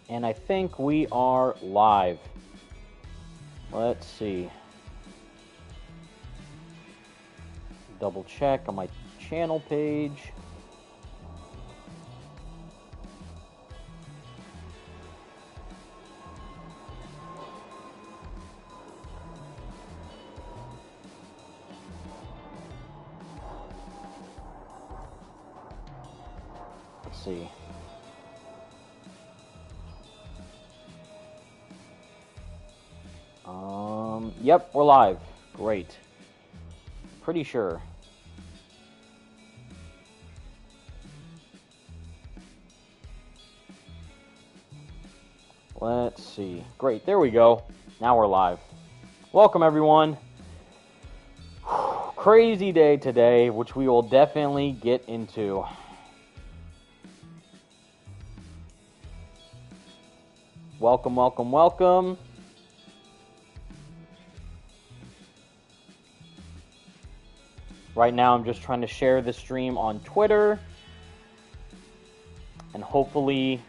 And I think we are live. Let's see. Double check on my channel page. Let's see. Yep, we're live. Great. Pretty sure. Let's see. Great, there we go. Now we're live. Welcome, everyone. Crazy day today, which we will definitely get into. Welcome, welcome, welcome. Right now, I'm just trying to share the stream on Twitter and hopefully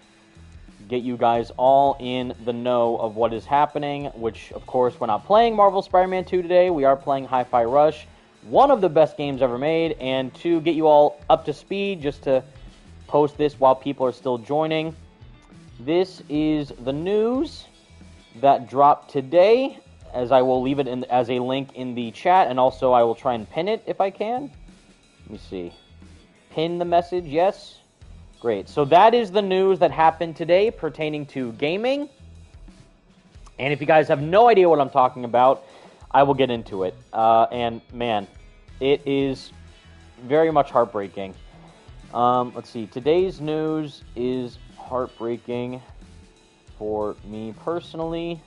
get you guys all in the know of what is happening, which, of course, we're not playing Marvel Spider-Man 2 today. We are playing Hi-Fi Rush, one of the best games ever made, and to get you all up to speed, just to post this while people are still joining, this is the news that dropped today, as I will leave it as a link in the chat, and also I will try and pin it if I can. Let me see. Pin the message, yes. Great. So that is the news that happened today pertaining to gaming. And if you guys have no idea what I'm talking about, I will get into it. And man, it is very much heartbreaking. Let's see. Today's news is heartbreaking for me personally.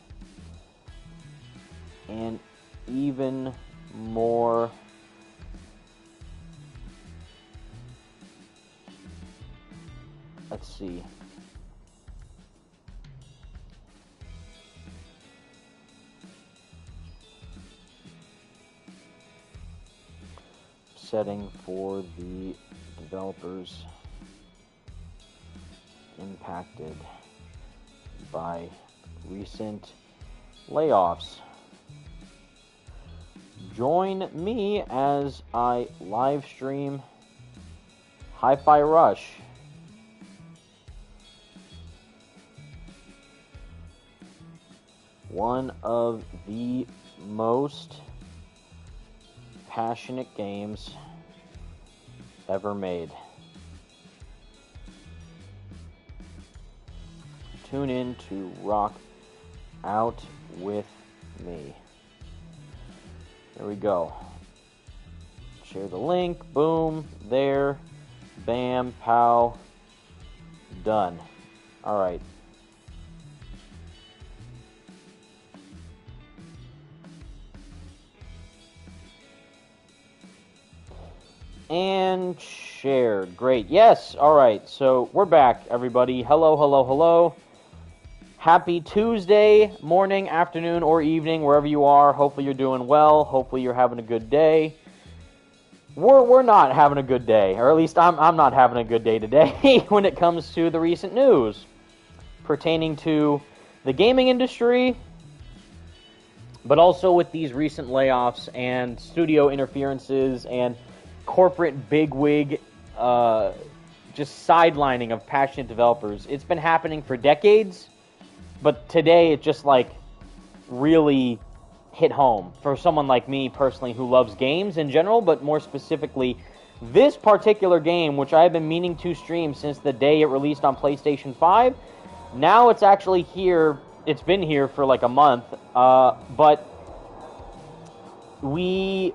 And even more let's see. Setting for the developers impacted by recent layoffs. Join me as I live stream Hi-Fi Rush. One of the most passionate games ever made. Tune in to rock out with me. There we go. Share the link. Boom. There. Bam. Pow. Done. All right. And shared. Great. Yes. All right. So we're back, everybody. Hello, hello, hello. Happy Tuesday morning, afternoon, or evening, wherever you are. Hopefully you're doing well. Hopefully you're having a good day. We're not having a good day, or at least I'm not having a good day today when it comes to the recent news pertaining to the gaming industry, but also with these recent layoffs and studio interferences and corporate bigwig just sidelining of passionate developers. It's been happening for decades. But today, it just, really hit home for someone like me, personally, who loves games in general, but more specifically, this particular game, which I've been meaning to stream since the day it released on PlayStation 5. Now it's actually here. It's been here for, a month. But we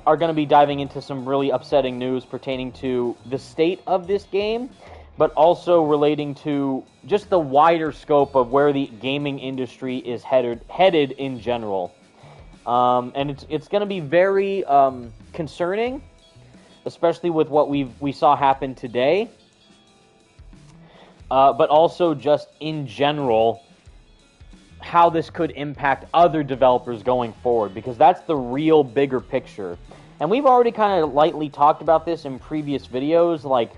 are going to be diving into some really upsetting news pertaining to the state of this game, but also relating to just the wider scope of where the gaming industry is headed in general. And it's going to be very concerning, especially with what we saw happen today. But also just in general, how this could impact other developers going forward, because that's the real bigger picture. And we've already kind of lightly talked about this in previous videos,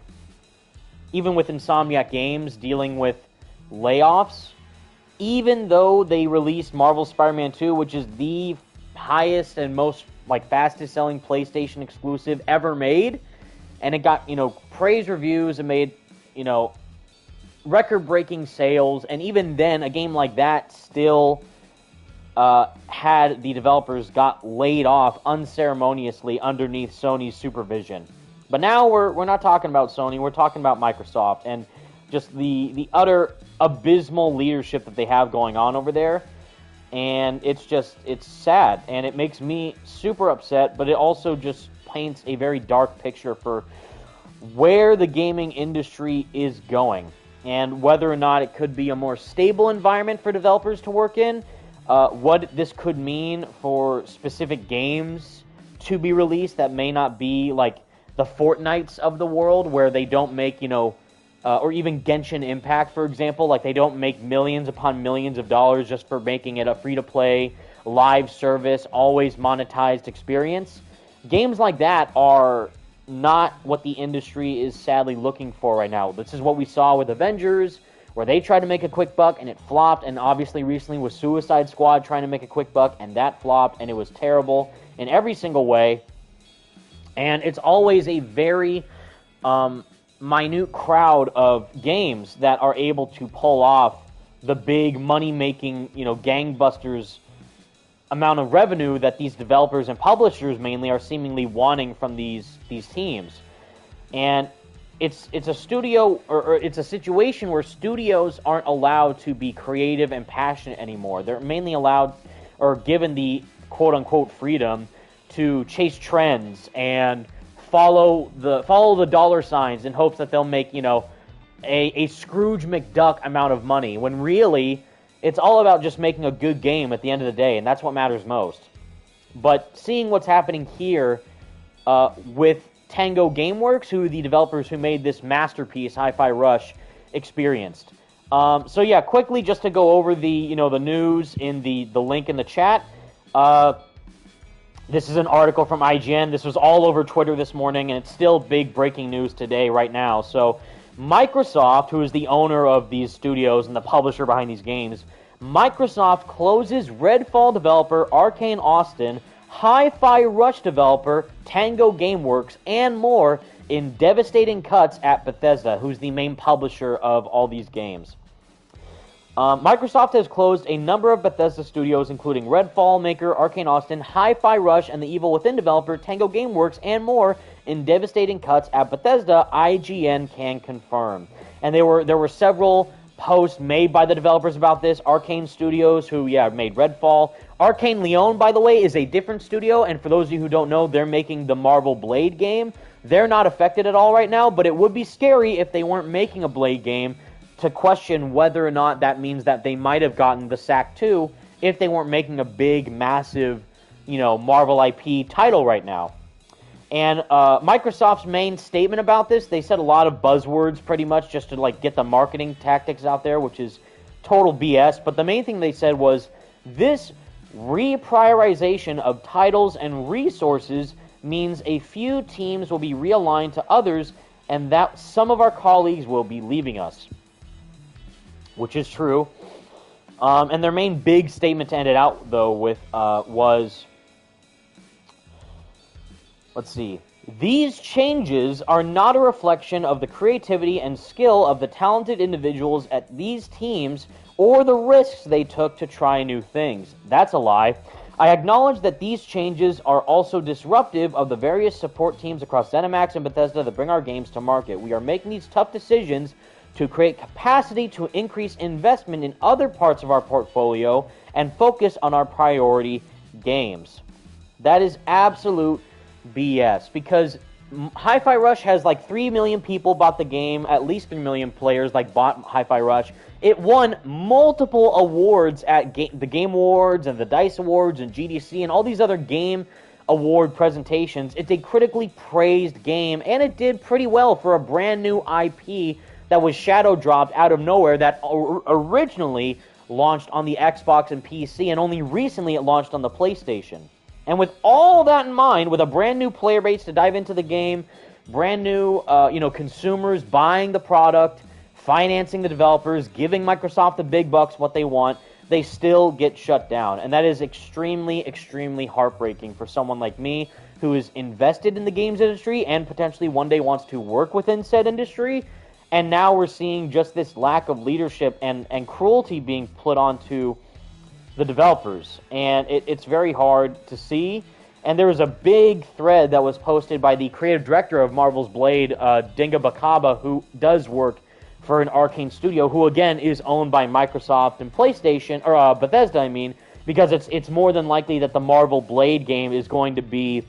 even with Insomniac Games dealing with layoffs, even though they released Marvel Spider-Man 2, which is the highest and most fastest selling PlayStation exclusive ever made, and it got praise reviews and made record-breaking sales, and even then a game like that still had the developers got laid off unceremoniously underneath Sony's supervision. But now we're not talking about Sony, we're talking about Microsoft and just the utter abysmal leadership that they have going on over there. And it's sad, and it makes me super upset, but it also just paints a very dark picture for where the gaming industry is going, and whether or not it could be a more stable environment for developers to work in, what this could mean for specific games to be released that may not be like the Fortnites of the world, where they don't make, or even Genshin Impact, for example, like they don't make millions upon millions of dollars just for making it a free-to-play, live service, always monetized experience. Games like that are not what the industry is sadly looking for right now. This is what we saw with Avengers, where they tried to make a quick buck and it flopped, and obviously recently with Suicide Squad trying to make a quick buck and that flopped, and it was terrible in every single way. And it's always a very minute crowd of games that are able to pull off the big money-making, gangbusters amount of revenue that these developers and publishers mainly are seemingly wanting from these teams. And it's a studio, or it's a situation where studios aren't allowed to be creative and passionate anymore. They're mainly allowed, or given the quote-unquote freedom to chase trends and follow the dollar signs in hopes that they'll make, a Scrooge McDuck amount of money, when really it's all about just making a good game at the end of the day, and that's what matters most. But seeing what's happening here with Tango Gameworks, who the developers who made this masterpiece, Hi-Fi Rush, experienced. So yeah, quickly just to go over the the news in the link in the chat. This is an article from IGN. This was all over Twitter this morning, and it's still big breaking news today, right now. So Microsoft, who is the owner of these studios and the publisher behind these games, Microsoft closes Redfall developer Arcane Austin, Hi-Fi Rush developer Tango Gameworks, and more in devastating cuts at Bethesda, who's the main publisher of all these games. Microsoft has closed a number of Bethesda studios, including Redfall maker Arcane Austin, Hi-Fi Rush, and the Evil Within developer Tango Gameworks, and more in devastating cuts at Bethesda, IGN can confirm. And there were several posts made by the developers about this. Arcane Studios, who made Redfall. Arcane Leon, by the way, is a different studio, and for those of you who don't know, they're making the Marvel Blade game. They're not affected at all right now, but it would be scary if they weren't making a Blade game, to question whether or not that means that they might have gotten the sack too if they weren't making a big, massive, Marvel IP title right now. And Microsoft's main statement about this, they said a lot of buzzwords pretty much just to get the marketing tactics out there, which is total BS. But the main thing they said was, this reprioritization of titles and resources means a few teams will be realigned to others, and that some of our colleagues will be leaving us. Which is true. And their main big statement to end it out, though, with was, let's see, these changes are not a reflection of the creativity and skill of the talented individuals at these teams or the risks they took to try new things. That's a lie. I acknowledge that these changes are also disruptive of the various support teams across ZeniMax and Bethesda that bring our games to market. We are making these tough decisions to create capacity to increase investment in other parts of our portfolio and focus on our priority games. That is absolute BS, because Hi-Fi Rush has 3 million people bought the game, at least 3 million players bought Hi-Fi Rush. It won multiple awards at the Game Awards and the DICE Awards and GDC and all these other game award presentations. It's a critically praised game, and it did pretty well for a brand new IP that was shadow dropped out of nowhere, that originally launched on the Xbox and PC, and only recently it launched on the PlayStation. And with all that in mind, with a brand new player base to dive into the game, brand new consumers buying the product, financing the developers, giving Microsoft the big bucks what they want, they still get shut down. And that is extremely, extremely heartbreaking for someone like me who is invested in the games industry and potentially one day wants to work within said industry. And now we're seeing just this lack of leadership and cruelty being put onto the developers. And it's very hard to see. And there was a big thread that was posted by the creative director of Marvel's Blade, Dinga Bakaba, who does work for an Arcane studio, who again is owned by Microsoft and PlayStation, or Bethesda, I mean, because it's more than likely that the Marvel Blade game is going to be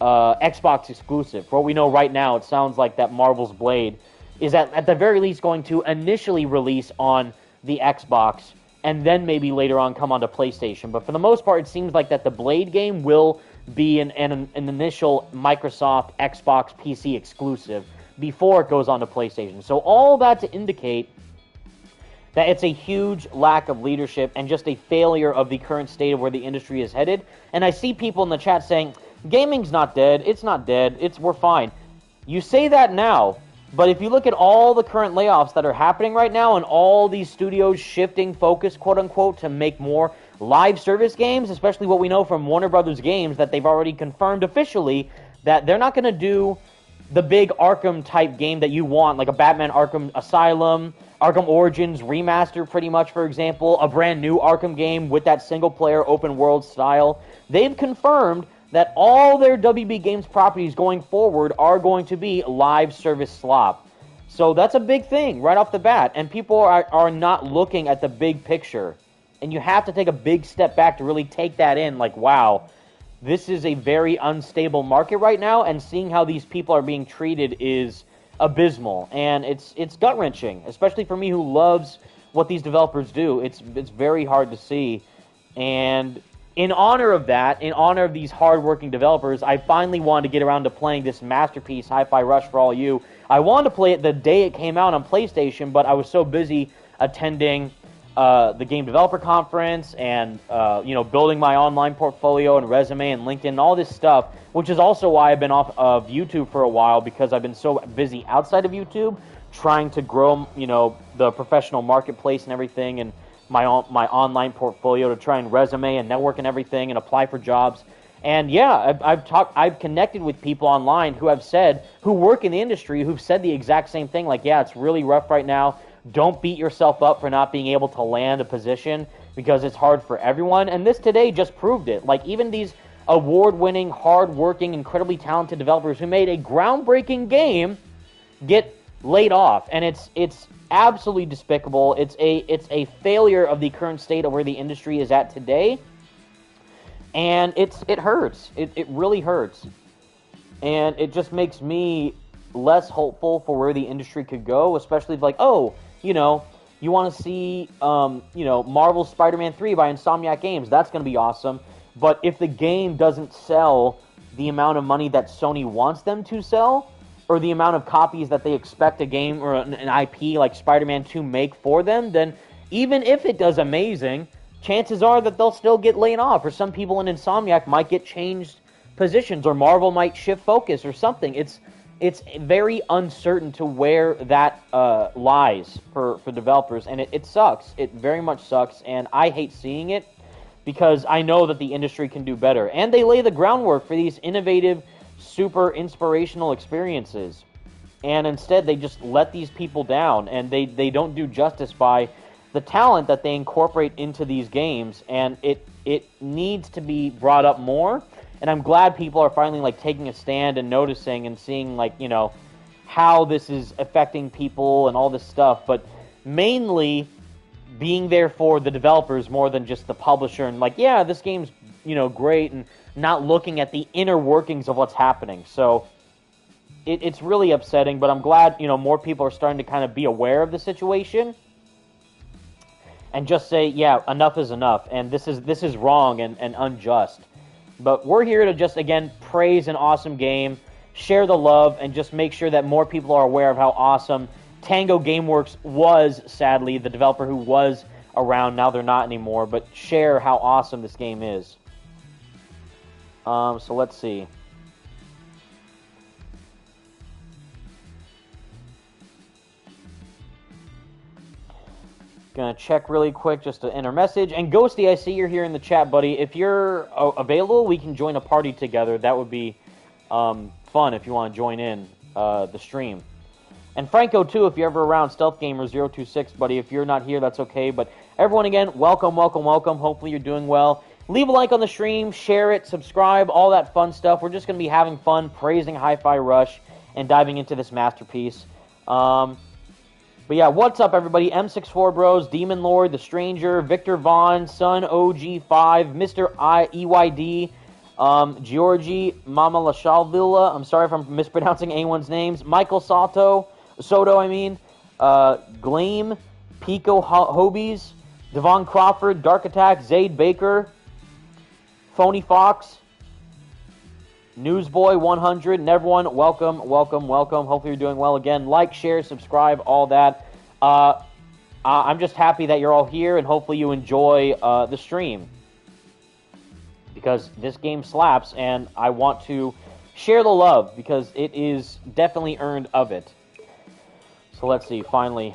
Xbox exclusive. For what we know right now, it sounds like that Marvel's Blade is at the very least going to initially release on the Xbox and then maybe later on come onto PlayStation. But for the most part, it seems like that the Blade game will be an initial Microsoft Xbox PC exclusive before it goes on to PlayStation. So all that to indicate that it's a huge lack of leadership and just a failure of the current state of where the industry is headed. And I see people in the chat saying, gaming's not dead, it's not dead, we're fine. You say that now, but if you look at all the current layoffs that are happening right now and all these studios shifting focus, quote-unquote, to make more live service games, especially what we know from Warner Brothers Games, that they've already confirmed officially that they're not going to do the big Arkham-type game that you want, like a Batman Arkham Asylum, Arkham Origins Remaster, pretty much, for example, a brand new Arkham game with that single-player open-world style. They've confirmed that all their WB Games properties going forward are going to be live service slop. So that's a big thing right off the bat, and people are not looking at the big picture. And you have to take a big step back to really take that in, like, wow, this is a very unstable market right now, and seeing how these people are being treated is abysmal. And it's gut-wrenching, especially for me who loves what these developers do. It's very hard to see. And in honor of that, in honor of these hard-working developers, I finally wanted to get around to playing this masterpiece, Hi-Fi Rush for All You. I wanted to play it the day it came out on PlayStation, but I was so busy attending the Game Developer Conference and building my online portfolio and resume and LinkedIn and all this stuff, which is also why I've been off of YouTube for a while, because I've been so busy outside of YouTube trying to grow, the professional marketplace and everything, and my online portfolio to try and resume and network and everything and apply for jobs. And yeah, I've connected with people online who work in the industry, who've said the exact same thing. Like, yeah, it's really rough right now. Don't beat yourself up for not being able to land a position, because it's hard for everyone. And this today just proved it. Like, even these award-winning, hard-working, incredibly talented developers who made a groundbreaking game get laid off. And it's absolutely despicable. It's a failure of the current state of where the industry is at today. And it hurts. It really hurts. And it just makes me less hopeful for where the industry could go, especially if, like, you want to see, Marvel's Spider-Man 3 by Insomniac Games. That's going to be awesome. But if the game doesn't sell the amount of money that Sony wants them to sell, or the amount of copies that they expect a game or an IP like Spider-Man 2 make for them, then even if it does amazing, chances are that they'll still get laid off, or some people in Insomniac might get changed positions, or Marvel might shift focus or something. It's very uncertain to where that lies for developers, and it sucks. It very much sucks, and I hate seeing it, because I know that the industry can do better. And they lay the groundwork for these innovative, super inspirational experiences. And instead, they just let these people down, and they don't do justice by the talent that they incorporate into these games, and it needs to be brought up more. And I'm glad people are finally, like, taking a stand and noticing and seeing, like, how this is affecting people and all this stuff, but mainly being there for the developers more than just the publisher, and, like, yeah, this game's, great, and not looking at the inner workings of what's happening. So it's really upsetting, but I'm glad, more people are starting to kind of be aware of the situation and just say, yeah, enough is enough, and this is wrong and unjust. But we're here to just, again, praise an awesome game, share the love, and just make sure that more people are aware of how awesome Tango Gameworks was, sadly, the developer who was around. Now they're not anymore, but share how awesome this game is. So let's see. Gonna check really quick just to enter message. And Ghosty, I see you're here in the chat, buddy. If you're available, we can join a party together. That would be fun if you want to join in the stream. And Franco, too, if you're ever around, Stealth Gamer 026, buddy. If you're not here, that's okay. But everyone, again, welcome, welcome, welcome. Hopefully you're doing well. Leave a like on the stream, share it, subscribe, all that fun stuff. We're just going to be having fun, praising Hi-Fi Rush, and diving into this masterpiece. But yeah, what's up, everybody? M64 Bros, Demon Lord, The Stranger, Victor Vaughn, Sun OG5, Mr. EYD, Georgie Mama Lashalvilla. I'm sorry if I'm mispronouncing anyone's names. Michael Soto, Gleam, Pico Hobies, Devon Crawford, Dark Attack, Zaid Baker, Phony Fox, Newsboy 100, and everyone, welcome, welcome, welcome. Hopefully you're doing well. Again, like, share, subscribe, all that. I'm just happy that you're all here, and hopefully you enjoy the stream, because this game slaps, and I want to share the love, because it is definitely earned of it. So let's see, finally,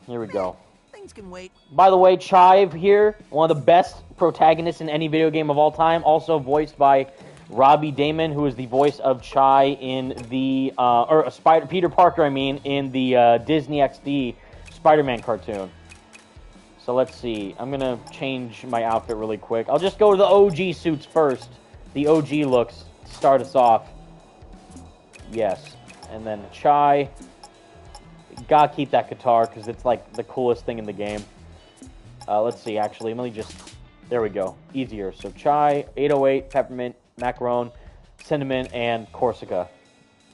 here we go. Things can wait. By the way, Chive here, one of the best protagonists in any video game of all time, also voiced by Robbie Damon, who is the voice of Chai in the, Peter Parker, in the Disney XD Spider-Man cartoon. So let's see, I'm gonna change my outfit really quick. I'll just go to the OG suits first, the OG looks, to start us off. Yes, and then Chai. Gotta keep that guitar, because it's like the coolest thing in the game. Let's see, actually, let me just, there we go, easier. So Chai, 808, Peppermint, Macaron, Cinnamon, and Corsica.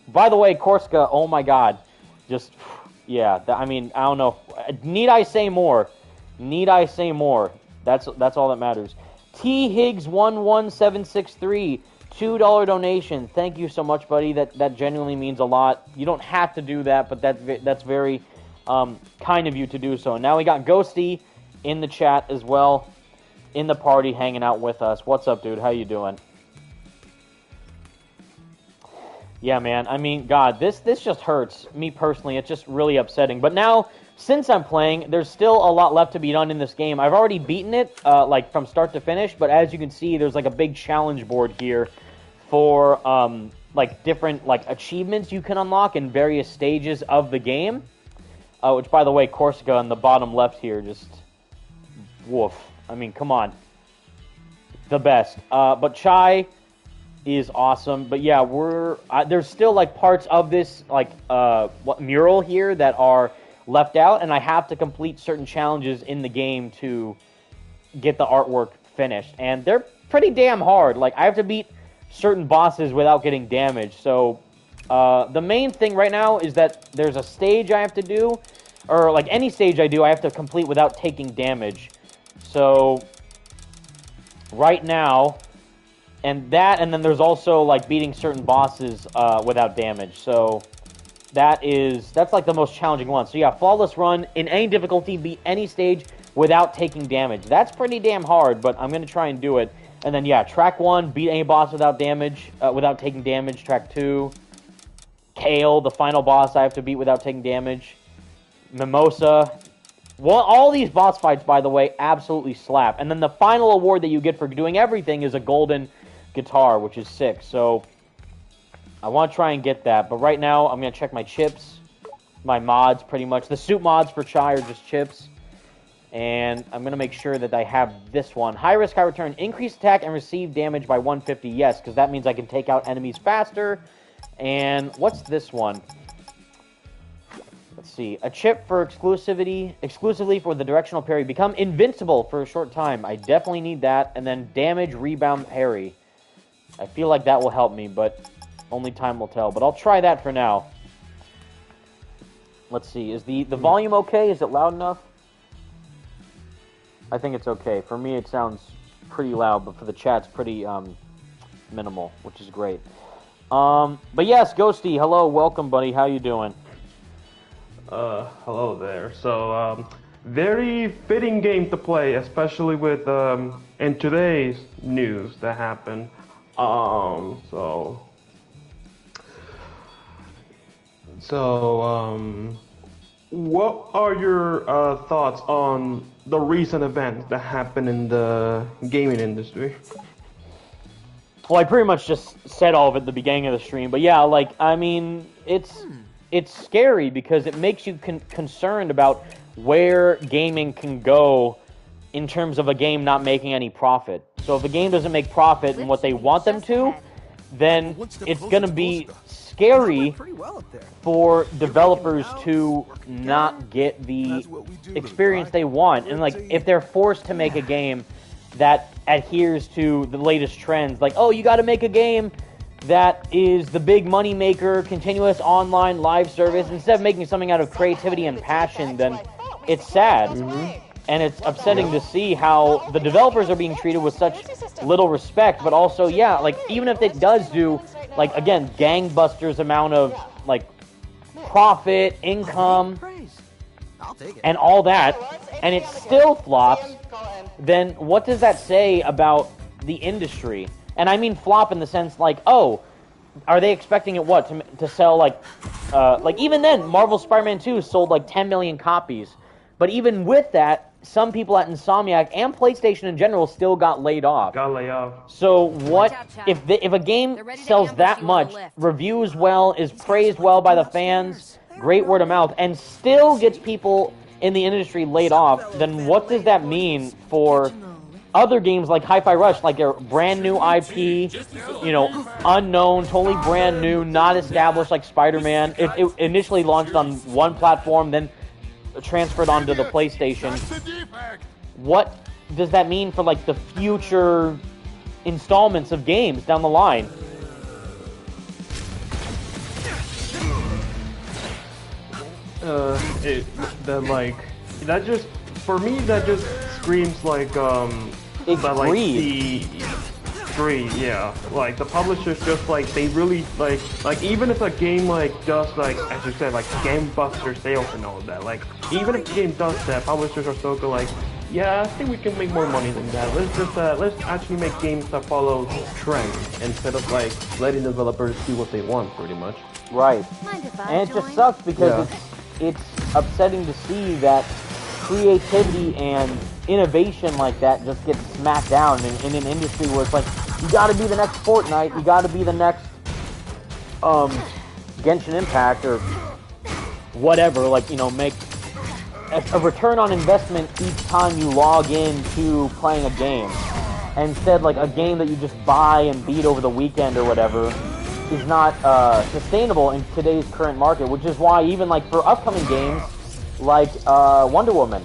By the way, Corsica, oh my god, just, yeah, I don't know, need I say more? Need I say more? That's all that matters. T Higgs 11763, $2 donation. Thank you so much, buddy. That genuinely means a lot. You don't have to do that, but that's very kind of you to do so. And now we got Ghosty in the chat as well, in the party, hanging out with us. What's up, dude? How you doing? Yeah, man. God, this just hurts me personally. It's just really upsetting. But now, since I'm playing, there's still a lot left to be done in this game. I've already beaten it, like, from start to finish, but as you can see, there's, like, a big challenge board here for, like, different, like, achievements you can unlock in various stages of the game. Which, by the way, Corsica on the bottom left here, just, woof. Come on. The best. But Chai is awesome. But yeah, there's still, like, parts of this, like, mural here that are left out, and I have to complete certain challenges in the game to get the artwork finished, and they're pretty damn hard. Like, I have to beat certain bosses without getting damaged. So the main thing right now is that there's a stage I have to do, or like any stage I do, I have to complete without taking damage. So right now, and then there's also like beating certain bosses without damage. So that's like the most challenging one. So yeah, flawless run in any difficulty, beat any stage without taking damage. That's pretty damn hard, but I'm gonna try and do it. And then yeah, track 1, beat any boss without damage, without taking damage. Track 2, Kale, the final boss I have to beat without taking damage. Mimosa. Well, all these boss fights, by the way, absolutely slap. And then the final award that you get for doing everything is a golden guitar, which is sick. So I want to try and get that, but right now I'm going to check my chips, my mods pretty much. The suit mods for Chai are just chips, and I'm going to make sure that I have this one. High risk, high return, increased attack and receive damage by 150, yes, because that means I can take out enemies faster. And what's this one? Let's see, a chip for exclusively for the directional parry. Become invincible for a short time. I definitely need that. And then damage rebound parry. I feel like that will help me, but only time will tell, but I'll try that for now. Let's see, is the volume okay? Is it loud enough? I think it's okay. For me, it sounds pretty loud, but for the chat, it's pretty minimal, which is great. But yes, Ghosty, hello, welcome, buddy. How you doing? Hello there. So, very fitting game to play, especially with in today's news that happened. What are your thoughts on the recent events that happened in the gaming industry? Well, I pretty much just said all of it at the beginning of the stream, but yeah, like, I mean, it's scary because it makes you concerned about where gaming can go in terms of a game not making any profit. So if a game doesn't make profit in what they want them to, then it's going to be scary for developers to not get the experience they want. And like, if they're forced to make a game that adheres to the latest trends, like, oh, you got to make a game that is the big money maker, continuous online live service, instead of making something out of creativity and passion, then it's sad. And it's upsetting to see how the developers are being treated with such little respect, but also, yeah, like, even if it does do, like, again, gangbusters amount of, like, profit, income, and all that, and it still flops, then what does that say about the industry? And I mean flop in the sense, like, oh, are they expecting it, what, to sell, like, even then, Marvel Spider-Man 2 sold, like, 10 million copies. But even with that, some people at Insomniac and PlayStation in general still got laid off. So what if a game sells that much, reviews well, is praised well by the fans, great word of mouth, and still gets people in the industry laid off? Then what does that mean for other games like Hi-Fi Rush, like their brand new IP, you know, unknown, totally brand new, not established like Spider-Man? It initially launched on one platform, then transferred onto the PlayStation. What does that mean for like the future installments of games down the line? That just, for me, that just screams like it's that, like, greed. Greed, yeah. Like the publishers just like they really like even if a game like does, like, as you said, like game-buster sales and all of that, like even if the game does that, publishers are still like, yeah, I think we can make more money than that. Let's actually make games that follow trends instead of like letting developers do what they want, pretty much. Right. And it just sucks because it's upsetting to see that creativity and innovation like that just gets smacked down in an industry where it's like, you gotta be the next Fortnite, you gotta be the next Genshin Impact or whatever, like, you know, make a return on investment each time you log in to playing a game. And instead, like, a game that you just buy and beat over the weekend or whatever is not sustainable in today's current market, which is why even like for upcoming games like Wonder Woman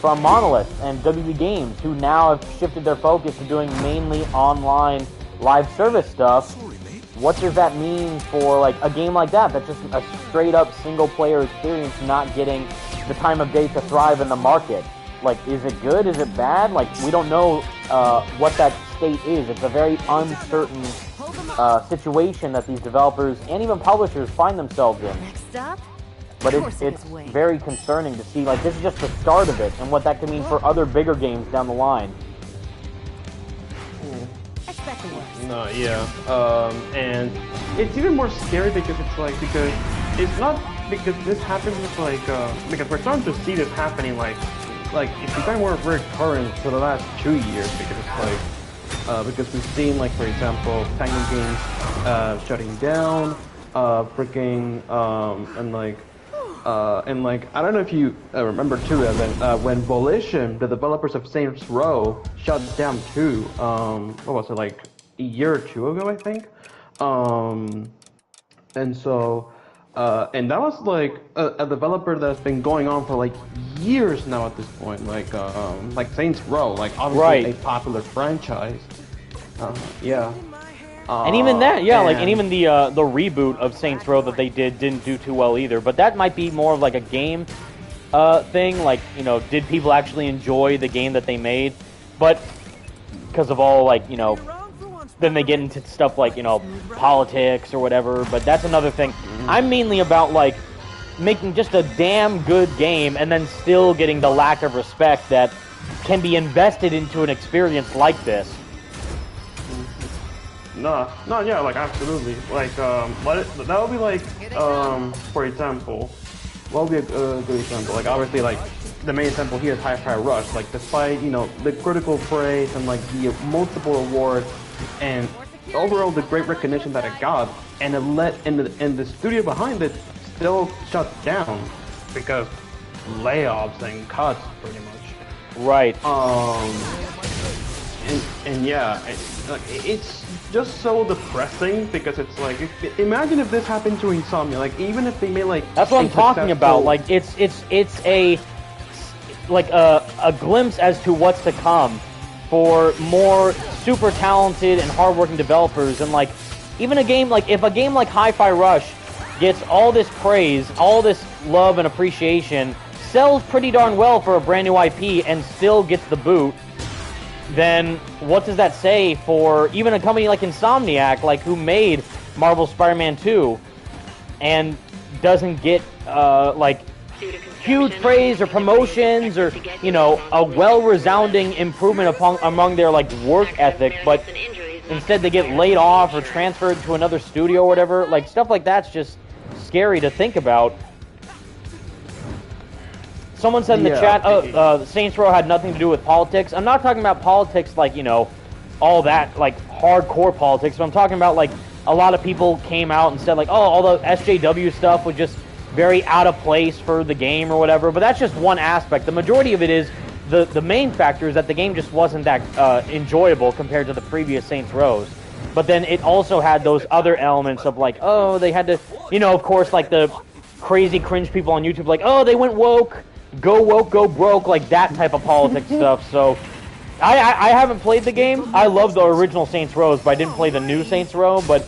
from Monolith and WB Games, who now have shifted their focus to doing mainly online live service stuff, what does that mean for like a game like that that's just a straight up single player experience not getting the time of day to thrive in the market? Like, is it good? Is it bad? Like, we don't know what that state is. It's a very uncertain situation that these developers and even publishers find themselves in. But it's very concerning to see, like, this is just the start of it, and what that could mean for other bigger games down the line. No, yeah. And it's even more scary because it's like, because it's not because this happens with like, because we're starting to see this happening like if you find more recurrent for the last 2 years, because it's like, because we've seen, like, for example, Tiny Games shutting down, and I don't know if you remember too, Evan, when Volition, the developers of Saints Row, shut down too. What was it, like a year or two ago, I think. And so, and that was like a developer that's been going on for like years now at this point, like Saints Row, like obviously a popular franchise. Yeah. And even that, and even the reboot of Saints Row that they didn't do too well either. But that might be more of like a game thing. Like, you know, did people actually enjoy the game that they made? But because of all, like, you know, then they get into stuff like, you know, politics or whatever. But that's another thing. I'm mainly about, like, making just a damn good game and then still getting the lack of respect that can be invested into an experience like this. No, yeah, like, absolutely. Like, but that would be like, for example, what would be a good example? Like obviously, like the main example here is Hi-Fi Rush. Like despite the critical praise and like the multiple awards and overall the great recognition that it got, and the studio behind it still shut down because layoffs and cuts pretty much. Right. And yeah, it's just so depressing because it's like, imagine if this happened to Insomnia. Like even if they made like that's what I'm talking about. Like it's a glimpse as to what's to come for more super talented and hardworking developers. And like even a game like if a game like Hi-Fi Rush gets all this praise, all this love and appreciation, sells pretty darn well for a brand new IP and still gets the boot, then what does that say for even a company like Insomniac, like who made Marvel Spider-Man 2 and doesn't get like huge praise or promotions or a well-resounding improvement among their like work ethic, but instead they get laid off or transferred to another studio or whatever. Like stuff like that's just scary to think about. Someone said in the chat, Saints Row had nothing to do with politics. I'm not talking about politics like, all that, like, hardcore politics, but I'm talking about, like, a lot of people came out and said, like, oh, all the SJW stuff was just very out of place for the game or whatever, but that's just one aspect. The majority of it is, the main factor is that the game just wasn't that enjoyable compared to the previous Saints Rows. But then it also had those other elements of, like, oh, they had to, of course, like, the crazy cringe people on YouTube, like, oh, they went woke, go broke, like that type of politics stuff. So I haven't played the game. I love the original Saints Row, but I didn't play the new Saints Row. But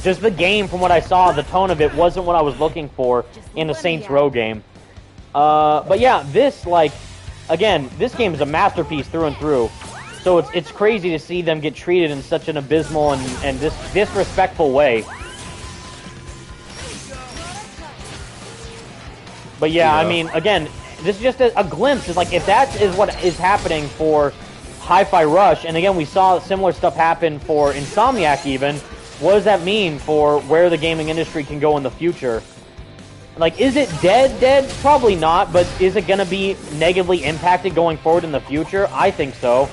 just the game, from what I saw, the tone of it wasn't what I was looking for in a Saints Row game. But yeah, this, like, again, this game is a masterpiece through and through. So it's crazy to see them get treated in such an abysmal and disrespectful way. But yeah, I mean, again, this is just a glimpse. It's like, if that is what is happening for Hi-Fi Rush, and again, we saw similar stuff happen for Insomniac even, what does that mean for where the gaming industry can go in the future? Like, is it dead? Probably not, but is it going to be negatively impacted going forward in the future? I think so.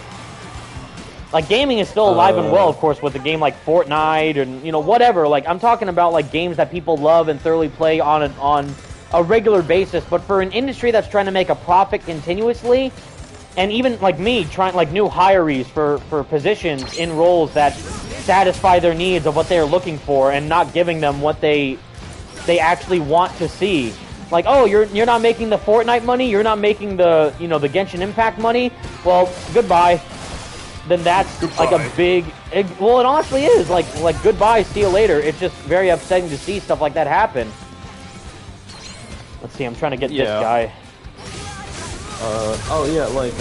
Like, gaming is still alive and well, of course, with a game like Fortnite and, whatever. Like, I'm talking about, like, games that people love and thoroughly play on a regular basis, but for an industry that's trying to make a profit continuously, and even like me trying, like, new hirees for positions in roles that satisfy their needs of what they're looking for and not giving them what they actually want to see. Like, oh, you're not making the Fortnite money, you're not making the the Genshin Impact money, well, goodbye. Then that's like a big, well, it honestly is like goodbye, see you later. It's just very upsetting to see stuff like that happen. Let's see, I'm trying to get this guy. Oh yeah, like,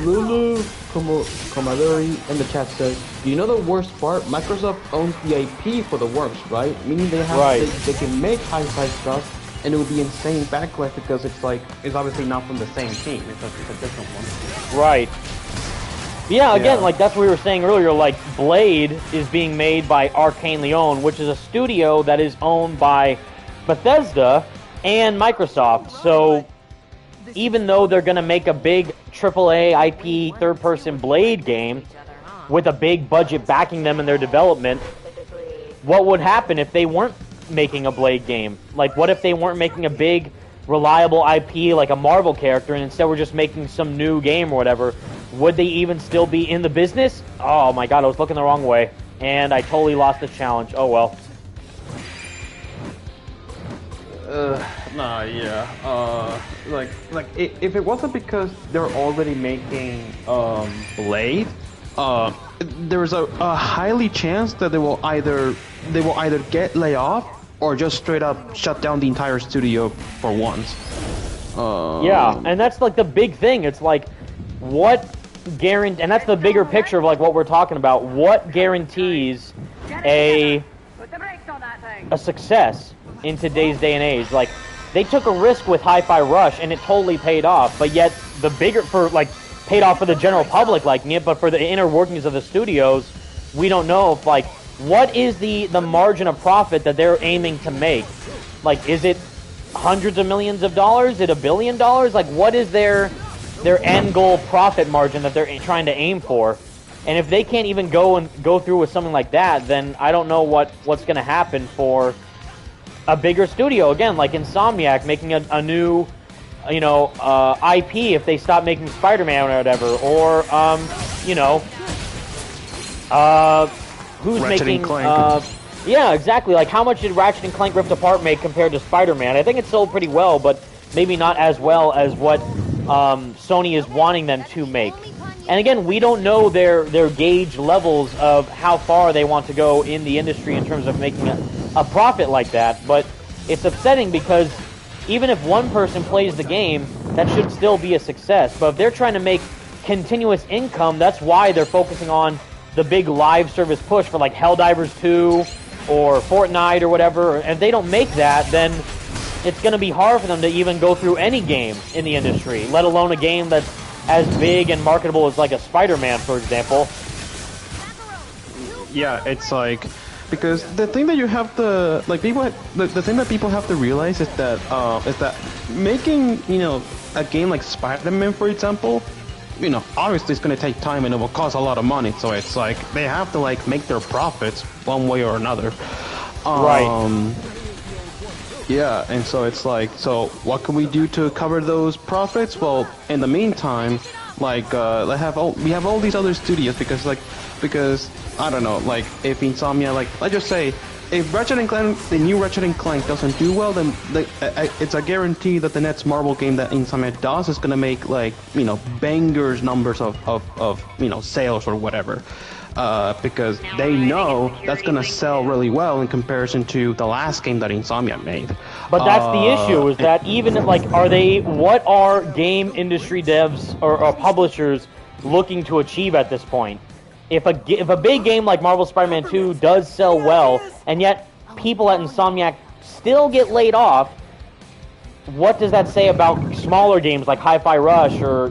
Lulu Komadori in the chat says, do you know the worst part? Microsoft owns the IP for the works, right? Meaning they have, they can make Hi-Fi stuff, and it would be insane backlash because it's like, it's obviously not from the same team. It's a different one. Right. Yeah, again, like, that's what we were saying earlier, like, Blade is being made by Arcane Leon, which is a studio that is owned by Bethesda and Microsoft. So even though they're going to make a big AAA IP third-person Blade game with a big budget backing them in their development, what would happen if they weren't making a Blade game? Like, what if they weren't making a big, reliable IP like a Marvel character and instead were just making some new game or whatever? Would they even still be in the business? Oh my god, I was looking the wrong way. And I totally lost the challenge. Oh well. Like if it wasn't because they're already making Blade, there's a highly chance that they will either get laid off or just straight up shut down the entire studio for once. Yeah, and that's like the big thing. It's like, what guarantee, and that's the bigger picture of like what we're talking about. What guarantees a success in today's day and age? Like, they took a risk with Hi-Fi Rush and it totally paid off, but yet the bigger, for like, paid off for the general public liking it, but for the inner workings of the studios, we don't know if, like, what is the margin of profit that they're aiming to make? Like, is it hundreds of millions of dollars? Is it $1 billion? Like, what is their end goal profit margin that they're trying to aim for? And if they can't even go through with something like that, then I don't know what's going to happen for a bigger studio. Again, like Insomniac making a new, IP if they stop making Spider-Man or whatever, or who's Ratchet making? and Clank. Yeah, exactly. Like, how much did Ratchet and Clank Rift Apart make compared to Spider-Man? I think it sold pretty well, but maybe not as well as what Sony is wanting them to make. And again, we don't know their gauge levels of how far they want to go in the industry in terms of making a profit like that. But it's upsetting because even if one person plays the game, that should still be a success. But if they're trying to make continuous income, that's why they're focusing on the big live service push for like Helldivers 2 or Fortnite or whatever. If they don't make that, then it's going to be hard for them to even go through any game in the industry, let alone a game that's as big and marketable as like a Spider-Man, for example. Yeah, it's like, because the thing that you have to, like, the thing that people have to realize is that making, a game like Spider-Man, for example, obviously it's going to take time and it will cost a lot of money, so it's like, they have to, like, make their profits one way or another. Right. Yeah, and so it's like, so what can we do to cover those profits? Well, in the meantime, like, we have all these other studios, because I don't know, like, if Insomnia, like, let's just say, if Ratchet and Clank, the new Ratchet and Clank doesn't do well, then it's a guarantee that the next Marvel game that Insomnia does is gonna make, like, bangers numbers of sales or whatever. Because they know that's gonna sell really well in comparison to the last game that Insomnia made. But that's the issue, is that even, like, what are game industry devs or publishers looking to achieve at this point? If a big game like Marvel Spider-Man 2 does sell well, and yet people at Insomniac still get laid off, what does that say about smaller games like Hi-Fi Rush or,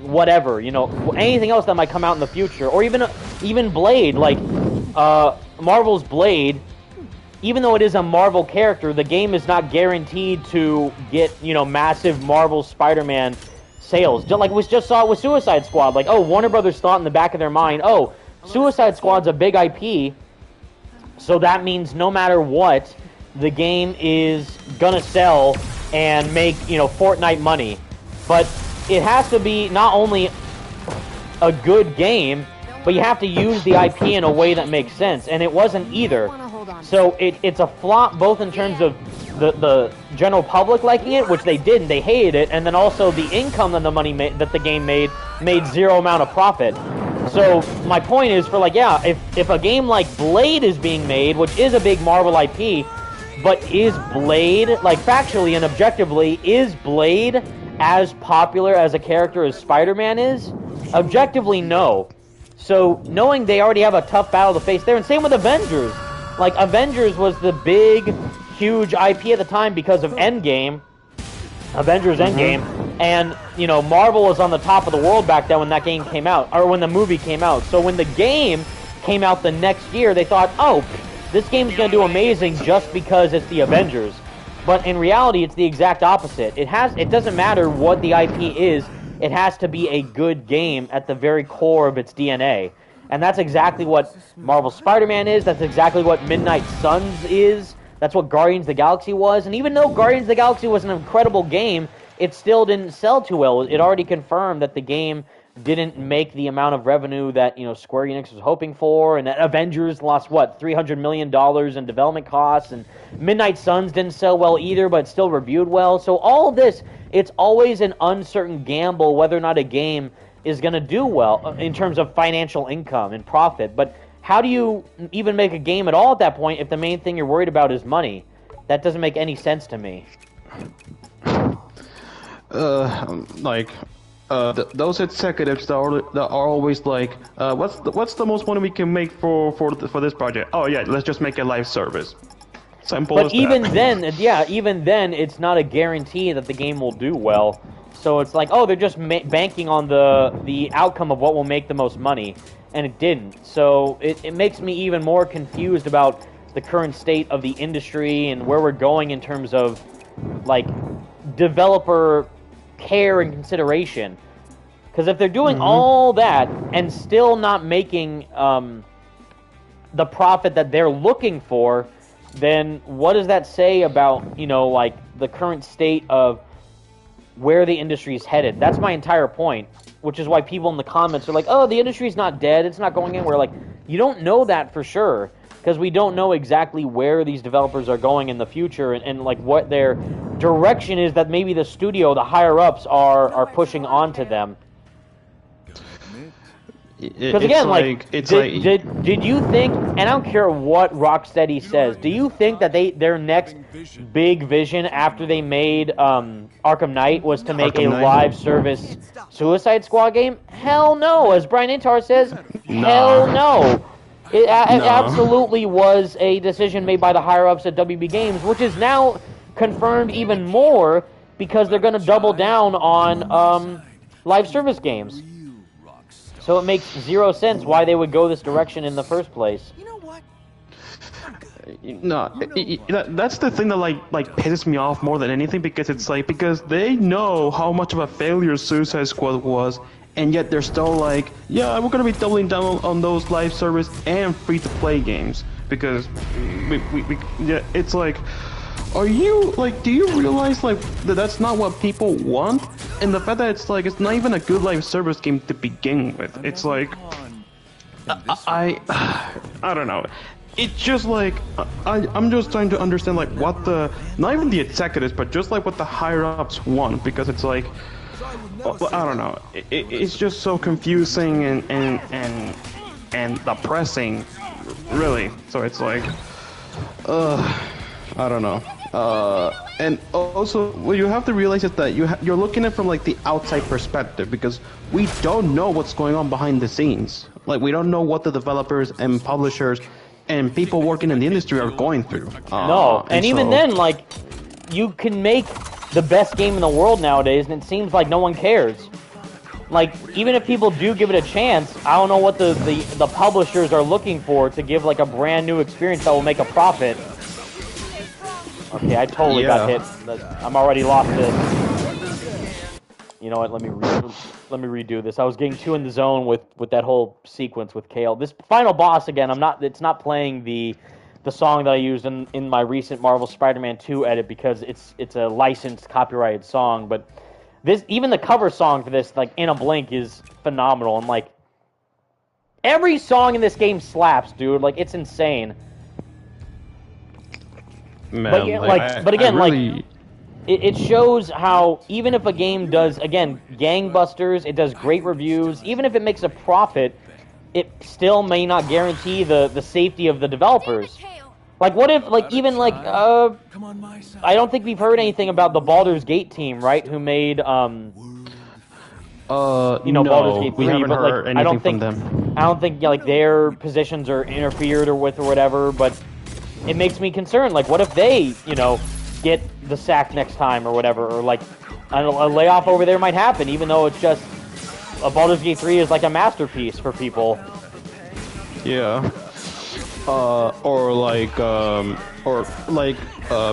whatever, anything else that might come out in the future, or even Blade, like Marvel's Blade, even though it is a Marvel character, the game is not guaranteed to get, massive Marvel Spider-Man sales. Just like we just saw it with Suicide Squad, like, oh, Warner Brothers thought in the back of their mind, oh, Suicide Squad's a big IP, so that means no matter what, the game is gonna sell and make, Fortnite money. But it has to be not only a good game, but you have to use the IP in a way that makes sense, and it wasn't either. So it's a flop both in terms of the general public liking it, which they didn't, they hated it, and then also the income that the game made zero amount of profit. So my point is, for, like, yeah, if a game like Blade is being made, which is a big Marvel IP, but is Blade, like, factually and objectively, is Blade as popular as a character as Spider-Man is? Objectively, no. So, knowing they already have a tough battle to face there, and same with Avengers. Like, Avengers was the big, huge IP at the time because of Endgame, Avengers Endgame, and, Marvel was on the top of the world back then when that game came out, or when the movie came out. So when the game came out the next year, they thought, oh, this game's gonna do amazing just because it's the Avengers. But in reality, it's the exact opposite. It doesn't matter what the IP is, it has to be a good game at the very core of its DNA. And that's exactly what Marvel Spider-Man is, that's exactly what Midnight Suns is, that's what Guardians of the Galaxy was, and even though Guardians of the Galaxy was an incredible game, it still didn't sell too well. It already confirmed that the game didn't make the amount of revenue that, Square Enix was hoping for, and that Avengers lost, $300 million in development costs, and Midnight Suns didn't sell well either, but still reviewed well. So all of this, it's always an uncertain gamble whether or not a game is going to do well in terms of financial income and profit. But how do you even make a game at all at that point if the main thing you're worried about is money? That doesn't make any sense to me. Those executives that are always like, what's the most money we can make for this project? Oh yeah, let's just make a live service. Simple as that. But even then, it's not a guarantee that the game will do well. So it's like, oh, they're just banking on the outcome of what will make the most money, and it didn't. So it makes me even more confused about the current state of the industry and where we're going in terms of like developer care and consideration. Because if they're doing all that and still not making the profit that they're looking for, then what does that say about, you know, like the current state of where the industry is headed? That's my entire point, which is why people in the comments are like, oh, the industry's not dead, it's not going anywhere. Like, you don't know that for sure, because we don't know exactly where these developers are going in the future and like what their direction is that maybe the studio, the higher-ups are pushing onto them. Because again, did you think, and I don't care what Rocksteady says, do you think that their next big vision after they made Arkham Knight was to make a live service Suicide Squad game? Hell no. As Brian Intar says, hell no. It absolutely was a decision made by the higher-ups at WB Games, which is now confirmed even more because they're going to double down on live service games. So it makes zero sense why they would go this direction in the first place. You know what? No, that's the thing that like pisses me off more than anything, because it's like, because they know how much of a failure Suicide Squad was, and yet they're still like, yeah, we're gonna be doubling down on those live service and free-to-play games, because yeah, it's like, are you, like, do you realize, like, that that's not what people want? And the fact that it's, like, it's not even a good live service game to begin with. It's like, I don't know. It's just like, I'm just trying to understand, like, what the, not even the executives, but just, like, what the higher-ups want, because it's like, I don't know. It's just so confusing and depressing, really. So it's like, I don't know. And also, what you have to realize is that you're looking at it from like the outside perspective, because we don't know what's going on behind the scenes. Like, we don't know what the developers and publishers and people working in the industry are going through. No, and even then, like, you can make the best game in the world nowadays, and it seems like no one cares. Like, even if people do give it a chance, I don't know what the publishers are looking for to give like a brand new experience that will make a profit. Okay, I totally got hit. I'm already lost this. You know what? Let me redo this. I was getting too in the zone with that whole sequence with Kale. This final boss again. It's not playing the song that I used in my recent Marvel Spider-Man 2 edit, because it's a licensed copyrighted song. But this, even the cover song for this, like In a Blink, is phenomenal. And like every song in this game slaps, dude. Like, it's insane. Man, but again, it shows how even if a game does, again, gangbusters, it does great reviews, even if it makes a profit, it still may not guarantee the safety of the developers. Like, what if, like, even, like, I don't think we've heard anything about the Baldur's Gate team, right, who made, Baldur's Gate 3, we haven't heard anything I don't think, from them. I don't think, like, their positions are interfered with or whatever, but it makes me concerned. Like, what if they, get the sack next time or whatever, or, like, a layoff over there might happen, even though it's just, a Baldur's Gate 3 is, like, a masterpiece for people. Yeah.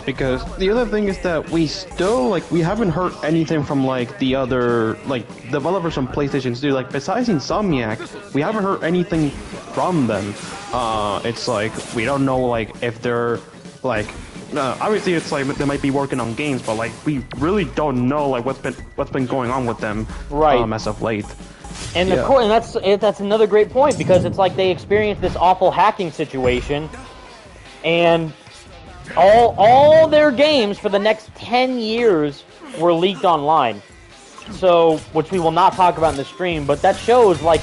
Because the other thing is that we still, like, we haven't heard anything from, like, the other, like, developers from PlayStation Studio. Like, besides Insomniac, we haven't heard anything from them. It's like, we don't know, like, if they're, like, obviously it's like they might be working on games, but, like, we really don't know, like, what's been going on with them, right, as of late. And and that's another great point, because it's like they experienced this awful hacking situation, and all their games for the next 10 years were leaked online. So, which we will not talk about in the stream, but that shows, like,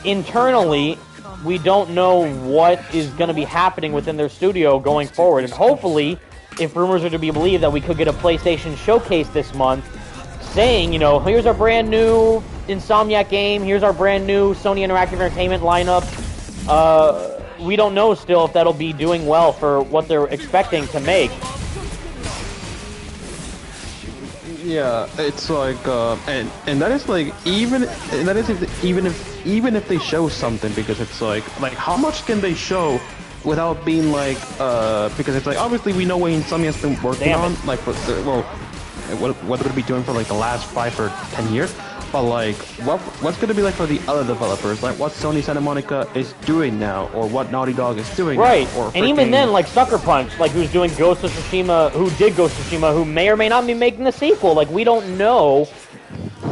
internally, we don't know what is going to be happening within their studio going forward. And hopefully, if rumors are to be believed, that we could get a PlayStation showcase this month saying, here's our brand new Insomniac game, here's our brand new Sony Interactive Entertainment lineup. We don't know still if that'll be doing well for what they're expecting to make. Yeah, it's like, and that is like, even if they show something, because it's like how much can they show without being like, because it's like, obviously we know what Insomnia's been working on, like, for well, what they're gonna be doing for like the last 5 or 10 years. But like, what's gonna be like for the other developers? Like, what Sony Santa Monica is doing now, or what Naughty Dog is doing right. now, or and even then, like Sucker Punch, like who's doing Ghost of Tsushima, who did Ghost of Tsushima, who may or may not be making the sequel. Like, we don't know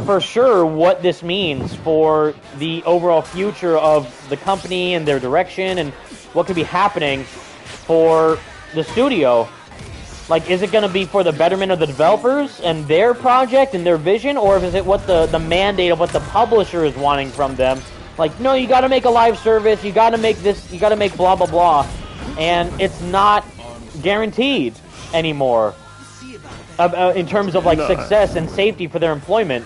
for sure what this means for the overall future of the company and their direction, and what could be happening for the studio. Like, is it going to be for the betterment of the developers and their project and their vision, or is it what the mandate of what the publisher is wanting from them? Like, no, you got to make a live service, you got to make this, you got to make blah, blah, blah. And it's not guaranteed anymore in terms of, like, success and safety for their employment.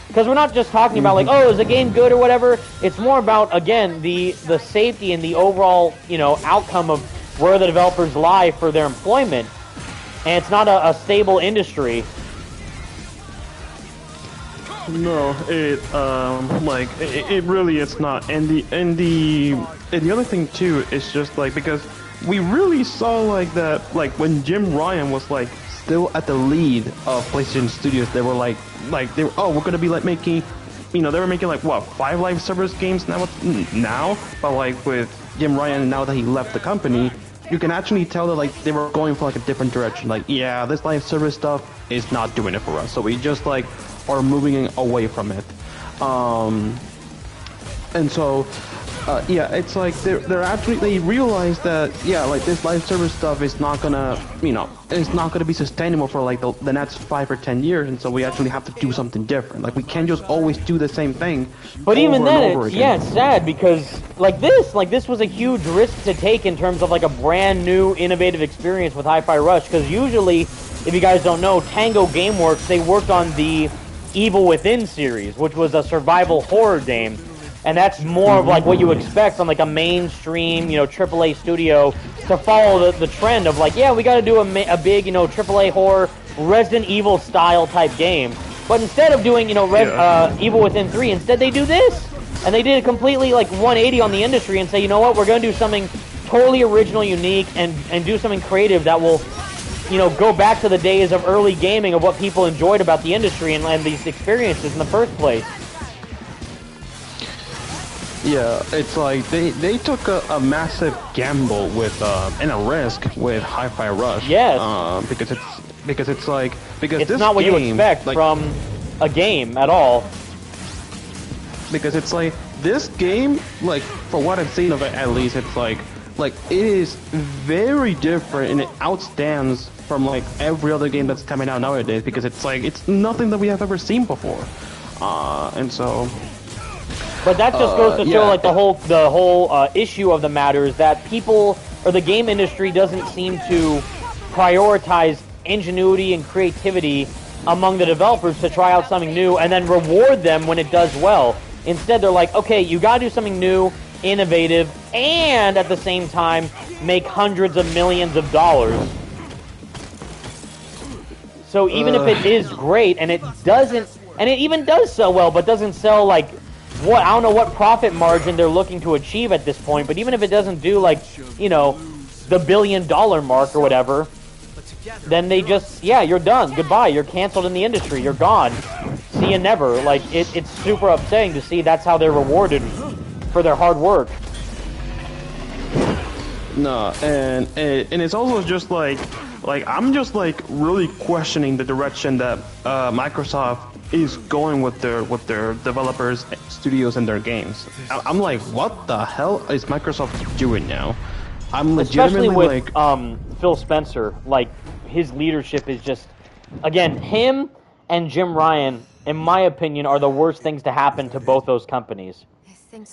Because we're not just talking about, like, oh, is the game good or whatever. It's more about, again, the safety and the overall, you know, outcome of where the developers lie for their employment. And it's not a stable industry. No, it really is not. And the other thing too is just like, because we really saw like that, like when Jim Ryan was like still at the lead of PlayStation Studios, they were like they were, oh, we're gonna be like making, you know, they were making like what, 5 live service games now, but like with Jim Ryan, now that he left the company, you can actually tell that like they were going for like a different direction. Like, yeah, this live service stuff is not doing it for us, so we just like are moving away from it. And so yeah, it's like they're actually, they realize that, yeah, like this live service stuff is not gonna, you know, it's not gonna be sustainable for like the next 5 or 10 years, and so we actually have to do something different. Like, we can't just always do the same thing. But even then, yeah, it's sad because like this was a huge risk to take in terms of like a brand new innovative experience with Hi-Fi Rush. Because usually, if you guys don't know, Tango Gameworks, they worked on the Evil Within series, which was a survival horror game. And that's more of like what you expect from like a mainstream, you know, AAA studio to follow the trend of like, yeah, we got to do a big, you know, AAA horror, Resident Evil style type game. But instead of doing, you know, Evil Within 3, instead they do this. And they did a completely like 180 on the industry and say, you know what, we're going to do something totally original, unique, and do something creative that will, you know, go back to the days of early gaming, of what people enjoyed about the industry and these experiences in the first place. Yeah, it's like they took a massive gamble with and a risk with Hi-Fi Rush. Yes. Because it's this not what game, you expect like, from a game at all. Because it's like this game, like for what I've seen of it, at least, it's like it is very different and it outstands from like every other game that's coming out nowadays. Because it's like it's nothing that we have ever seen before, and so. But that just goes to show, like, the whole issue of the matter is that people, or the game industry, doesn't seem to prioritize ingenuity and creativity among the developers to try out something new and then reward them when it does well. Instead, they're like, okay, you gotta do something new, innovative, and at the same time, make hundreds of millions of dollars. So even if it is great, and it doesn't, and it even does sell well, but doesn't sell, like, what, I don't know what profit margin they're looking to achieve at this point, but even if it doesn't do, like, you know, the $1 billion mark or whatever, then they just, yeah, you're done. Goodbye. You're canceled in the industry. You're gone. See you never. Like, it's super upsetting to see that's how they're rewarded for their hard work. No, and it's also just like I'm just like really questioning the direction that Microsoft is going with their developers, studios, and their games. I'm like, what the hell is Microsoft doing now? I'm legitimately, especially with like, Phil Spencer. Like, his leadership is just, again, him and Jim Ryan, in my opinion, are the worst things to happen to both those companies.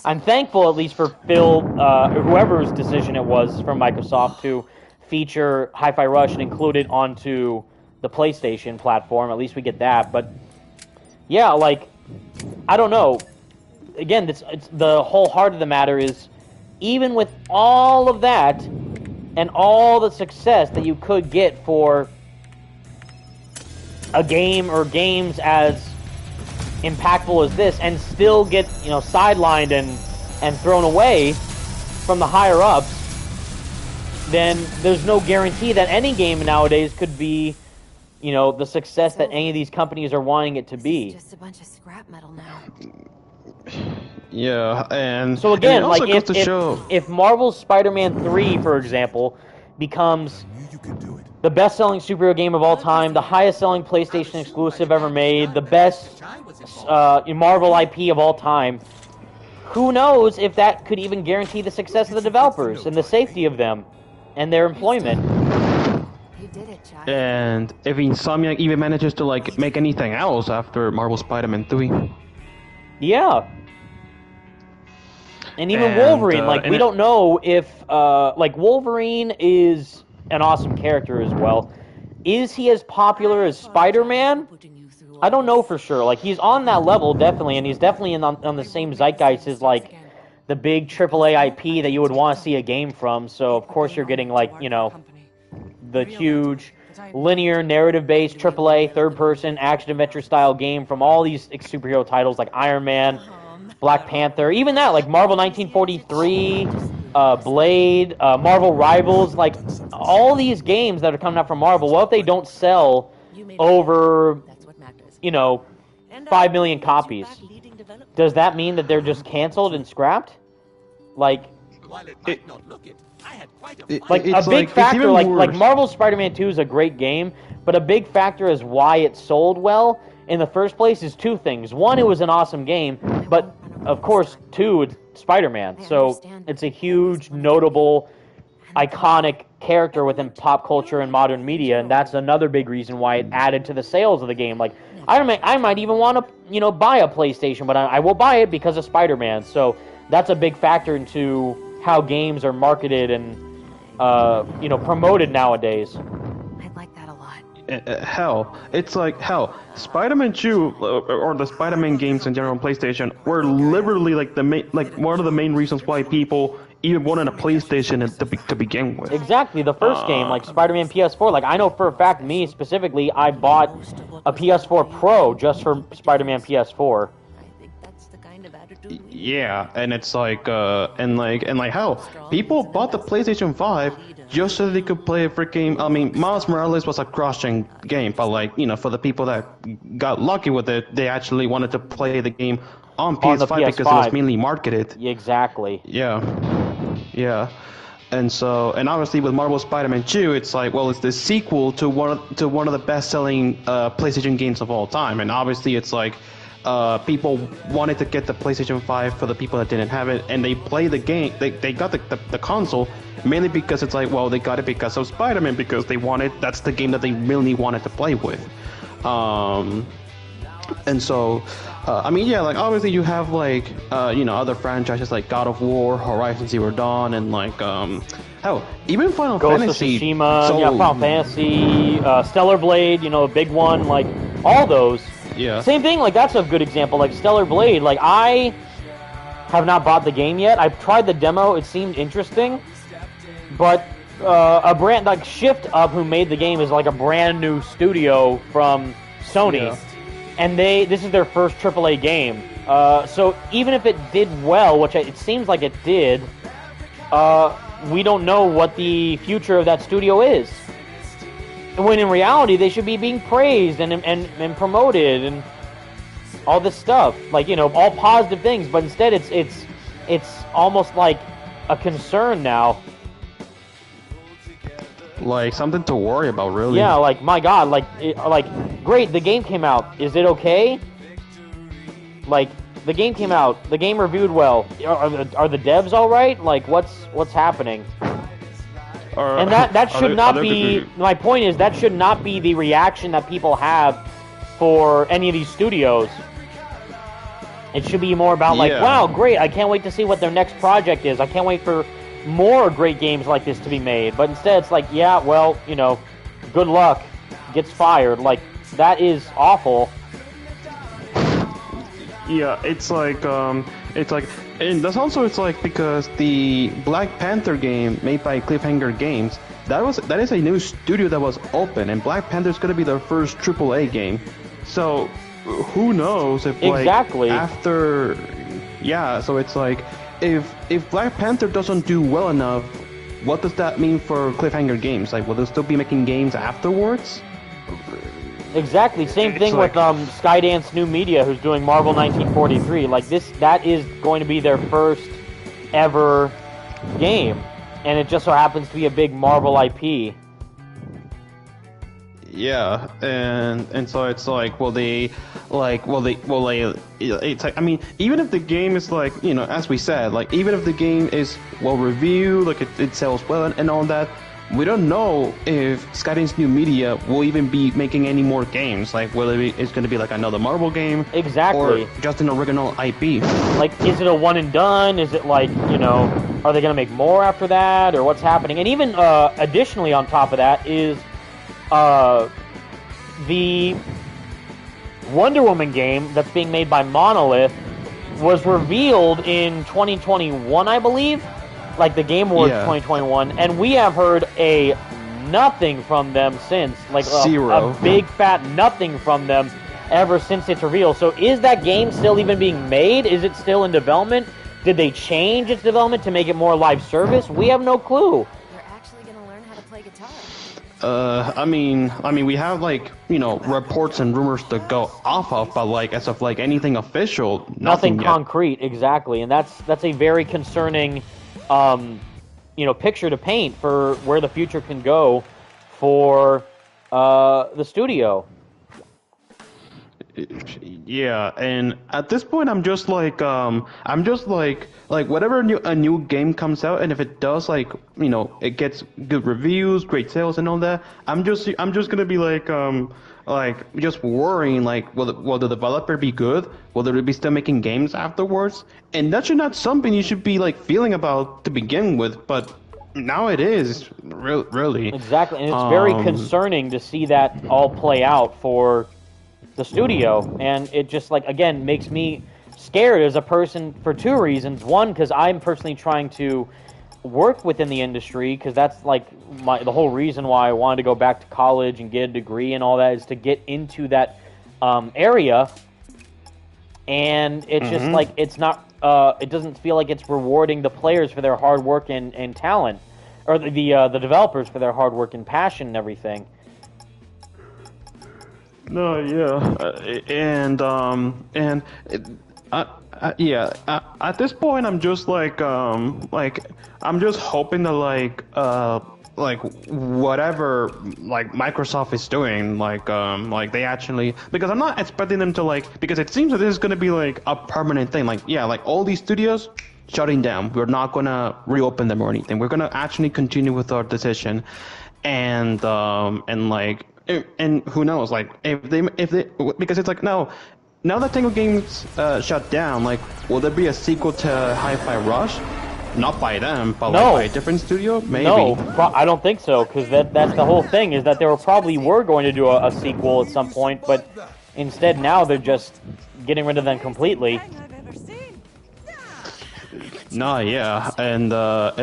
I'm thankful, at least for Phil, whoever's decision it was from Microsoft, to feature Hi-Fi Rush and include it onto the PlayStation platform. At least we get that. But yeah, like, I don't know. Again, it's the whole heart of the matter is, even with all of that and all the success that you could get for a game or games as impactful as this, and still get, you know, sidelined and thrown away from the higher ups, then there's no guarantee that any game nowadays could be, you know, the success that any of these companies are wanting it to be. It's just a bunch of scrap metal now. Yeah, and so again, and like if Marvel's Spider-Man 3, for example, becomes the best-selling superhero game of all time, the highest-selling PlayStation exclusive ever made, the best Marvel IP of all time, who knows if that could even guarantee the success of the developers and the safety of them and their employment. You did it, Chuck. And if Insomniac even manages to like make anything else after Marvel Spider-Man 3. Yeah. And even Wolverine, like, we don't know if, like, Wolverine is an awesome character as well. Is he as popular as Spider-Man? I don't know for sure. Like, he's on that level, definitely, and he's definitely on the same zeitgeist as, like, the big AAA IP that you would want to see a game from. So, of course, you're getting, like, you know, the huge linear, narrative-based AAA, third-person, action-adventure-style game from all these superhero titles, like Iron Man, Black Panther, even that, like Marvel 1943, Blade, Marvel Rivals, like all these games that are coming out from Marvel, what if they don't sell over, you know, 5 million copies? Does that mean that they're just canceled and scrapped? Like, a big factor, like Marvel Spider-Man 2 is a great game, but a big factor is why it sold well in the first place is two things. One, it was an awesome game, but of course, two, it's Spider-Man. So it's a huge, notable, iconic character within pop culture and modern media, and that's another big reason why it added to the sales of the game. Like, I might even want to, you know, buy a PlayStation, but I will buy it because of Spider-Man. So that's a big factor into how games are marketed and, you know, promoted nowadays. I like that a lot. Hell, it's like, Spider-Man 2, or the Spider-Man games in general on PlayStation, were literally like one of the main reasons why people even wanted a PlayStation to begin with. Exactly, the first game, like Spider-Man PS4, like I know for a fact, me specifically, I bought a PS4 Pro just for Spider-Man PS4. Yeah, and it's like, and hell, people bought the PlayStation 5 just so they could play a freaking, I mean, Miles Morales was a cross-gen game, but like, you know, for the people that got lucky with it, they actually wanted to play the game on PS5 because it was mainly marketed. Exactly. Yeah. And so, and obviously with Marvel Spider-Man 2, it's like, well, it's the sequel to one of the best-selling PlayStation games of all time, and obviously it's like, people wanted to get the PlayStation 5 for the people that didn't have it, and they play the game. They got the console mainly because it's like, well, they got it because of Spider-Man, because that's the game that they really wanted to play with. And so, I mean, yeah, like obviously you have like, you know, other franchises like God of War, Horizon Zero Dawn, and like, hell, even Final Fantasy. Ghost of Tsushima, yeah, Final Fantasy, Stellar Blade, you know, a big one, like all those. Yeah. Same thing, like that's a good example, like Stellar Blade. Like I have not bought the game yet. I've tried the demo, it seemed interesting, but a brand like Shift Up, who made the game, is like a brand new studio from Sony, and this is their first AAA game. So even if it did well, which it seems like it did, we don't know what the future of that studio is. When in reality, they should be being praised and promoted and all this stuff, like, you know, all positive things. But instead, it's almost like a concern now. Like something to worry about, really. Yeah, like my God, like great, the game came out. Is it okay? Like the game came out, the game reviewed well. Are the devs all right? Like what's happening? And that should not be, my point is, that should not be the reaction that people have for any of these studios. It should be more about like, wow, great, I can't wait to see what their next project is. I can't wait for more great games like this to be made. But instead it's like, yeah, well, you know, good luck, gets fired. Like, that is awful. Yeah, it's like, and that's also, it's like, because the Black Panther game made by Cliffhanger Games, that is a new studio that was open, and Black Panther's gonna be their first AAA game. So who knows if like after, yeah. So it's like, if Black Panther doesn't do well enough what does that mean for Cliffhanger Games? Like, will they still be making games afterwards? Exactly. Same thing with Skydance New Media, who's doing Marvel 1943. Like that is going to be their first ever game, and it just so happens to be a big Marvel IP. Yeah, and so it's like, it's like, I mean, even if the game is like, you know, as we said, like, even if the game is well reviewed, like it sells well and all that, we don't know if Skydance New Media will even be making any more games. Like, whether it's going to be like another Marvel game, exactly, or just an original IP. Like, is it a one and done? Is it like, you know, are they going to make more after that, or what's happening? And even additionally, on top of that, is the Wonder Woman game that's being made by Monolith was revealed in 2021, I believe. Like the Game Awards 2021, and we have heard a nothing from them since. Like a big fat nothing from them ever since its reveal. So is that game still even being made? Is it still in development? Did they change its development to make it more live service? We have no clue. You're actually gonna learn how to play guitar. I mean, we have, like, you know, reports and rumors to go off of, but like, as of like anything official, nothing concrete, exactly, and that's a very concerning, you know, picture to paint for where the future can go for the studio. Yeah, and at this point, I'm just like whatever a new game comes out, and if it does, like, you know, it gets good reviews, great sales, and all that, I'm just gonna be like just worrying, like, will the developer be good? Will they be still making games afterwards? And that's not something you should be like feeling about to begin with, but now it is really exactly, and it's very concerning to see that all play out for the studio, and it just, like, again, makes me scared as a person for two reasons. One, because I'm personally trying to work within the industry, because that's like the whole reason why I wanted to go back to college and get a degree and all that, is to get into that area. And it's just like, it's not it doesn't feel like it's rewarding the players for their hard work and talent, or the developers for their hard work and passion and everything. No, at this point, I'm just like I'm just hoping that like whatever like Microsoft is doing, like they actually, because I'm not expecting them to, like, because it seems that this is gonna be like a permanent thing. Like, yeah, like all these studios shutting down, we're not gonna reopen them or anything. We're gonna actually continue with our decision, and like. And who knows, like, if they, because it's like, now that Tango Games shut down, like, will there be a sequel to Hi-Fi Rush? Not by them, but like by a different studio, maybe. No, I don't think so, because that's the whole thing, is that they probably were going to do a sequel at some point, but instead now they're just getting rid of them completely. No, yeah, and the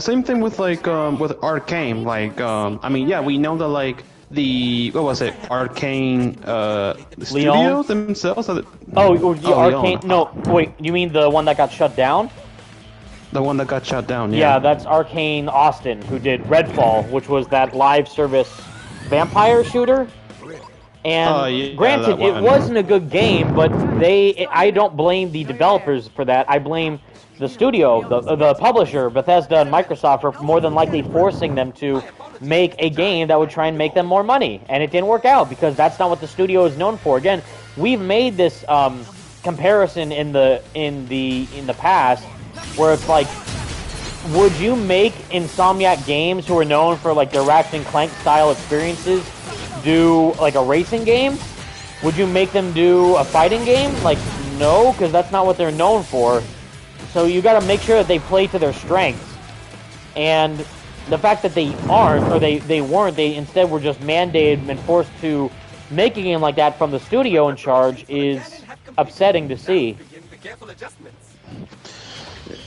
same thing with with Arcane. Like, I mean, yeah, we know that, like, the, what was it, Arcane studios themselves. Arcane. No, wait, you mean the one that got shut down? The one that got shut down. Yeah, that's Arcane Austin, who did Redfall, which was that live service vampire shooter. And granted, it wasn't a good game, but I don't blame the developers for that. I blame the studio, the publisher, Bethesda and Microsoft, for more than likely forcing them to make a game that would try and make them more money. And it didn't work out, because that's not what the studio is known for. Again, we've made this comparison in the past, where it's like, would you make Insomniac Games, who are known for like their Ratchet and Clank style experiences, do like a racing game? Would you make them do a fighting game? Like, no, because that's not what they're known for. So you got to make sure that they play to their strengths. And the fact that they aren't, or they weren't, they instead were just mandated and forced to make a game like that from the studio in charge, is upsetting to see.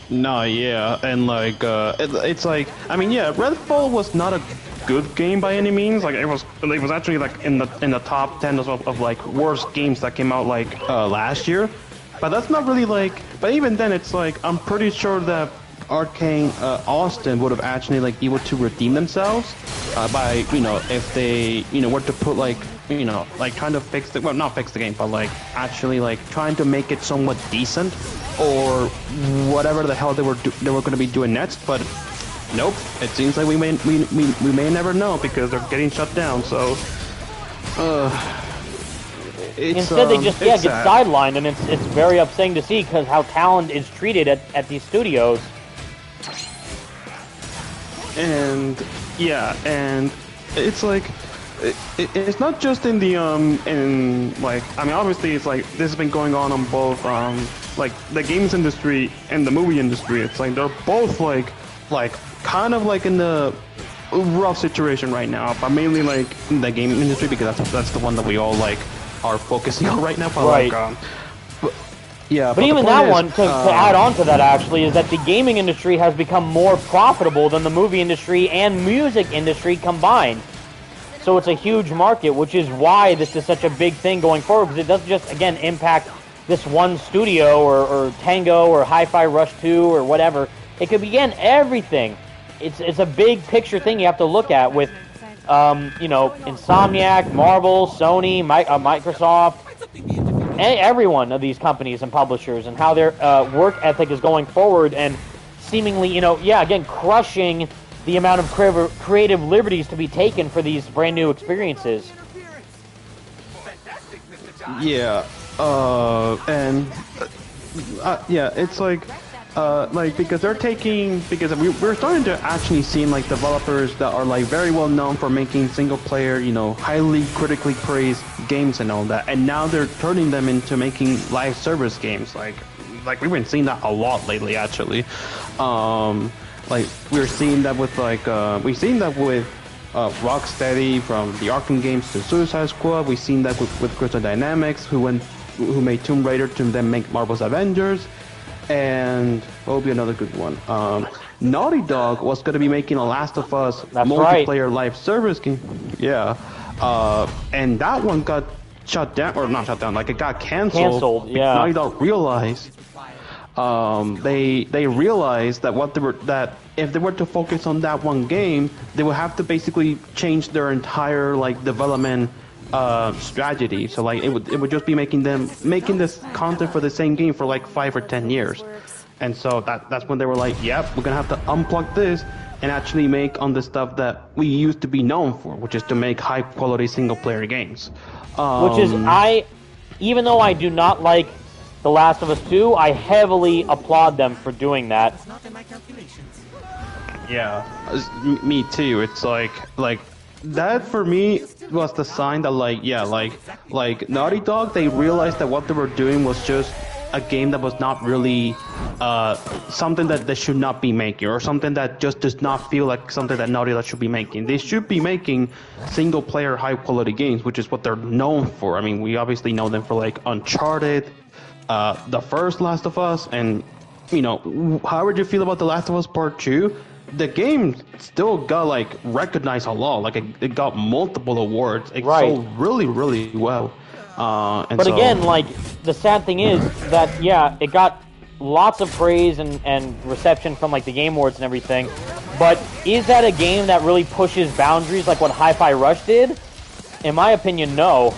No, yeah, and like it's like, I mean, yeah, Redfall was not a good game by any means. Like, it was actually like in the top 10 of like worst games that came out like last year. But that's not really like, but even then, it's like, I'm pretty sure that Arcane Austin would have actually like able to redeem themselves by if they were to put like like trying to fix the not fix the game, but like actually like trying to make it somewhat decent or whatever the hell they were going to be doing next. But nope, it seems like we may never know because they're getting shut down. So instead they just get sidelined, and it's very upsetting to see because how talent is treated at these studios. And yeah, and it's like it's not just in the in like I mean obviously it's like this has been going on both like the games industry and the movie industry. It's like they're both like kind of like in the rough situation right now, but mainly like in the gaming industry because that's the one that we all like are focusing on right now. But right. Like, yeah, but even that one, to add on to that actually, is that the gaming industry has become more profitable than the movie industry and music industry combined. So it's a huge market, which is why this is such a big thing going forward, because it doesn't just, again, impact this one studio or Tango or Hi-Fi Rush 2 or whatever. It could be, again, everything. It's a big picture thing you have to look at with, Insomniac, Marvel, Sony, Microsoft, every one of these companies and publishers, and how their work ethic is going forward and seemingly, again, crushing the amount of creative liberties to be taken for these brand new experiences. Yeah, it's like because they're taking, because we're starting to actually see like developers that are like very well known for making single player, highly critically praised games and all that, and now they're turning them into making live service games. Like we've been seeing that a lot lately, actually. Like we're seeing that with we've seen that with Rocksteady from the Arkham games to Suicide Squad. We've seen that with Crystal Dynamics, who made Tomb Raider to then make Marvel's Avengers. And what would be another good one? Naughty Dog was going to be making a Last of Us multiplayer live service game. Yeah. And that one got shut down, or not shut down, like it got canceled. Yeah. Naughty Dog realized they realized that if they were to focus on that one game, they would have to basically change their entire like development strategy. So like it would just be making this content for the same game for like 5 or 10 years. And so that's when they were like, yep, we're gonna have to unplug this and actually make on the stuff that we used to be known for, which is to make high quality single player games. Which is, even though I do not like The Last of Us 2, I heavily applaud them for doing that. Yeah, me too. It's like that for me was the sign that like Naughty Dog, they realized that what they were doing was just a game that was not really something that they should not be making, or something that just does not feel like something that Naughty Dog should be making. They should be making single player high quality games, which is what they're known for. I mean, we obviously know them for like Uncharted, the first Last of Us, and how would you feel about The Last of Us Part 2? The game still got like recognized a lot. Like it got multiple awards. It sold really, really well. But again, like the sad thing is that it got lots of praise and reception from like the Game Awards and everything. But is that a game that really pushes boundaries like what Hi-Fi Rush did? In my opinion, no.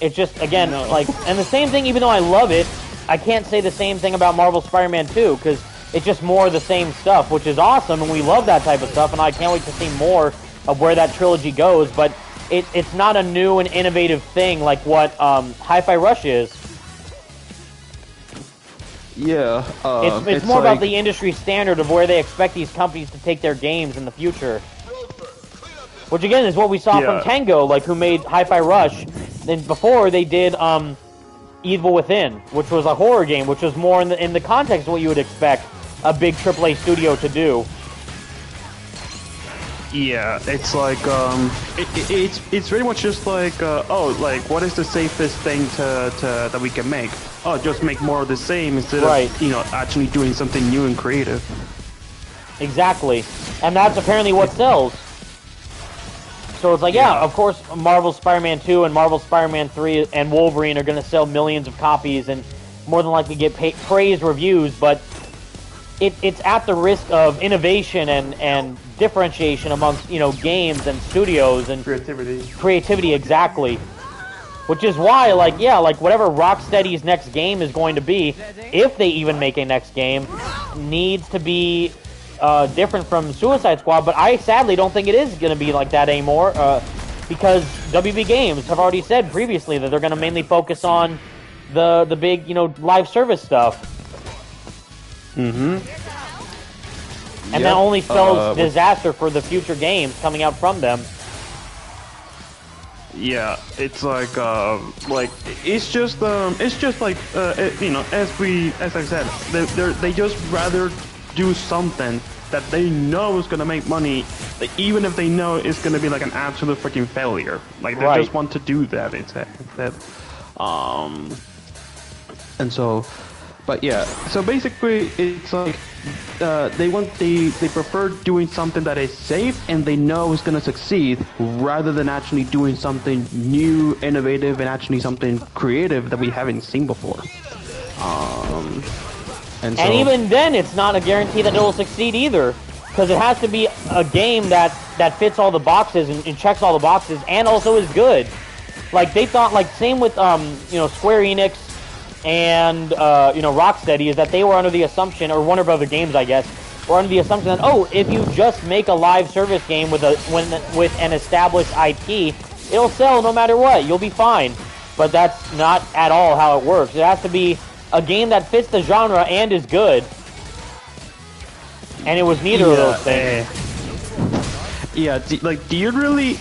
It's just, again, and the same thing, even though I love it, I can't say the same thing about Marvel Spider-Man 2, because it's just more of the same stuff, which is awesome, and we love that type of stuff, and I can't wait to see more of where that trilogy goes, but it's not a new and innovative thing like what Hi-Fi Rush is. Yeah. It's more about the industry standard of where they expect these companies to take their games in the future. Which, again, is what we saw from Tango, like, who made Hi-Fi Rush. Then before, they did Evil Within, which was a horror game, which was more in the context of what you would expect a big AAA studio to do. Yeah, it's like it's very much just like what is the safest thing that we can make? Oh, just make more of the same instead of actually doing something new and creative. Exactly, and that's apparently what sells. So it's like, of course, Marvel Spider-Man 2 and Marvel Spider-Man 3 and Wolverine are going to sell millions of copies and more than likely get praise reviews, but it's at the risk of innovation and differentiation amongst games and studios and creativity exactly. Which is why, like, whatever Rocksteady's next game is going to be, if they even make a next game, needs to be different from Suicide Squad. But I sadly don't think it is going to be like that anymore, because WB Games have already said previously that they're going to mainly focus on the big, live service stuff. Mm-hmm. And that only spells disaster for the future games coming out from them. Yeah, it's like it's just like as I said, they just rather do something that they know is gonna make money, even if they know it's gonna be like an absolute freaking failure. Like they just want to do that instead. And so, but yeah, so basically it's like they prefer doing something that is safe and they know is going to succeed, rather than actually doing something new, innovative, and actually something creative that we haven't seen before. And even then, it's not a guarantee that it will succeed either, because it has to be a game that fits all the boxes and checks all the boxes and also is good. Like they thought, like same with Square Enix and Rocksteady, is that they were under the assumption, or Warner Brother Games, I guess, were under the assumption that, oh, if you just make a live service game with an established IP, it'll sell no matter what. You'll be fine. But that's not at all how it works. It has to be a game that fits the genre and is good. And it was neither of those things.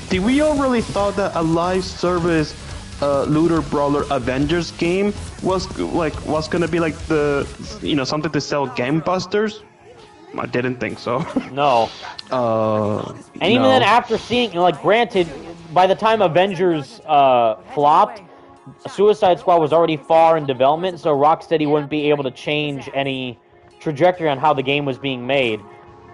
Do we all really thought that a live service looter brawler Avengers game was gonna be like the something to sell gangbusters? I didn't think so. No. And even then, after seeing, granted, by the time Avengers flopped, Suicide Squad was already far in development, so Rocksteady wouldn't be able to change any trajectory on how the game was being made.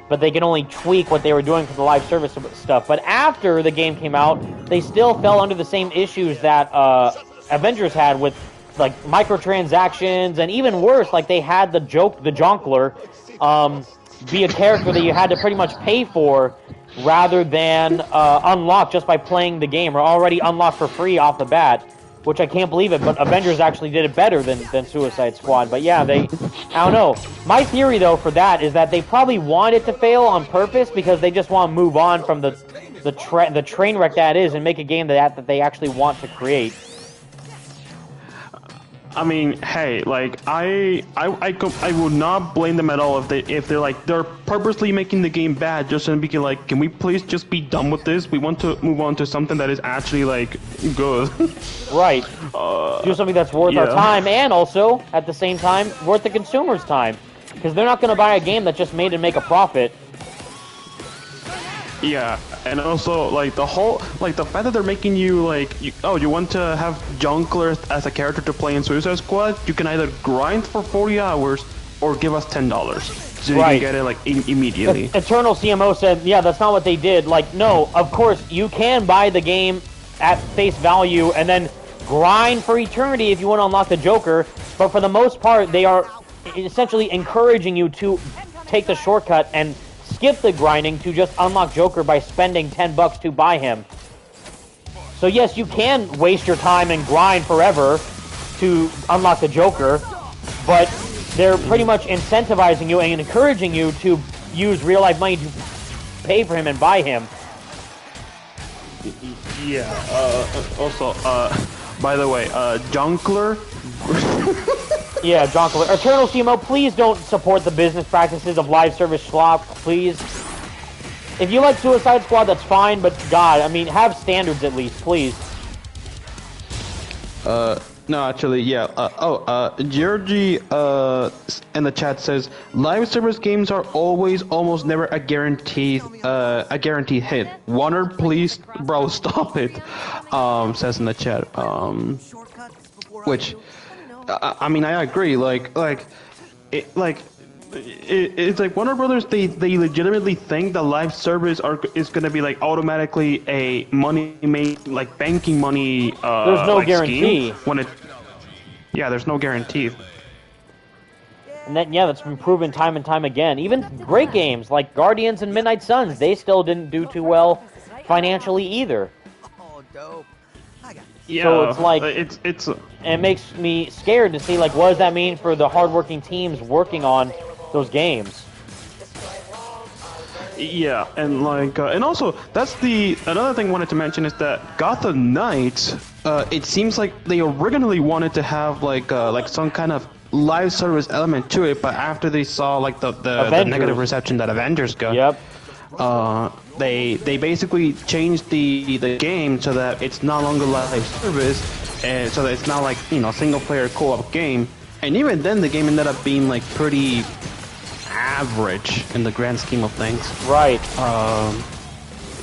But they could only tweak what they were doing for the live service stuff. But after the game came out, they still fell under the same issues that Avengers had with, like, microtransactions, and even worse, like, they had the Jonkler be a character that you had to pretty much pay for rather than unlock just by playing the game, or already unlocked for free off the bat. Which I can't believe it, but Avengers actually did it better than Suicide Squad. But yeah, I don't know. My theory, though, for that is that they probably want it to fail on purpose because they just want to move on from the train wreck that is and make a game that they actually want to create. I mean, hey, like I would not blame them at all if they're purposely making the game bad just to be like, can we please just be done with this? We want to move on to something that is actually like good. Right. Do something that's worth our time, and also at the same time worth the consumer's time, because they're not going to buy a game that just made to make a profit. Yeah, and also like the fact that they're making you you want to have Jonkler as a character to play in Suicide Squad, you can either grind for 40 hours or give us $10 so you can get it immediately. Eternal CMO said, yeah, that's not what they did. Like, no, of course you can buy the game at face value and then grind for eternity if you want to unlock the Joker, but for the most part they are essentially encouraging you to take the shortcut and skip the grinding to just unlock Joker by spending $10 to buy him. So yes, you can waste your time and grind forever to unlock the Joker, but they're pretty much incentivizing you and encouraging you to use real-life money to pay for him and buy him. Yeah, also, by the way, Jonkler... Yeah, Jonkler. Eternal CMO, please don't support the business practices of live service schlock, please. If you like Suicide Squad, that's fine, but God, I mean, have standards at least, please. No, actually, yeah. Georgie in the chat says live service games are almost never a guaranteed hit. Warner, please, bro, stop it. Says in the chat. Which, I mean, I agree. It's like Warner Brothers. They legitimately think that live service is gonna be like automatically a money made, like banking money. There's no guarantee. There's no guarantee. And then, yeah, that's been proven time and time again. Even great games like Guardians and Midnight Suns, they still didn't do too well financially either. Oh, dope. I got Yeah, So it's like it's and it makes me scared to see like what does that mean for the hardworking teams working on those games. yeah, and like and also that's the another thing I wanted to mention is that Gotham Knights. It seems like they originally wanted to have like some kind of live service element to it, but after they saw like the negative reception that Avengers got, Yep. they basically changed the game so that it's no longer live service, and so that it's not like single player co-op game. And even then, the game ended up being like pretty average in the grand scheme of things. Right.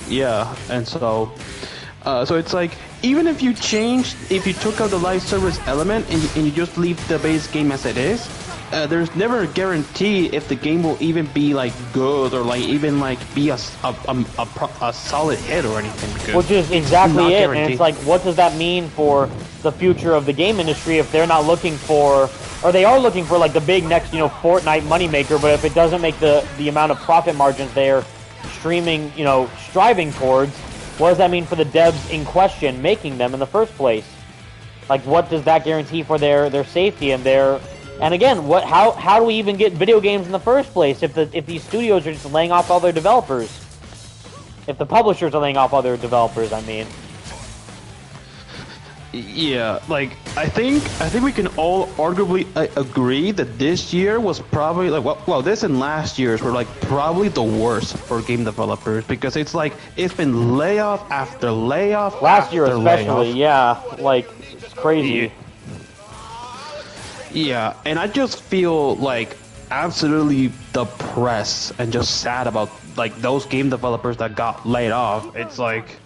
Yeah, and so it's like even if you took out the live service element and you just leave the base game as it is, there's never a guarantee if the game will even be like good or like even like be a solid hit or anything. Because which is exactly it, guaranteed. and it's like, what does that mean for the future of the game industry if they're not looking for, or they are looking for like the big next, Fortnite moneymaker, but if it doesn't make the amount of profit margins they're striving towards, what does that mean for the devs in question making them in the first place? Like, what does that guarantee for their safety and their... And again, how do we even get video games in the first place if these studios are just laying off all their developers? If the publishers are laying off all their developers, I mean. Yeah, like I think we can all arguably agree that this year was probably like this and last year's were like probably the worst for game developers, because it's been layoff after layoff. Last year after especially, layoff. yeah, like it's crazy. Yeah, and I just feel like absolutely depressed and just sad about like those game developers that got laid off. It's like,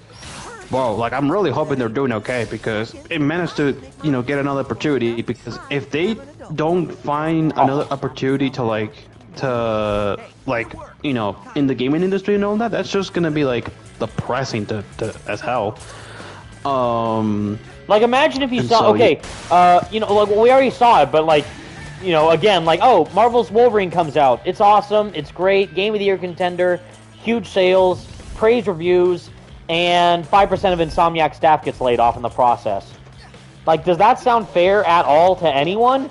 wow, like I'm really hoping they're doing okay, because it managed to, get another opportunity, because if they don't find another opportunity to in the gaming industry and all that, that's just gonna be like depressing to as hell. Like, imagine if you saw, so, like, we already saw it, but, like, again, like, oh, Marvel's Wolverine comes out. It's awesome. It's great. Game of the Year contender. Huge sales. Praise reviews. And 5% of Insomniac staff gets laid off in the process. Like, does that sound fair at all to anyone?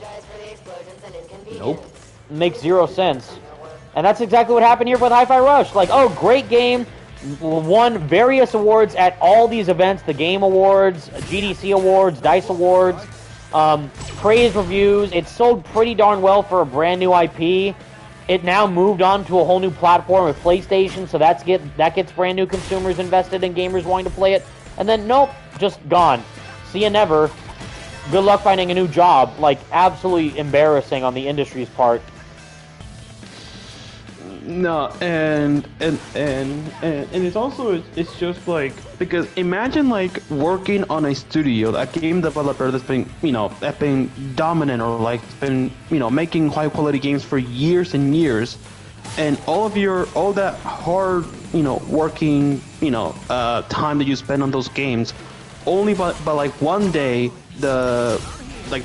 Nope. Makes zero sense. And that's exactly what happened here with Hi-Fi Rush. Like, oh, great game. Won various awards at all these events, the Game Awards, GDC Awards, DICE Awards, praise reviews. It sold pretty darn well for a brand new IP. It now moved on to a whole new platform with PlayStation, so that gets brand new consumers invested in gamers wanting to play it. And then, nope, just gone. See you never. Good luck finding a new job. Like, absolutely embarrassing on the industry's part. No, and it's also it's just like, because imagine like working on a studio, a game developer that's been dominant, or like been making high quality games for years and years, and all that hard working time that you spend on those games, only by like one day the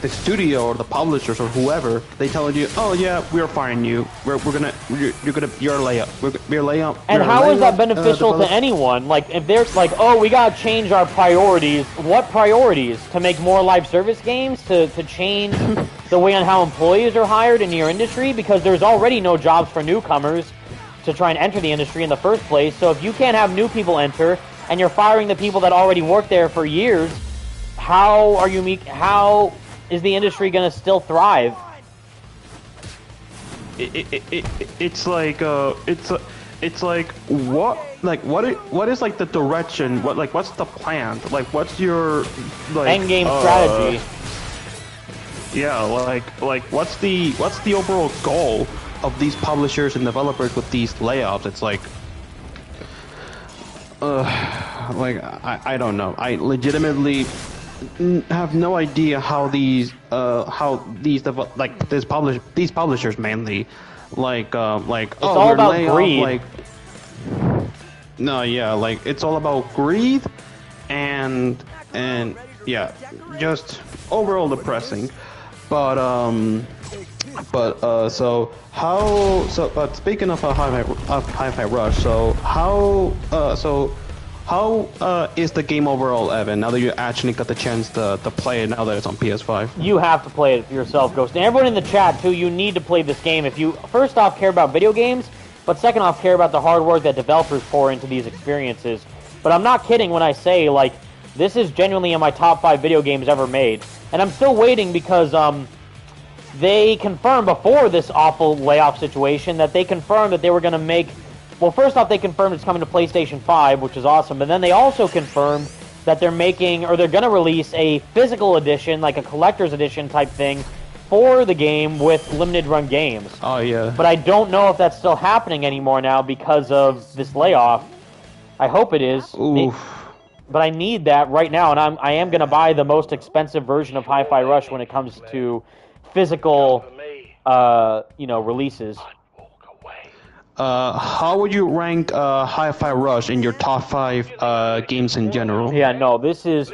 studio or the publishers or whoever, they telling you, oh yeah, we're firing you. You're laying. And how is that beneficial to anyone? Like, if there's like, oh, we gotta change our priorities. What priorities? To make more live service games? To change the way on how employees are hired in your industry? Because there's already no jobs for newcomers to try and enter the industry in the first place. So if you can't have new people enter, and you're firing the people that already worked there for years, how is the industry going to still thrive? It's like what is like the direction? What's the plan? Like, what's your end game strategy? Yeah, like what's the overall goal of these publishers and developers with these layoffs? It's like, I don't know. I legitimately have no idea how these publishers mainly it's all about greed. It's all about greed and yeah, just overall depressing. But speaking of Hi-Fi Rush, how is the game overall, Evan? Now that you actually got the chance to play it, now that it's on PS5. You have to play it for yourself, Ghost. And everyone in the chat too. You need to play this game if you first off care about video games, but second off care about the hard work that developers pour into these experiences. But I'm not kidding when I say like this is genuinely in my top 5 video games ever made, and I'm still waiting because they confirmed before this awful layoff situation that they confirmed that they were going to make. Well, first off, they confirmed it's coming to PlayStation 5, which is awesome. But then they also confirmed that they're making, or they're going to release a physical edition, like a collector's edition type thing, for the game with limited run games. Oh, yeah. But I don't know if that's still happening anymore now because of this layoff. I hope it is. Oof. But I need that right now, and I am going to buy the most expensive version of Hi-Fi Rush when it comes to physical, releases. How would you rank Hi-Fi Rush in your top 5 games in general? Yeah, no, this is...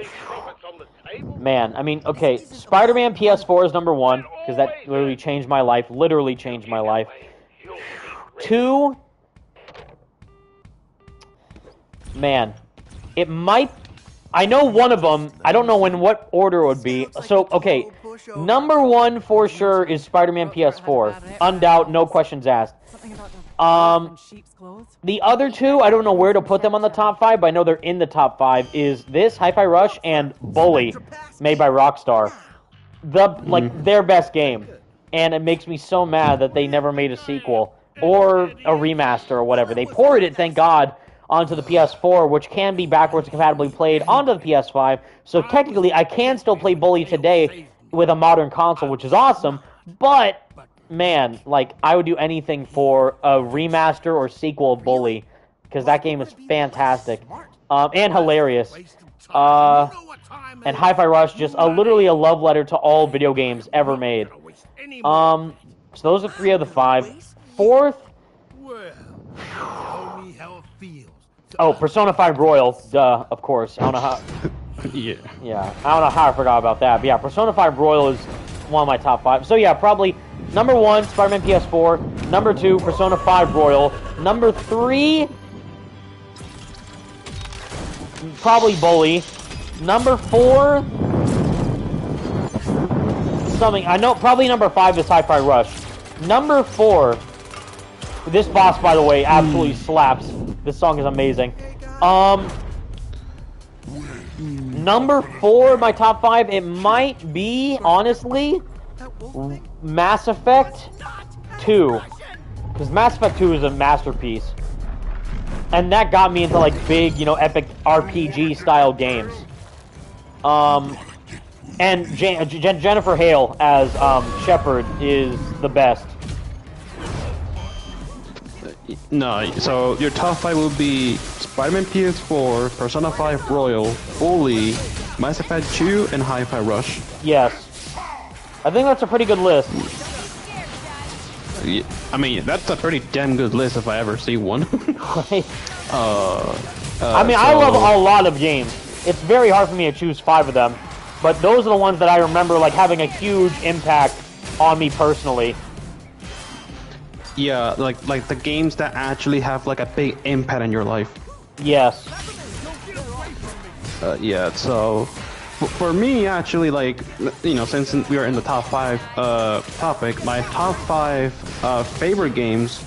Man, I mean, okay, Spider-Man PS4 is number 1, because that literally changed my life. Literally changed my life. 2... Man, it might... I know one of them. I don't know in what order it would be. So, okay, number 1 for sure is Spider-Man PS4. Undoubt, no questions asked. The other 2, I don't know where to put them on the top 5, but I know they're in the top 5, is this, Hi-Fi Rush, and Bully, made by Rockstar. Their best game. And it makes me so mad that they never made a sequel, or a remaster, or whatever. They ported it, thank God, onto the PS4, which can be backwards compatibly played onto the PS5, so technically I can still play Bully today with a modern console, which is awesome, but... Man, like, I would do anything for a remaster or sequel of Bully, because that game is fantastic, and hilarious. And Hi-Fi Rush, just literally a love letter to all video games ever made. So those are 3 of the 5. 4th... Oh, Persona 5 Royal, duh, of course. I don't know how... Yeah, I don't know how I forgot about that, but yeah, Persona 5 Royal is one of my top 5. So yeah, probably... Number 1, Spider-Man PS4. Number 2, Persona 5 Royal. Number 3, probably Bully. Number 4, something. I know, probably number 5 is Hi-Fi Rush. Number 4, this boss, by the way, absolutely slaps. This song is amazing. Number 4, my top 5, it might be, honestly... Mass Effect 2, because Mass Effect 2 is a masterpiece, and that got me into like big, epic RPG style games. And Jennifer Hale as Shepard is the best. No, so your top 5 will be Spider-Man PS4, Persona 5 Royal, Bully, Mass Effect 2, and Hi-Fi Rush. Yes. I think that's a pretty good list. Yeah, I mean, that's a pretty damn good list if I ever see one. I love a lot of games. It's very hard for me to choose 5 of them, but those are the ones that I remember like having a huge impact on me personally. Yeah, like the games that actually have like a big impact in your life. Yes. Yeah, so for me, actually, like, since we are in the top 5 topic, my top 5 favorite games,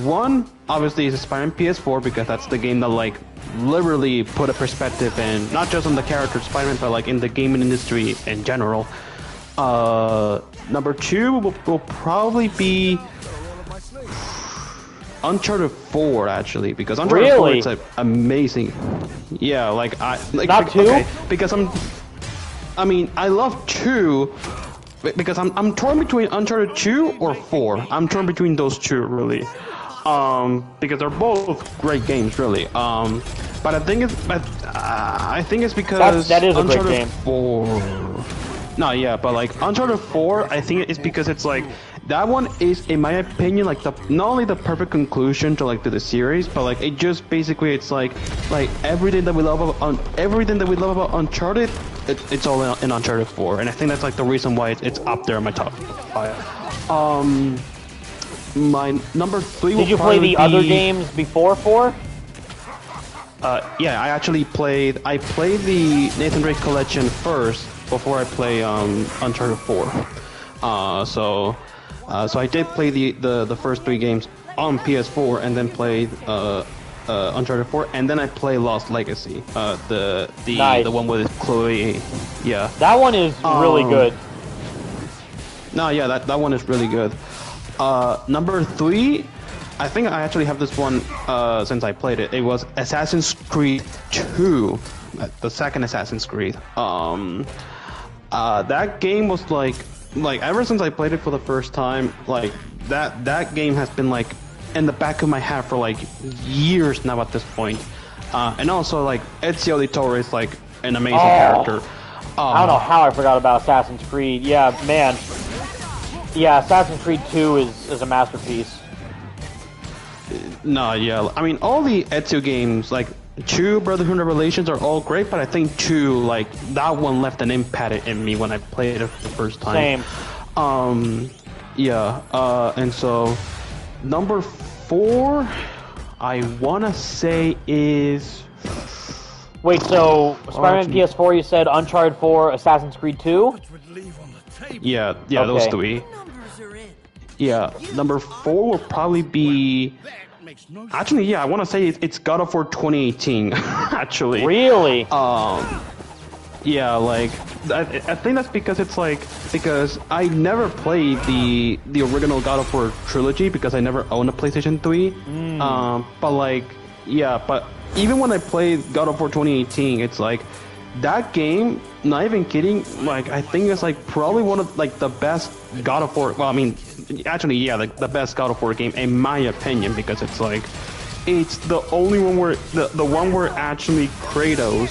1 obviously is Spider-Man PS4, because that's the game that like literally put a perspective in, not just on the character Spider-Man, but like in the gaming industry in general. Number 2 will probably be Uncharted 4, actually, because Uncharted 4 is amazing. Yeah, like not 2? Okay, because I love 2 because I'm torn between Uncharted 2 or 4. I'm torn between those 2, really. Because they're both great games, really. But I think it's because that is a Uncharted great game. 4. No, yeah, but like Uncharted 4, I think it's because it's like that one is, in my opinion, like not only the perfect conclusion to the series, but like it just basically it's like everything that we love about Uncharted it's all in Uncharted 4, and I think that's like the reason why it's up there in my top 5. My number 3. Did you play the other games before 4? Yeah, I played the Nathan Drake collection first before I play Uncharted 4. So I did play the first 3 games on PS4 and then played Uncharted 4, and then I play Lost Legacy, Nice. the one with Chloe. Yeah, that one is really good. No, yeah, that one is really good. Number 3, I think I actually have this one since I played it. It was Assassin's Creed 2, the second Assassin's Creed. That game was like ever since I played it for the first time, like that game has been like in the back of my head for like years now at this point. And also like Ezio Auditore is like an amazing character. I don't know how I forgot about Assassin's Creed. Yeah, man. Yeah, Assassin's Creed 2 is a masterpiece. No, yeah, I mean all the Ezio games, like 2, Brotherhood and Revelations, are all great, but I think 2, like that one left an impact in me when I played it for the first time. Same. Yeah, and so number 4, I wanna say is. Wait, so Spider-Man PS4, you said Uncharted 4, Assassin's Creed 2? Yeah, those 3. Yeah, number 4 will probably be. Actually, yeah, I want to say it's God of War 2018. Actually. Really? Yeah, like I think that's because because I never played the original God of War trilogy because I never owned a PlayStation 3. But even when I played God of War 2018, it's like that game. Not even kidding. Like I think it's like probably one of like the best God of War. Well, I mean, actually, yeah, like the best God of War game in my opinion because it's like it's the only one where the one where actually Kratos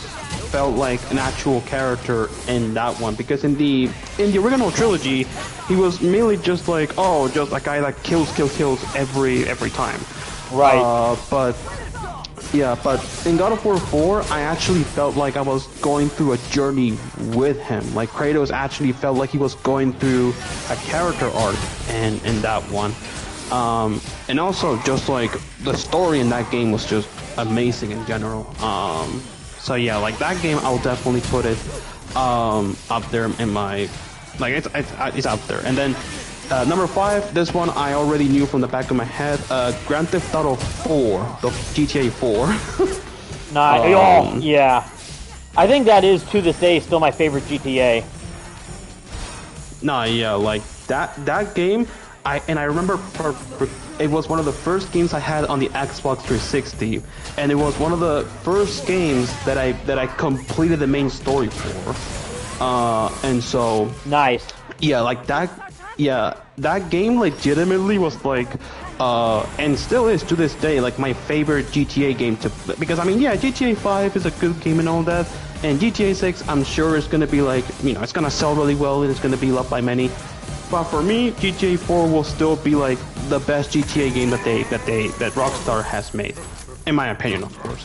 felt like an actual character in that one, because in the original trilogy he was mainly just like just a guy that kills every time. Right. But in God of War 4, I actually felt like I was going through a journey with him. Like Kratos actually felt like he was going through a character arc in that one. And also just like the story in that game was just amazing in general. So yeah, like that game I'll definitely put it up there in my it's out there. And then number 5, this one I already knew from the back of my head. Grand Theft Auto 4, the GTA 4. Nice. Yeah. I think that is to this day still my favorite GTA. Nah, yeah, like that game. I remember it was one of the first games I had on the Xbox 360, and it was one of the first games that I completed the main story for. And so nice. Yeah, like that. Yeah, that game legitimately was like, and still is to this day, like my favorite GTA game to play. Because I mean, yeah, GTA 5 is a good game and all that, and GTA 6 I'm sure is gonna be like, it's gonna sell really well and it's gonna be loved by many. But for me, GTA 4 will still be like the best GTA game that Rockstar has made, in my opinion, of course.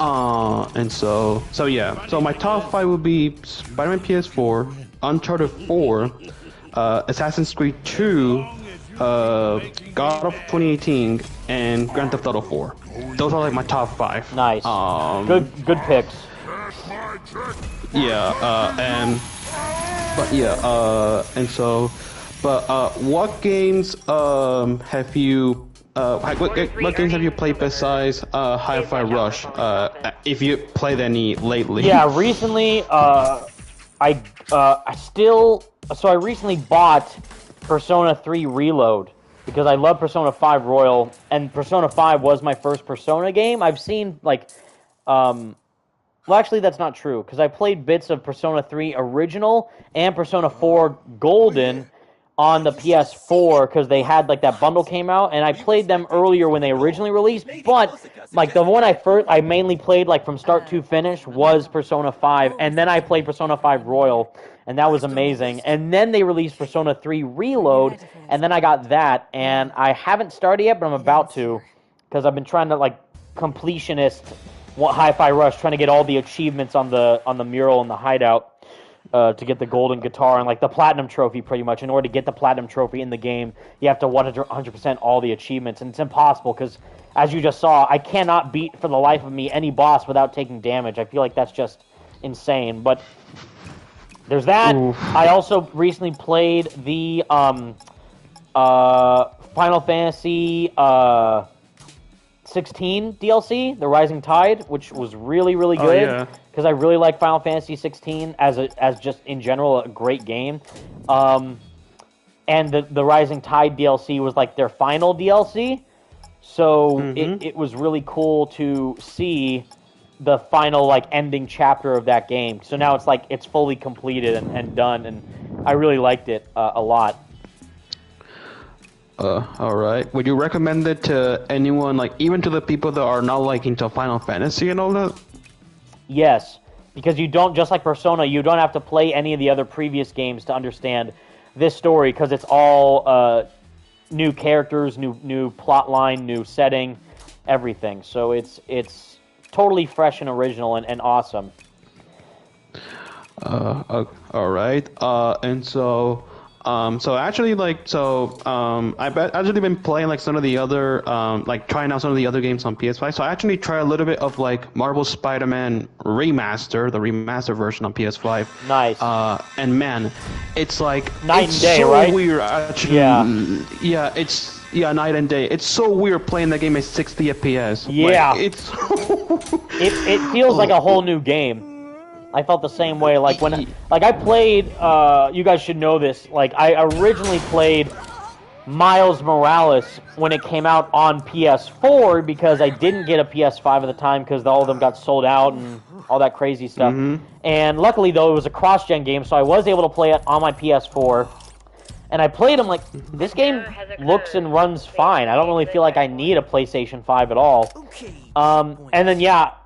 And so yeah, so my top 5 would be Spider-Man PS4, Uncharted 4. Assassin's Creed 2, God of 2018, and Grand Theft Auto 4. Those are like my top 5. Nice. Good picks. What games have you? What games have you played besides Hi-Fi Rush? If you played any lately? Yeah, recently, I recently bought Persona 3 Reload because I love Persona 5 Royal, and Persona 5 was my first Persona game. I've seen well, actually that's not true because I played bits of Persona 3 Original and Persona 4 Golden on the PS4 because they had that bundle came out, and I played them earlier when they originally released. But the one I mainly played from start to finish was Persona 5, and then I played Persona 5 Royal, and that was amazing. And then they released Persona 3 Reload, and then I got that, and I haven't started yet, but I'm about to because I've been trying to completionist Hi-Fi Rush, trying to get all the achievements on the mural in the hideout to get the golden guitar and like the platinum trophy. Pretty much, in order to get the platinum trophy in the game, you have to 100% all the achievements, and it's impossible because, as you just saw, I cannot beat for the life of me any boss without taking damage. I feel like that's just insane. But there's that. Oof. I also recently played the Final Fantasy 16 DLC, The Rising Tide, which was really good because I really like Final Fantasy 16 as just in general a great game. And the Rising Tide DLC was like their final DLC, so it was really cool to see the final like ending chapter of that game. So now it's like it's fully completed and done, and I really liked it a lot. Alright. Would you recommend it to anyone, like even to the people that are not like into Final Fantasy and all that? Yes, because you don't, just like Persona, you don't have to play any of the other previous games to understand this story, because it's all new characters, new plot line, new setting, everything. So it's totally fresh and original and awesome. Alright. And so actually, I've actually been playing like some of the other, like trying out some of the other games on PS5. So I actually tried a little bit of like Marvel Spider-Man Remaster, the remaster version on PS5. Nice. And man, it's like night and day, so right? Weird, actually. Yeah, it's night and day. It's so weird playing the game at 60 FPS. Yeah. Like, it's it feels like a whole new game. I felt the same way. Like when, like I played. You guys should know this. Like I originally played Miles Morales when it came out on PS4 because I didn't get a PS5 at the time because all of them got sold out and all that crazy stuff. And luckily, though, it was a cross-gen game, so I was able to play it on my PS4. And I played them like, this game looks and runs fine. I don't really feel like I need a PlayStation 5 at all. And then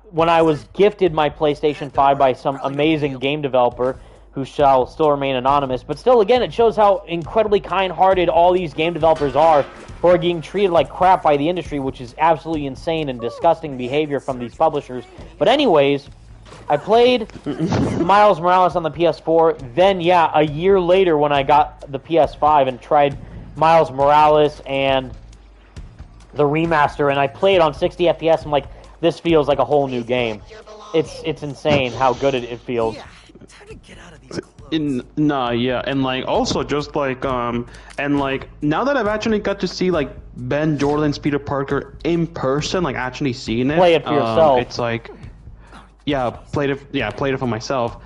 when I was gifted my PlayStation 5 by some amazing game developer who shall still remain anonymous, but still, again, it shows how incredibly kind-hearted all these game developers are who are getting treated like crap by the industry, which is absolutely insane and disgusting behavior from these publishers. But anyways, I played Miles Morales on the PS4, then, a year later when I got the PS5 and tried Miles Morales and the remaster, and I played on 60 FPS, I'm like, this feels like a whole new game. It's insane how good it feels. And like also just like and like now that I've actually got to see like Ben Jordan's Peter Parker in person, like actually seeing it, play it for yourself. It's like played it for myself.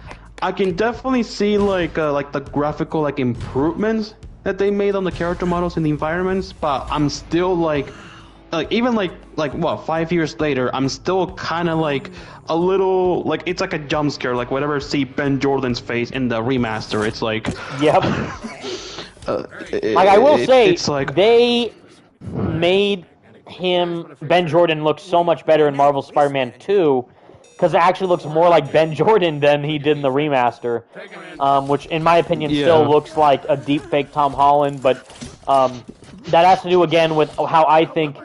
I can definitely see like the graphical like improvements that they made on the character models and the environments, but I'm still like even like what 5 years later, I'm still kind of like a little like it's like a jump scare, like whenever I see Ben Jordan's face in the remaster, it's like like I will say, it's like they made Ben Jordan look so much better in Marvel Spider-Man 2 because it actually looks more like Ben Jordan than he did in the remaster, which in my opinion still looks like a deep fake Tom Holland, but that has to do again with how I think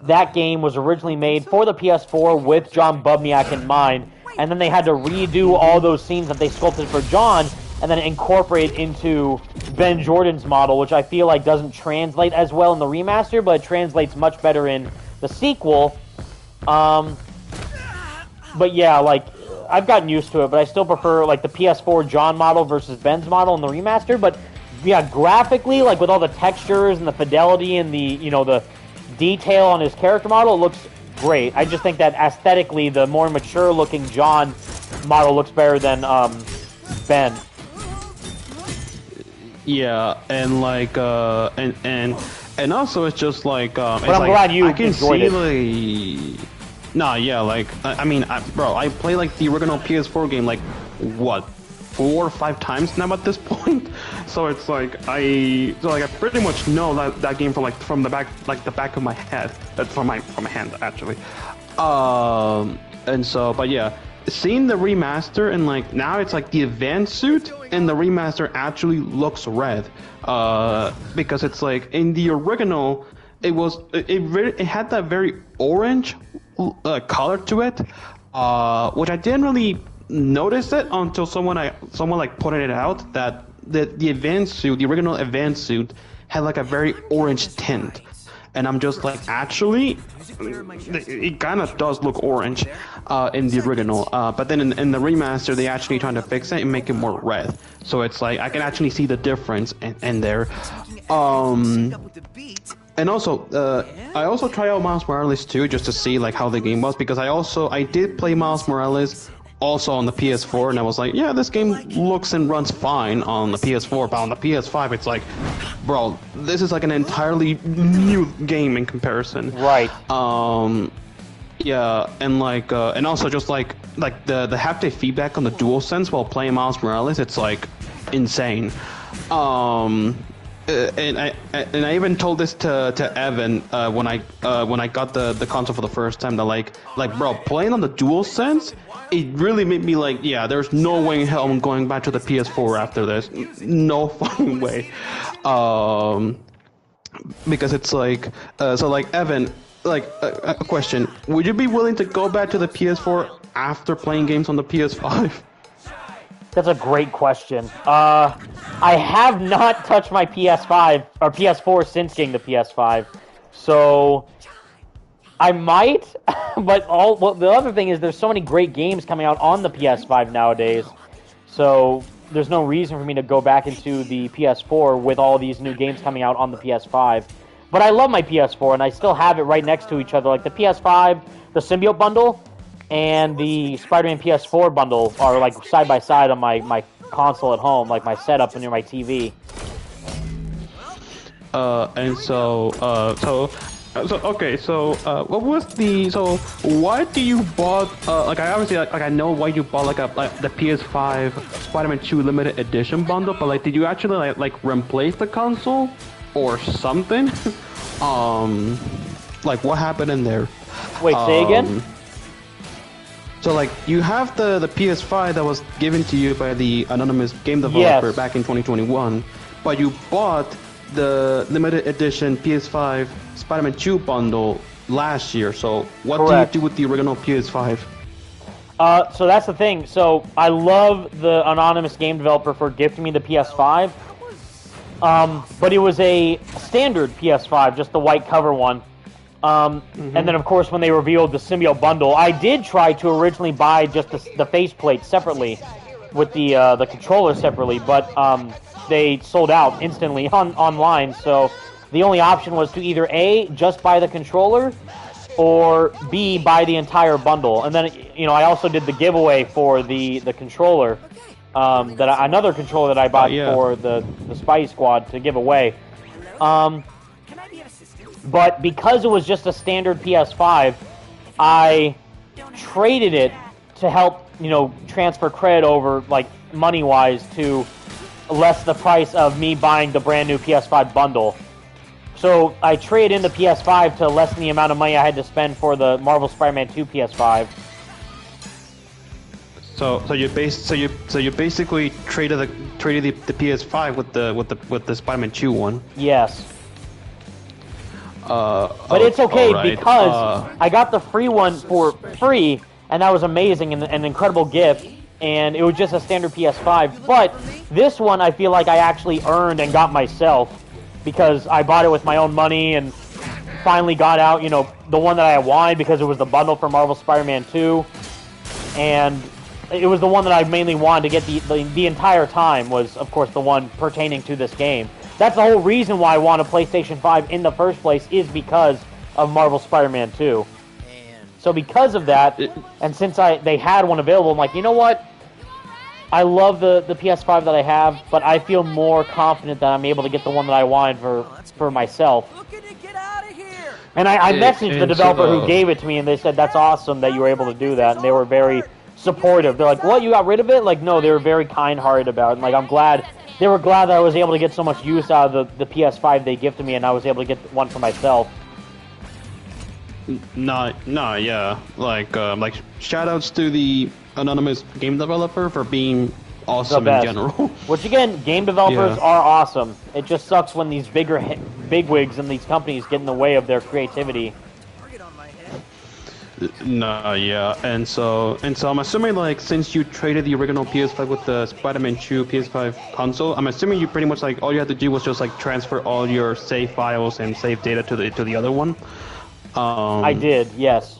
that game was originally made for the PS4 with John Bubniak in mind, and then they had to redo all those scenes that they sculpted for John and then incorporate into Ben Jordan's model, which I feel like doesn't translate as well in the remaster, but it translates much better in the sequel. But like I've gotten used to it, but I still prefer like the PS4 John model versus Ben's model in the remaster. But graphically, like with all the textures and the fidelity and the the detail on his character model, it looks great. I just think that aesthetically, the more mature-looking John model looks better than Ben. Yeah, and like and also it's just like but I'm glad you enjoyed it. I play like the original PS4 game like what 4 or 5 times now at this point, so it's like I pretty much know that game from the back of my head, from my hand actually, and so seeing the remaster and like now it's like the advanced suit and the remaster actually looks red, because it's like in the original it had that very orange color to it. which I didn't really notice it until someone like pointed it out that the advanced suit, the original advanced suit, had like a very orange tint, and I'm just like, actually, it kind of does look orange in the original, but then in the remaster they actually trying to fix it and make it more red, so it's like I can actually see the difference in there. And also, I also tried out Miles Morales too, just to see like how the game was, because I did play Miles Morales also on the PS4, and I was like, yeah, this game looks and runs fine on the PS4, but on the PS5, it's like, bro, this is like an entirely new game in comparison. Right. Yeah, and like, and also just like the haptic feedback on the DualSense while playing Miles Morales, it's like insane. And I even told this to Evan when I got the console for the first time, that like bro, playing on the DualSense, it really made me like, yeah, there's no way in hell I'm going back to the PS4 after this. No fucking way. Because it's like, so like Evan, like a question: would you be willing to go back to the PS4 after playing games on the PS5? That's a great question. I have not touched my PS5 or PS4 since getting the PS5, so I might. But the other thing is, there's so many great games coming out on the PS5 nowadays, so there's no reason for me to go back into the PS4 with all these new games coming out on the PS5. But I love my PS4, and I still have it right next to each other. Like the PS5, the Symbiote bundle, and the Spider-Man PS4 bundle are like side by side on my console at home, like my setup near my TV. And so okay, so what was the, so why do you bought like, I obviously like I know why you bought like the PS5 Spider-Man 2 limited edition bundle, but like, did you actually like replace the console or something? Like, what happened in there? Wait, say again? So like, you have the PS5 that was given to you by the anonymous game developer back in 2021, but you bought the limited edition PS5 Spider-Man 2 bundle last year. So what Correct. do you do with the original PS5? So that's the thing. So I love the anonymous game developer for gifting me the PS5. But it was a standard PS5, just the white cover one. And then, of course, when they revealed the Symbiote bundle, I did try to originally buy just the faceplate separately, with the controller separately, but they sold out instantly online. So the only option was to either A, just buy the controller, or B, buy the entire bundle. And then, I also did the giveaway for the controller, another controller that I bought for the Spidey Squad to give away. But because it was just a standard PS5, I traded it to help, transfer credit over, like, money-wise, to less the price of me buying the brand new PS5 bundle. So I traded in the PS5 to lessen the amount of money I had to spend for the Marvel Spider-Man 2 PS5. So you basically traded the PS5 with the Spider-Man 2 one. Yes. But it's okay because I got the free one for free, and that was amazing and an incredible gift. And it was just a standard PS5. But this one, I feel like I actually earned and got myself, because I bought it with my own money and finally got out, the one that I wanted, because it was the bundle for Marvel Spider-Man 2, and it was the one that I mainly wanted to get the entire time, was, of course, the one pertaining to this game. That's the whole reason why I want a PlayStation 5 in the first place, is because of Marvel Spider-Man 2. So because of that, and since they had one available, I'm like, you know what? I love the PS5 that I have, but I feel more confident that I'm able to get the one that I wanted for myself. And I messaged the developer who gave it to me, and they said, that's awesome that you were able to do that, and they were very supportive. They're like, what, you got rid of it? Like, no, they were very kind-hearted about it. And, like, I'm glad, they were glad that I was able to get so much use out of the PS5 they gifted me, and I was able to get one for myself. No, yeah. Like shoutouts to the anonymous game developer for being awesome in general. Which, again, game developers are awesome. It just sucks when these bigwigs in these companies get in the way of their creativity. No, yeah, and so I'm assuming like since you traded the original PS5 with the Spider-Man 2 PS5 console, I'm assuming you pretty much like all you had to do was just like transfer all your save files and save data to the other one. I did, yes.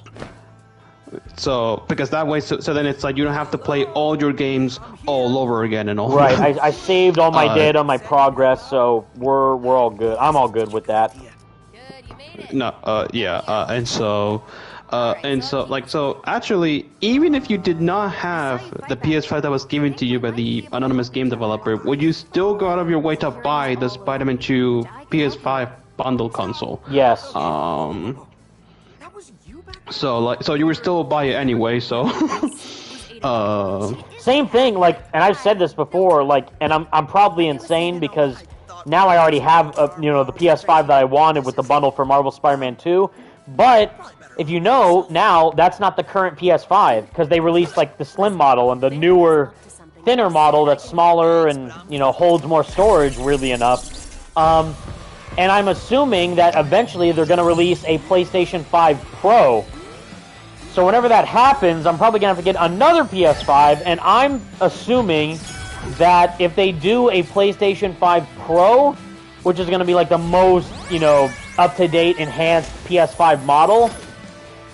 So because that way, so then it's like you don't have to play all your games all over again and all. Right, I saved all my data, my progress, so we're all good. I'm all good with that. No, yeah, and so actually, even if you did not have the PS5 that was given to you by the anonymous game developer, would you still go out of your way to buy the Spider-Man 2 PS5 bundle console? Yes. So you would still buy it anyway, so Same thing, like, and I've said this before, like, and I'm probably insane because now I already have, the PS5 that I wanted with the bundle for Marvel Spider-Man 2, but if you know, now, that's not the current PS5, because they released, like, the slim model and the newer, thinner model that's smaller and, holds more storage, weirdly enough. And I'm assuming that eventually they're going to release a PlayStation 5 Pro. So whenever that happens, I'm probably going to have to get another PS5, and I'm assuming that if they do a PlayStation 5 Pro, which is going to be like the most, up-to-date, enhanced PS5 model,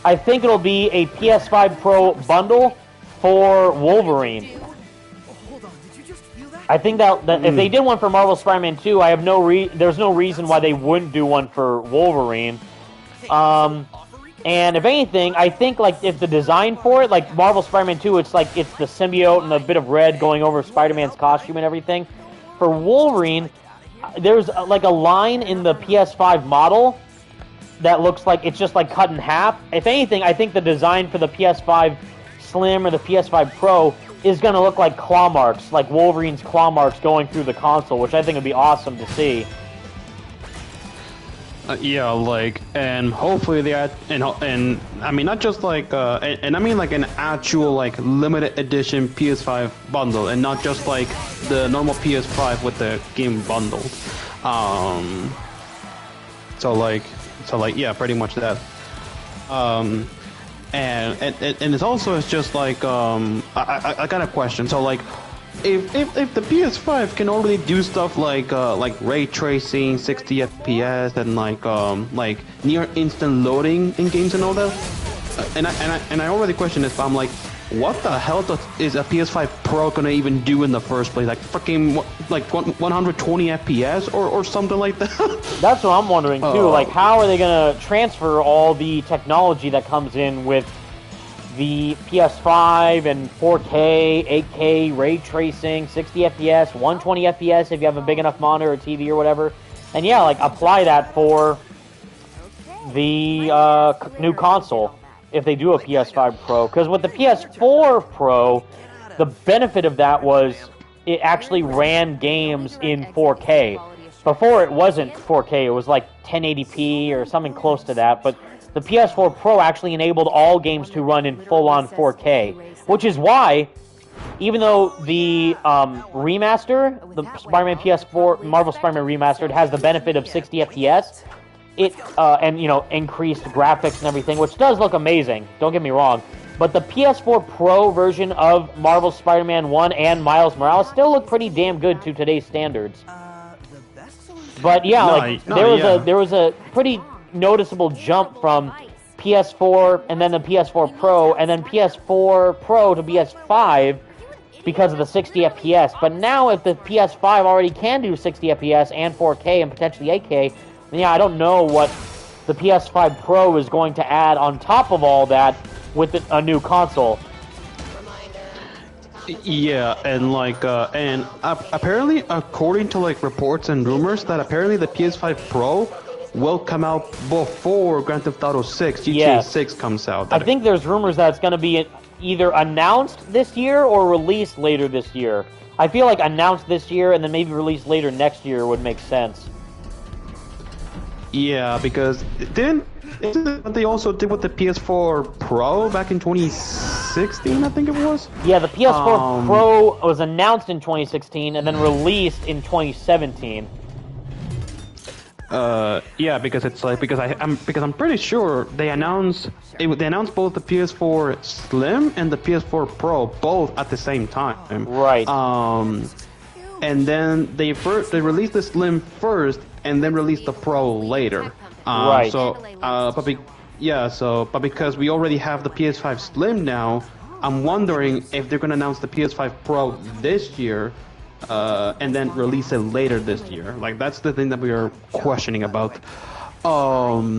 I think it'll be a PS5 Pro bundle for Wolverine. I think that if they did one for Marvel Spider-Man 2, I have there's no reason why they wouldn't do one for Wolverine. And if anything, I think like if the design for it, like Marvel Spider-Man 2, it's the symbiote and a bit of red going over Spider-Man's costume and everything. For Wolverine, there's like a line in the PS5 model that looks like it's just like cut in half. If anything, I think the design for the PS5 Slim or the PS5 Pro is going to look like claw marks, like Wolverine's claw marks going through the console, which I think would be awesome to see. Yeah, like, and hopefully they add, and I mean not just like, and I mean like an actual like limited edition PS5 bundle, and not just like the normal PS5 with the game bundled. So like yeah, pretty much that. And it's just like I got a question. So like, if the PS5 can already do stuff like ray tracing, 60 FPS, and like near instant loading in games and all that, and I already questioned this, but I'm like, what the hell is a PS5 Pro gonna even do in the first place? Like fucking 120 FPS or something like that? That's what I'm wondering too. Like, how are they gonna transfer all the technology that comes in with the PS5 and 4K, 8K, ray tracing, 60 FPS, 120 FPS if you have a big enough monitor or TV or whatever, and yeah, like apply that for the new console if they do a PS5 Pro. Because with the PS4 Pro, the benefit of that was it actually ran games in 4K. Before it wasn't 4K, it was like 1080p or something close to that, but the PS4 Pro actually enabled all games to run in full-on 4K, which is why, even though the remaster, the Spider-Man PS4, Marvel Spider-Man Remastered, has the benefit of 60 FPS, and increased graphics and everything, which does look amazing, don't get me wrong, but the PS4 Pro version of Marvel Spider-Man 1 and Miles Morales still look pretty damn good to today's standards. But yeah, there was a pretty noticeable jump from PS4 and then the PS4 Pro and then PS4 Pro to PS5 because of the 60 FPS. But now if the PS5 already can do 60 FPS and 4K and potentially 8K, then yeah, I don't know what the PS5 Pro is going to add on top of all that with a new console. Yeah, and apparently, according to like reports and rumors, that apparently the PS5 Pro will come out before Grand Theft Auto 6, GTA 6 comes out. I think there's rumors that it's going to be either announced this year or released later this year. I feel like announced this year and then maybe released later next year would make sense. Yeah, because isn't it what they also did with the PS4 Pro back in 2016, I think it was? Yeah, the PS4 Pro was announced in 2016 and then released in 2017. Yeah, because it's like I'm pretty sure they announced both the PS4 Slim and the PS4 Pro both at the same time. Right. And then they released the Slim first and then released the Pro later. Right. But because we already have the PS5 Slim now, I'm wondering if they're gonna announce the PS5 Pro this year. And then release it later this year. Like, that's the thing that we are questioning about.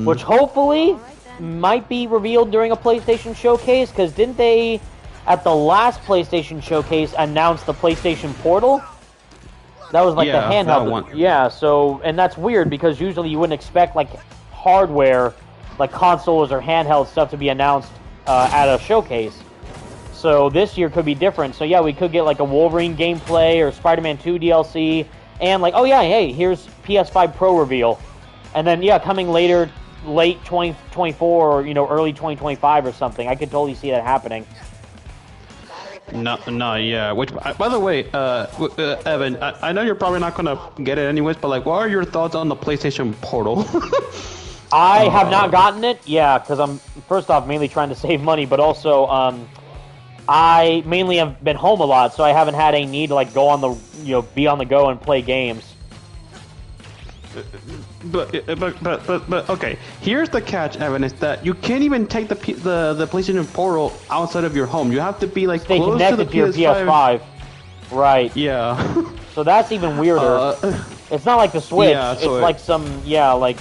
Which hopefully might be revealed during a PlayStation showcase, because didn't they, at the last PlayStation showcase, announce the PlayStation Portal? That was like the handheld. That one. Yeah, so, and that's weird, because usually you wouldn't expect, like, hardware, like consoles or handheld stuff to be announced at a showcase. So this year could be different. So yeah, we could get like a Wolverine gameplay or Spider-Man 2 DLC, and like, oh yeah, hey, here's PS5 Pro reveal, and then yeah, coming later, late 2024 or early 2025 or something. I could totally see that happening. No, yeah. Which, by the way, Evan, I know you're probably not gonna get it anyways, but like, what are your thoughts on the PlayStation Portal? I have not gotten it, yeah, because I'm first off mainly trying to save money, but also I mainly have been home a lot, so I haven't had a need to like go on the be on the go and play games. But okay. Here's the catch, Evan, is that you can't even take the PlayStation Portal outside of your home. You have to be like Stay close connected to the your PS5. Right. Yeah. So that's even weirder. It's not like the Switch. Yeah, so it's like some like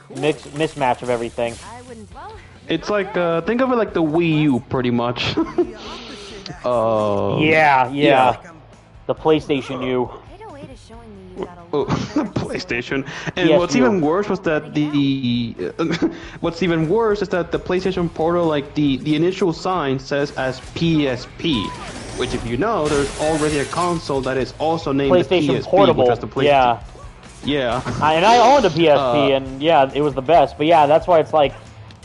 mismatch of everything. It's like think of it like the Wii U, pretty much. Yeah. The PlayStation U. The PlayStation, and PSU. what's even worse was that what's even worse is that the PlayStation Portal, like the initial sign says as PSP, which, if you know, there's already a console that is also named PlayStation the PSP, Portable. which was the PlayStation. Yeah. And I owned a PSP, and yeah, it was the best. But yeah, that's why it's like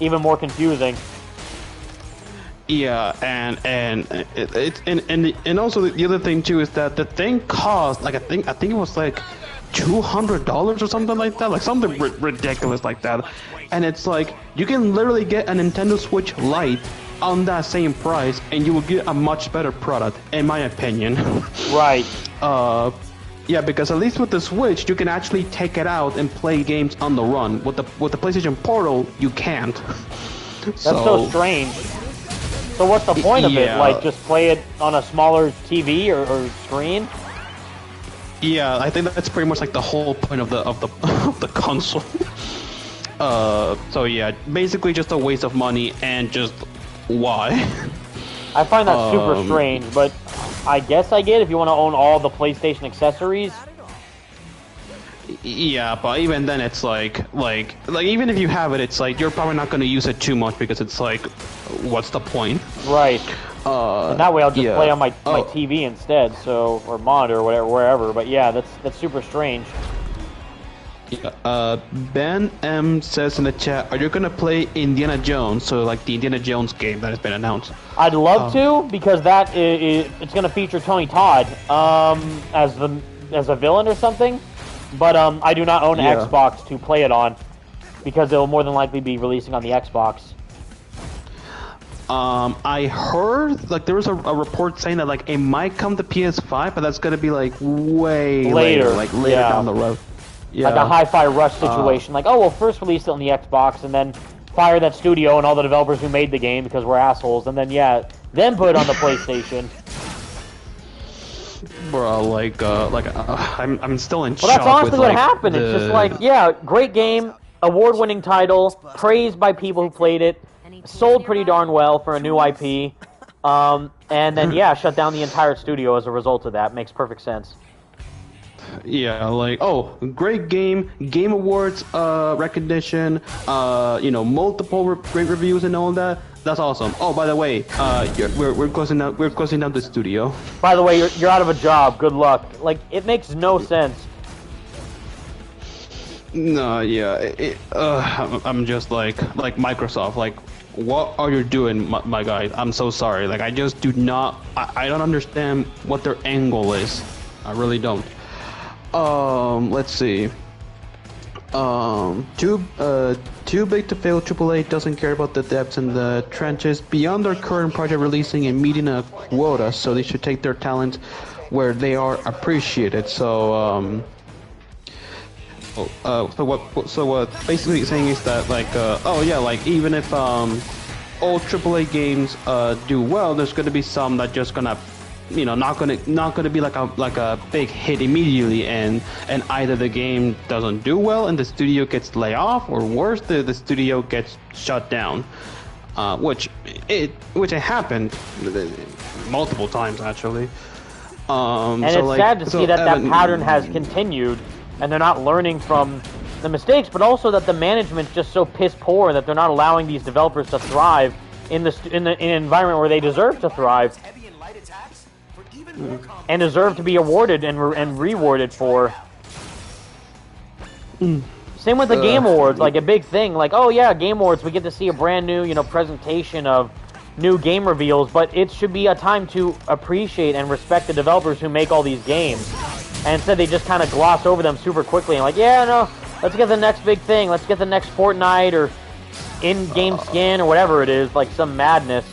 even more confusing. Yeah, and also the other thing too is that the thing cost like I think it was like $200 or something like that, like something ridiculous like that, and it's like you can literally get a Nintendo Switch Lite on that same price, and you will get a much better product, in my opinion. Right. Yeah, because at least with the Switch, you can actually take it out and play games on the run. With the PlayStation Portal, you can't. That's so strange. So what's the point of it? Like, just play it on a smaller TV or screen? Yeah, I think that's pretty much like the whole point of the console. So yeah, basically just a waste of money, and just why? I find that super strange, but I guess I get if you want to own all the PlayStation accessories. Yeah, but even then, it's like even if you have it, it's like you're probably not going to use it too much, because it's like, what's the point? Right. And that way I'll just play on my TV instead, so, or monitor or whatever, wherever. But yeah, that's super strange. Yeah, Ben M says in the chat, are you going to play Indiana Jones? So like the Indiana Jones game that has been announced. I'd love to, because that it's going to feature Tony Todd as a villain or something. But I do not own an Xbox to play it on, because it will more than likely be releasing on the Xbox. I heard like there was a report saying that like it might come to PS5, but that's gonna be like way later down the road. Yeah. Like a Hi-Fi Rush situation. Like, oh, we'll first release it on the Xbox, and then fire that studio and all the developers who made the game because we're assholes, and then then put it on the PlayStation. Bro, I'm still in shock. Well, that's honestly with, what like, happened. It's just like, yeah, great game, award-winning title, praised by people who played it, sold pretty darn well for a new IP, and then shut down the entire studio as a result of that. Makes perfect sense. Yeah, like, oh, great game, Game Awards recognition, multiple great reviews and all that. That's awesome. Oh, by the way, we're closing down the studio. By the way, you're out of a job. Good luck. Like, it makes no sense. No, yeah, I'm just like Microsoft. Like, what are you doing, my guy? I'm so sorry. Like, I just do not. I don't understand what their angle is. I really don't. Let's see. Too big to fail. AAA doesn't care about the depths and the trenches beyond their current project releasing and meeting a quota, so they should take their talents where they are appreciated. So what basically he's saying is that like like even if all AAA games do well, there's gonna be some that just gonna not gonna be like a big hit immediately, and either the game doesn't do well and the studio gets laid off, or worse, the studio gets shut down, which it happened multiple times actually. And it's sad to see that pattern has continued, and they're not learning from the mistakes, but also that the management's just so piss poor that they're not allowing these developers to thrive in an environment where they deserve to thrive. And deserve to be awarded and rewarded for. Same with the Game Awards, like a big thing. Like, oh yeah, Game Awards, we get to see a brand new, presentation of new game reveals, but it should be a time to appreciate and respect the developers who make all these games. And instead they just kind of gloss over them super quickly and like, yeah, no, let's get the next big thing. Let's get the next Fortnite or in-game skin or whatever it is, like some madness.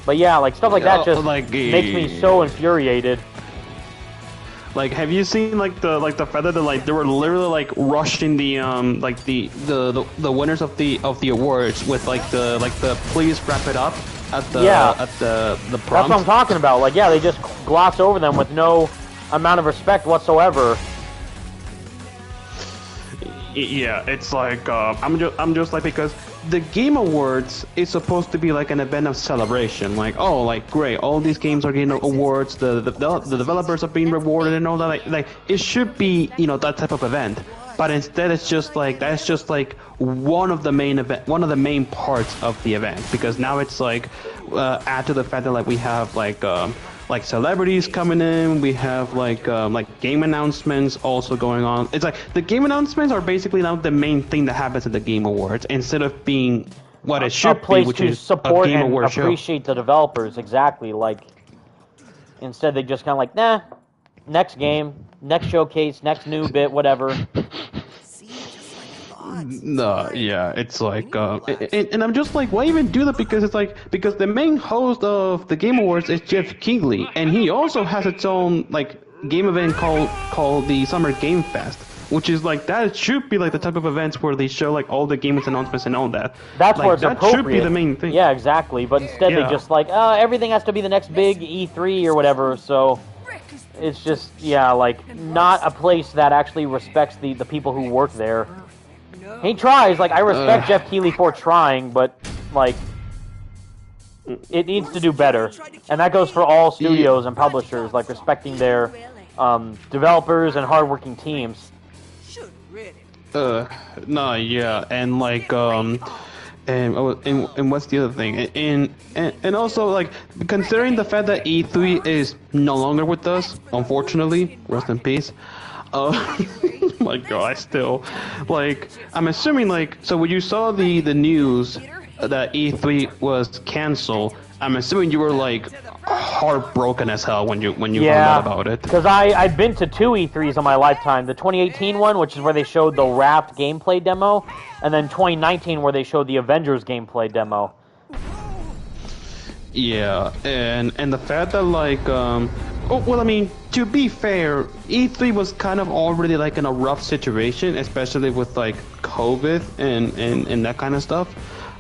But yeah, like stuff like that just makes me so infuriated. Like, have you seen like the fact that they were literally like rushing the winners of the awards with like the please wrap it up at the prompt? That's what I'm talking about. Like, yeah, they just gloss over them with no amount of respect whatsoever. Yeah, it's like I'm just like, because the Game Awards is supposed to be like an event of celebration, like, oh, like, great, all these games are getting awards, the developers are being rewarded and all that, like it should be that type of event, but instead it's just like that's just like one of the main parts of the event, because now it's like add to the fact that like we have like celebrities coming in, we have like game announcements also going on. It's like the game announcements are basically now the main thing that happens at the Game Awards, instead of being what it should be, which is support a Game and Award show. Appreciate the developers, exactly. Like, instead they just kind of like, nah, next game, next showcase, next new bit, whatever. No, yeah, it's like, and I'm just like, why even do that? Because it's like, because the main host of the Game Awards is Jeff Keighley, and he also has its own like game event called the Summer Game Fest, which is like, that should be like the type of events where they show like all the games announcements and all that. That's like, where it's that appropriate. Should be the main thing. Yeah, exactly. But instead they just like, everything has to be the next big E3 or whatever. So it's just, yeah, like not a place that actually respects the people who work there. He tries, like, I respect Jeff Keighley for trying, but, like, it needs to do better. And that goes for all studios and publishers, like, respecting their developers and hardworking teams. No, yeah, and, like, and what's the other thing? And also, like, considering the fact that E3 is no longer with us, unfortunately, rest in peace, my god, I still, like, I'm assuming, like, so when you saw the news that E3 was canceled, I'm assuming you were, like, heartbroken as hell when you found out about it. Because I've been to 2 E3s in my lifetime. The 2018 one, which is where they showed the Raft gameplay demo, and then 2019 where they showed the Avengers gameplay demo. Yeah, and the fact that, like, well, I mean, to be fair, E3 was kind of already, like, in a rough situation, especially with, like, COVID and that kind of stuff.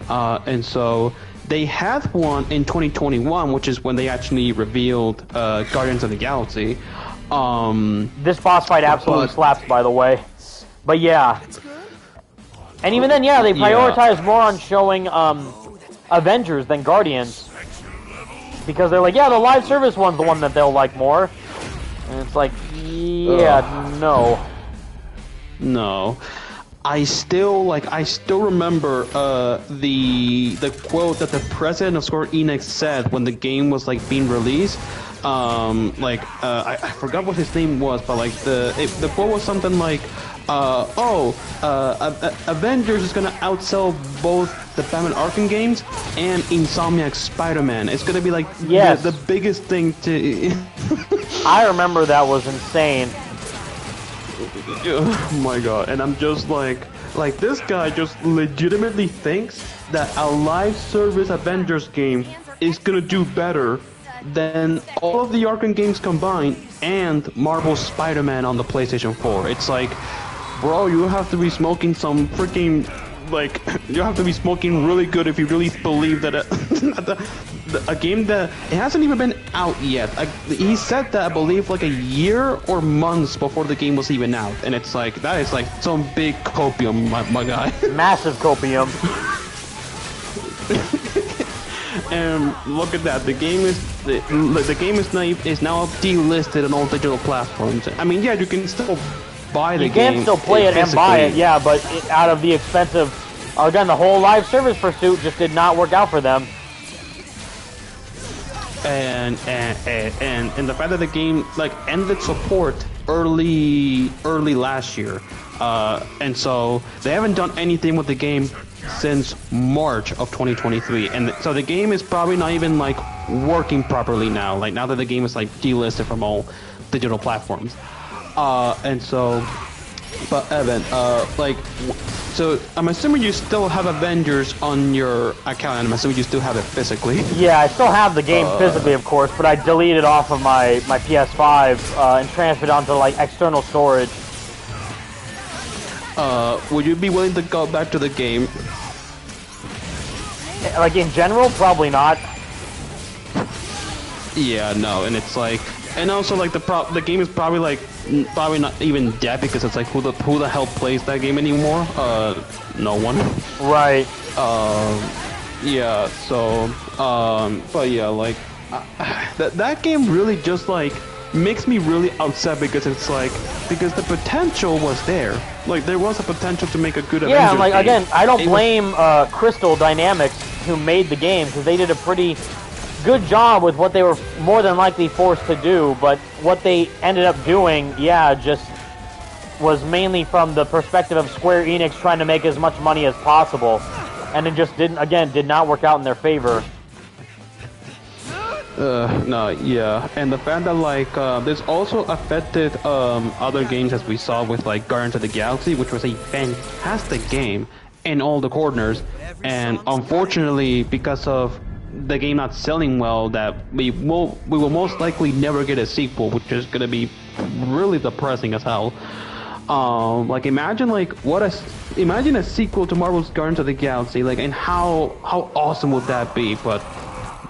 And so they had one in 2021, which is when they actually revealed Guardians of the Galaxy. This boss fight absolutely slaps, by the way. But yeah. And even then, yeah, they prioritize more on showing Avengers than Guardians. Because they're like, yeah, the live service one's the one that they'll like more. And it's like, yeah, no. No. I still remember the quote that the president of Square Enix said when the game was like being released. I forgot what his name was, but like the quote was something like, Avengers is gonna outsell both the Batman Arkham games and Insomniac's Spider-Man. It's gonna be like the biggest thing to. I remember that was insane. Oh my god, and I'm just like this guy just legitimately thinks that a live service Avengers game is gonna do better than all of the Arkham games combined and Marvel's Spider-Man on the PlayStation 4. It's like, bro, you have to be smoking some freaking, like, you have to be smoking really good if you really believe that a game that it hasn't even been out yet. He said that, I believe, like a year or months before the game was even out, and it's like that is like some big copium, my guy. Massive copium. And look at that. The game is now delisted on all digital platforms. I mean, yeah, you can still buy the game. You can still play it and buy it, yeah, but out of the expensive. Again, the whole live service pursuit just did not work out for them. And the fact that the game like ended support early last year, and so they haven't done anything with the game since March of 2023, and so the game is probably not even like working properly now. Like now that the game is like delisted from all digital platforms, and so. But Evan, so I'm assuming you still have Avengers on your account, and I'm assuming you still have it physically. Yeah, I still have the game physically, of course, but I deleted off of my PS5 and transferred onto like external storage. Would you be willing to go back to the game? Like in general, probably not. Yeah, no, and it's like, and also like the game is probably not even dead because it's like who the hell plays that game anymore? No one. Right. Yeah. So, but yeah, like that game really just like makes me really upset because it's like because the potential was there. Like there was a potential to make a good Avengers Yeah, and like game. again, I don't blame Crystal Dynamics who made the game because they did a pretty good job with what they were more than likely forced to do, but what they ended up doing, yeah, just was mainly from the perspective of Square Enix trying to make as much money as possible, and it just did not work out in their favor. No, yeah, and the fact that like this also affected other games as we saw with like Guardians of the Galaxy, which was a fantastic game in all the corners, and unfortunately because of the game not selling well, that we will most likely never get a sequel, which is gonna be really depressing as hell. Like imagine a sequel to Marvel's Guardians of the Galaxy, like, and how awesome would that be? But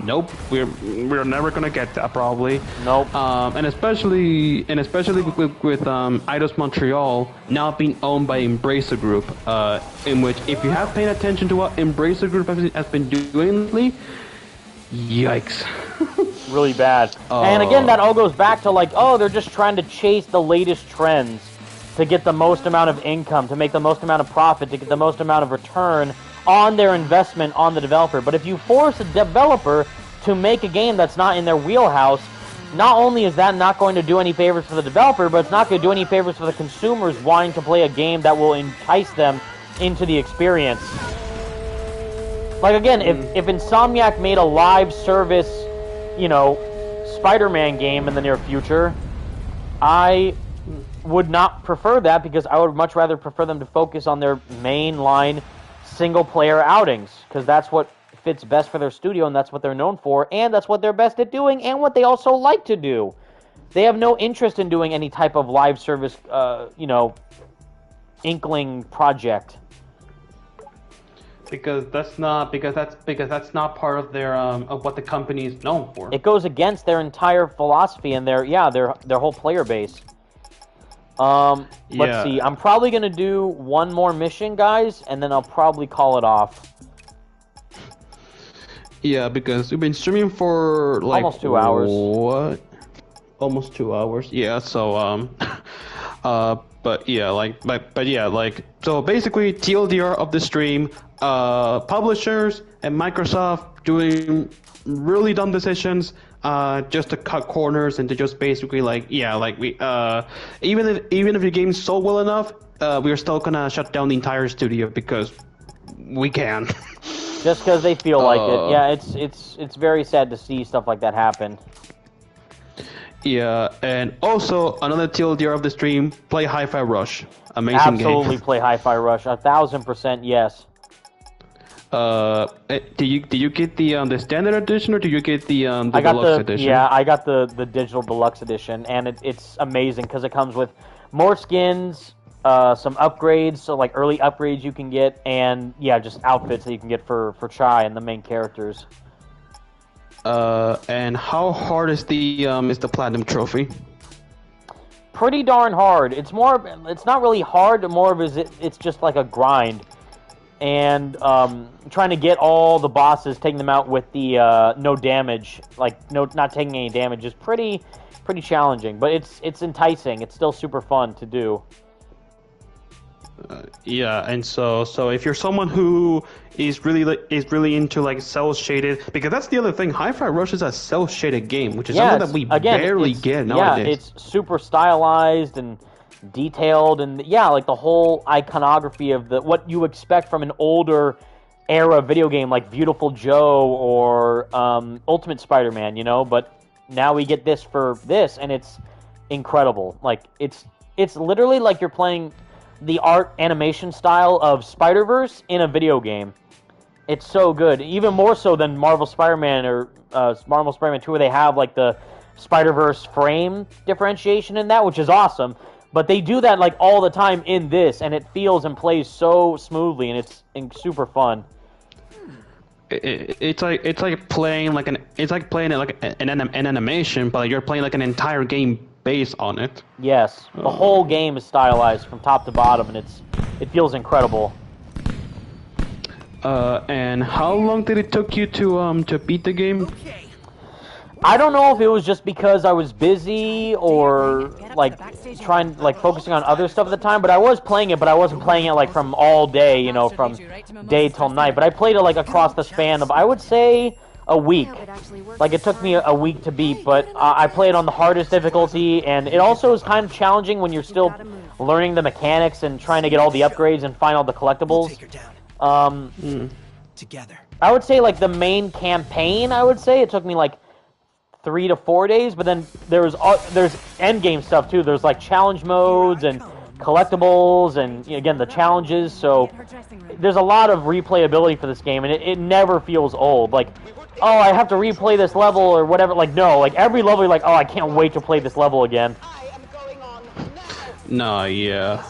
nope, we're never gonna get that probably. Nope. And especially with Eidos Montreal now being owned by Embracer Group, in which if you have paid attention to what Embracer Group has been doing lately, yikes. Really bad. And again, that all goes back to like, oh, they're just trying to chase the latest trends to get the most amount of income, to make the most amount of profit, to get the most amount of return on their investment on the developer. But if you force a developer to make a game that's not in their wheelhouse, not only is that not going to do any favors for the developer, but it's not going to do any favors for the consumers wanting to play a game that will entice them into the experience. Like again, if Insomniac made a live service, Spider-Man game in the near future, I would not prefer that because I would much rather prefer them to focus on their mainline single-player outings, because that's what fits best for their studio, and that's what they're known for, and that's what they're best at doing, and what they also like to do. They have no interest in doing any type of live service, inkling project. Because that's not part of their of what the company is known for. It goes against their entire philosophy and their whole player base. Let's see. I'm probably gonna do one more mission, guys, and then I'll probably call it off. Yeah, because we've been streaming for like almost 2 hours. What? Almost 2 hours. Yeah. So but yeah, so basically TLDR of the stream, publishers and Microsoft doing really dumb decisions, just to cut corners and to just basically even if the game's sold well enough, we're still gonna shut down the entire studio because we can. Just because they feel like it. Yeah, it's very sad to see stuff like that happen. Yeah, and also another TLDR of the stream, play Hi-Fi Rush. Amazing game. Absolutely play Hi-Fi Rush. 1,000% yes. Do you get the standard edition or do you get the deluxe edition? Yeah, I got the digital deluxe edition, and it's amazing because it comes with more skins, some upgrades, so like early upgrades you can get, and yeah, just outfits that you can get for Chai and the main characters. And how hard is the platinum trophy? Pretty darn hard. It's not really hard. More of it's just like a grind. And trying to get all the bosses, taking them out with the no damage, not taking any damage, is pretty challenging. But it's enticing. It's still super fun to do. Yeah, and so if you're someone who is really into like cell shaded, because that's the other thing, Hi-Fi Rush is a cell shaded game, which is something that we barely get nowadays. Yeah, it's super stylized and detailed, and yeah, like the whole iconography of what you expect from an older era video game like Beautiful Joe or Ultimate Spider-Man, you know. But now we get this for this, and it's incredible. Like it's literally like you're playing the art animation style of Spider-Verse in a video game. It's so good, even more so than Marvel Spider-Man or Marvel Spider-Man 2, where they have like the Spider-Verse frame differentiation in that, which is awesome. But they do that like all the time in this, and it feels and plays so smoothly, and it's super fun. It's like playing like an animation, but you're playing like an entire game based on it. Yes, the whole game is stylized from top to bottom, and it feels incredible. And how long did it took you to beat the game? I don't know if it was just because I was busy or like focusing on other stuff at the time, but I was playing it, but I wasn't playing it like from all day, you know, from day till night. But I played it like across the span of, I would say, a week. Like it took me a week to beat, but I played on the hardest difficulty, and it also is kind of challenging when you're still learning the mechanics and trying to get all the upgrades and find all the collectibles. Together. I would say like the main campaign, I would say it took me like 3 to 4 days, but then there's end game stuff too. There's like challenge modes and collectibles, and again the challenges. So there's a lot of replayability for this game, and it never feels old. Like, oh, I have to replay this level or whatever. Like, no, like every level you're like, oh, I can't wait to play this level again. No, yeah.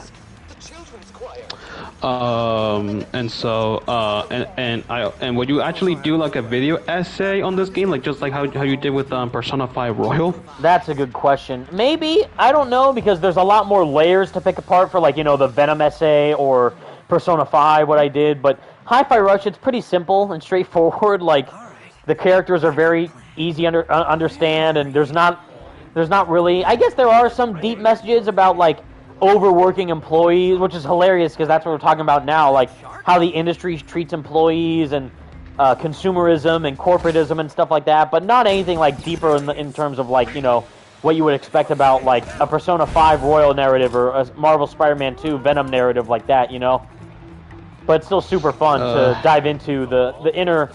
And so, and would you actually do like a video essay on this game, like just like how you did with Persona 5 Royal? That's a good question. Maybe, I don't know, because there's a lot more layers to pick apart for, like, you know, the Venom essay or Persona 5, what I did. But Hi-Fi Rush, it's pretty simple and straightforward. Like, the characters are very easy to understand, and there's not really, I guess there are some deep messages about like overworking employees, which is hilarious because that's what we're talking about now, like how the industry treats employees and consumerism and corporatism and stuff like that, but not anything like deeper in terms of like, you know, what you would expect about like a Persona 5 Royal narrative or a Marvel Spider-Man 2 Venom narrative like that, you know. But it's still super fun to dive into the inner,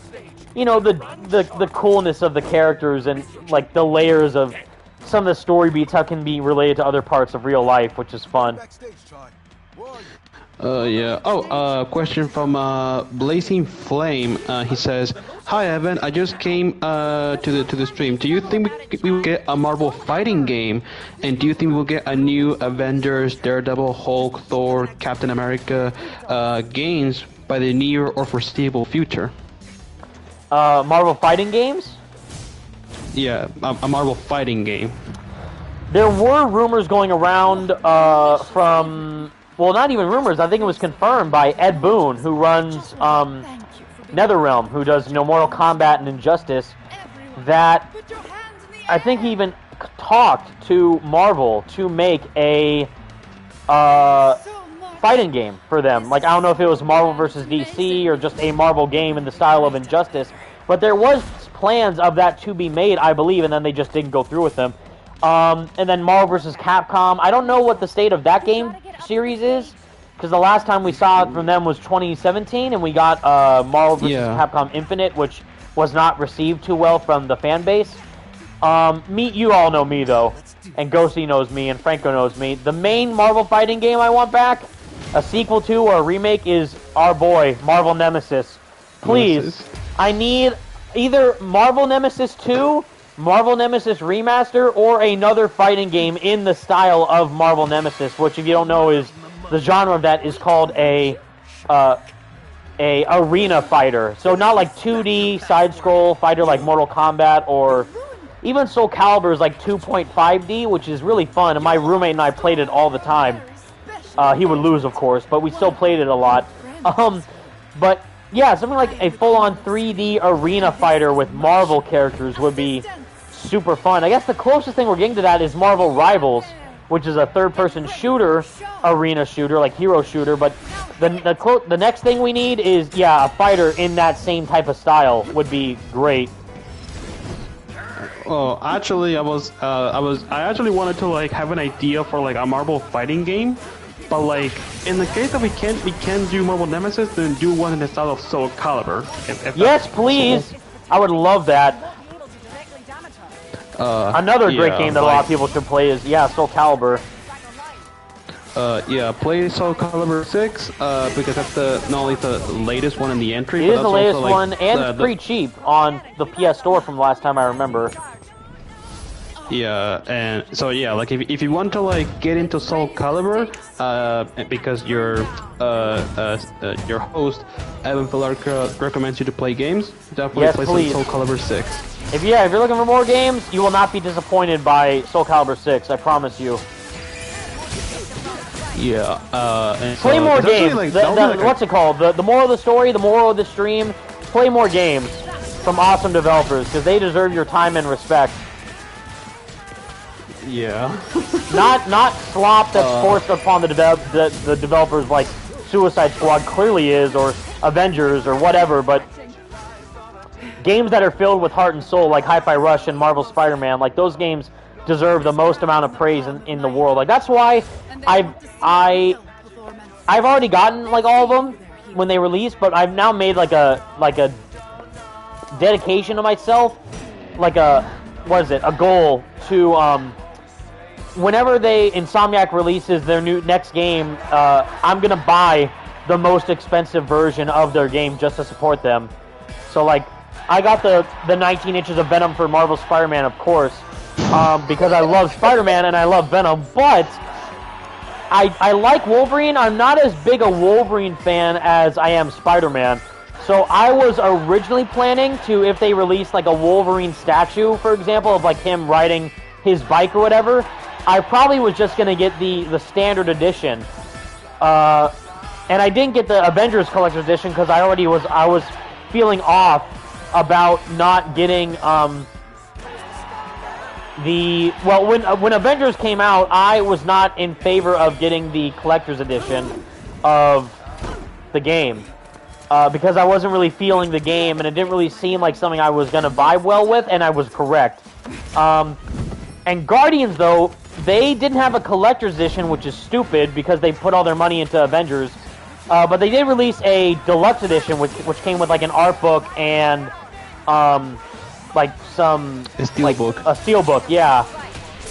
you know, the coolness of the characters and like the layers of some of the story beats, how it can be related to other parts of real life, which is fun. Yeah. Oh, question from Blazing Flame. He says, "Hi Evan, I just came to the stream. Do you think we will get a Marvel fighting game? And do you think we'll get a new Avengers, Daredevil, Hulk, Thor, Captain America games by the near or foreseeable future?" Marvel fighting games? Yeah, a Marvel fighting game. There were rumors going around from, well, not even rumors, I think it was confirmed by Ed Boon, who runs NetherRealm, who does, you know, Mortal Kombat and Injustice, that I think he even talked to Marvel to make a fighting game for them. Like, I don't know if it was Marvel versus DC or just a Marvel game in the style of Injustice, but there was plans of that to be made, I believe, and then they just didn't go through with them. And then Marvel vs. Capcom, I don't know what the state of that game series is, because the last time we saw it from them was 2017, and we got Marvel vs. Capcom Infinite, which was not received too well from the fan base. You all know me though, and Ghosty knows me, and Franco knows me. The main Marvel fighting game I want back, a sequel to or a remake, is our boy Marvel Nemesis. Please, I need either Marvel Nemesis 2, Marvel Nemesis Remaster, or another fighting game in the style of Marvel Nemesis, which, if you don't know, is the genre of that is called a arena fighter. So not like 2D side scroll fighter like Mortal Kombat, or even Soul Calibur is like 2.5D, which is really fun, and my roommate and I played it all the time. He would lose, of course, but we still played it a lot. But yeah, something like a full-on 3D arena fighter with Marvel characters would be super fun. I guess the closest thing we're getting to that is Marvel Rivals, which is a third-person shooter, arena shooter, like hero shooter. But the next thing we need is, yeah, a fighter in that same type of style would be great. Oh, actually, I actually wanted to like have an idea for like a Marvel fighting game. But like, in the case that we can't do Marvel Nemesis, then do one in the style of Soul Calibur. If Yes, please. I would love that. Another great game that a lot of people should play is Soul Calibur. Yeah, play Soul Calibur 6 because that's not only the latest one in the entry. It but is the latest also, like, one, and it's pretty cheap on the PS Store from last time I remember. Yeah, and so yeah, like if you want to like get into Soul Calibur, because your host Evan Filarca recommends you to play games, definitely play some Soul Calibur 6. If you're looking for more games, you will not be disappointed by Soul Calibur 6. I promise you. Yeah. Play more games. What's it called? The moral of the story, the moral of the stream. Play more games from awesome developers because they deserve your time and respect. Yeah. not slop that's forced upon the developers like Suicide Squad clearly is, or Avengers, or whatever, but games that are filled with heart and soul, like Hi-Fi Rush and Marvel Spider-Man, like those games deserve the most amount of praise in the world. Like that's why I've already gotten like all of them when they release, but I've now made like a dedication to myself, like a goal to whenever Insomniac releases their next game, I'm gonna buy the most expensive version of their game just to support them. So like, I got the 19 inches of Venom for Marvel Spider-Man, of course, because I love Spider-Man and I love Venom, but I like Wolverine. I'm not as big a Wolverine fan as I am Spider-Man. So I was originally planning to, if they release like a Wolverine statue, for example, of like him riding his bike or whatever, I probably was just gonna get the standard edition, and I didn't get the Avengers Collector's Edition because I was feeling off about not getting when Avengers came out, I was not in favor of getting the Collector's Edition of the game because I wasn't really feeling the game and it didn't really seem like something I was gonna vibe well with, and I was correct. And Guardians, though, they didn't have a collector's edition, which is stupid because they put all their money into Avengers. But they did release a deluxe edition, which came with like an art book and like some a steel book, yeah.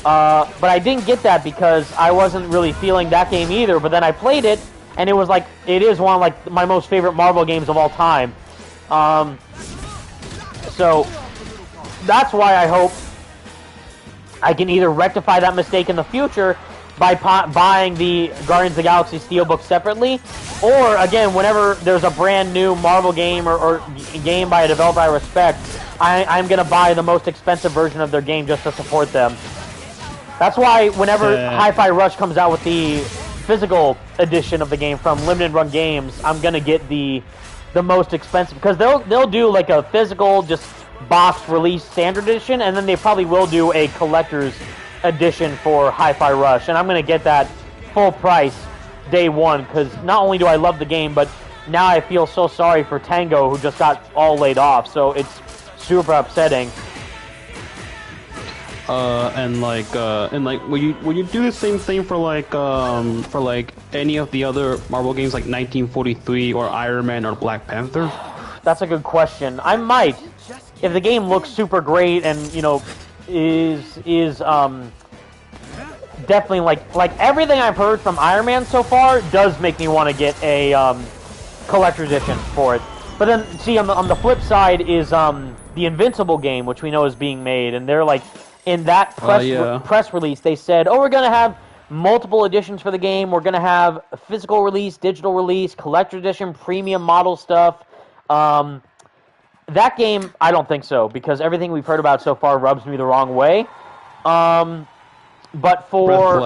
But I didn't get that because I wasn't really feeling that game either. But then I played it, and it was like it is one of like my most favorite Marvel games of all time. So that's why I hope I can either rectify that mistake in the future by buying the Guardians of the Galaxy Steelbook separately, or again, whenever there's a brand new Marvel game or game by a developer I respect, I'm going to buy the most expensive version of their game just to support them. That's why whenever Hi-Fi Rush comes out with the physical edition of the game from Limited Run Games, I'm going to get the most expensive, because they'll do like a physical just box release standard edition, and then they probably will do a collector's edition for Hi-Fi Rush, and I'm going to get that full price day one, because not only do I love the game, but now I feel so sorry for Tango, who just got all laid off, so it's super upsetting. And will you do the same thing for any of the other Marvel games like 1943 or Iron Man or Black Panther? That's a good question. I might. If the game looks super great and, is definitely like everything I've heard from Iron Man so far does make me want to get a collector's edition for it. But then, see, on the flip side is the Invincible game, which we know is being made, and they're like, in that press release, they said, oh, we're going to have multiple editions for the game. We're going to have a physical release, digital release, collector's edition, premium model stuff. That game, I don't think so, because everything we've heard about so far rubs me the wrong way. But for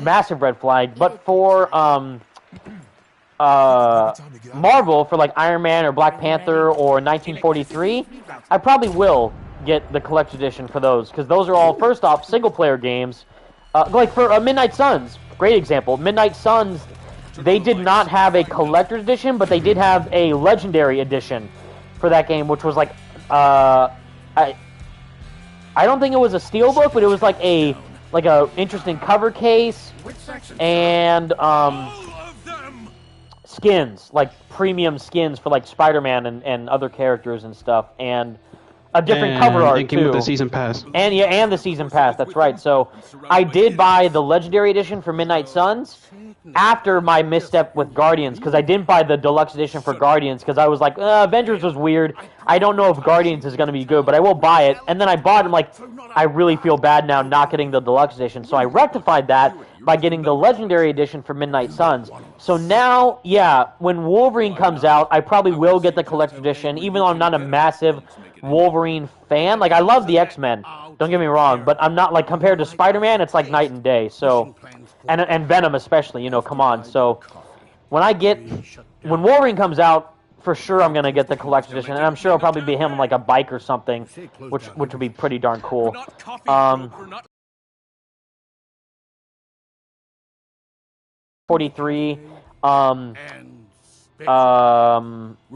massive red flag. But for Marvel, for like Iron Man or Black Panther or 1943, I probably will get the collector's edition for those, because those are all, first off, single player games. Like for Midnight Suns, great example. Midnight Suns, they did not have a collector's edition, but they did have a legendary edition for that game, which was like I don't think it was a steelbook, but it was like a interesting cover case and skins, like premium skins for like Spider-Man and other characters and stuff, and a different cover art it came with the season pass. And the season pass. That's right. So I did buy the legendary edition for Midnight Suns after my misstep with Guardians, because I didn't buy the deluxe edition for Guardians because I was like, Avengers was weird. I don't know if Guardians is going to be good, but I will buy it. And then I bought it. I'm like, I really feel bad now not getting the deluxe edition. So I rectified that by getting the legendary edition for Midnight Suns. So now, yeah, when Wolverine comes out, I probably will get the collector's edition, even though I'm not a massive Wolverine fan. Like, I love the X-Men, don't get me wrong, but I'm not, like, compared to Spider-Man, it's like night and day. So, and Venom especially, you know, come on. So when Wolverine comes out, for sure I'm gonna get the collector's edition, and I'm sure it'll probably be him on like a bike or something, which would be pretty darn cool. 43. We're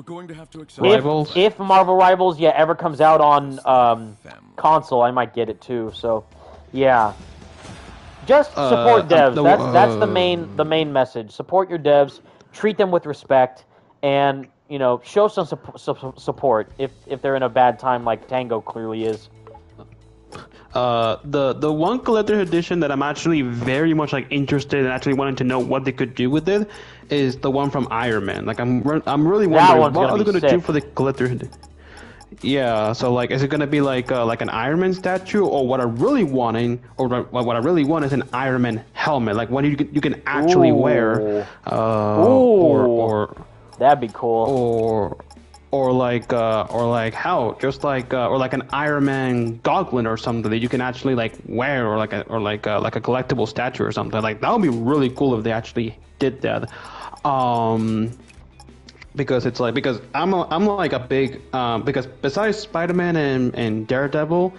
going to have to accept Rivals. If Marvel Rivals, ever comes out on console, I might get it too. So, yeah, just support devs. That's the main message. Support your devs, treat them with respect, and show some support if they're in a bad time like Tango clearly is. The one collector's edition that I'm actually very much like interested and actually wanting to know what they could do with it is the one from Iron Man. Like I'm really wondering what are they going to do for the collector's edition. Yeah, so like, is it going to be like an Iron Man statue, or what I really want is an Iron Man helmet, like one you can actually wear, or that'd be cool. Or like an Iron Man goblin or something that you can actually like wear, or like a collectible statue or something. Like that would be really cool if they actually did that. Because I'm like a big because besides Spider-Man and Daredevil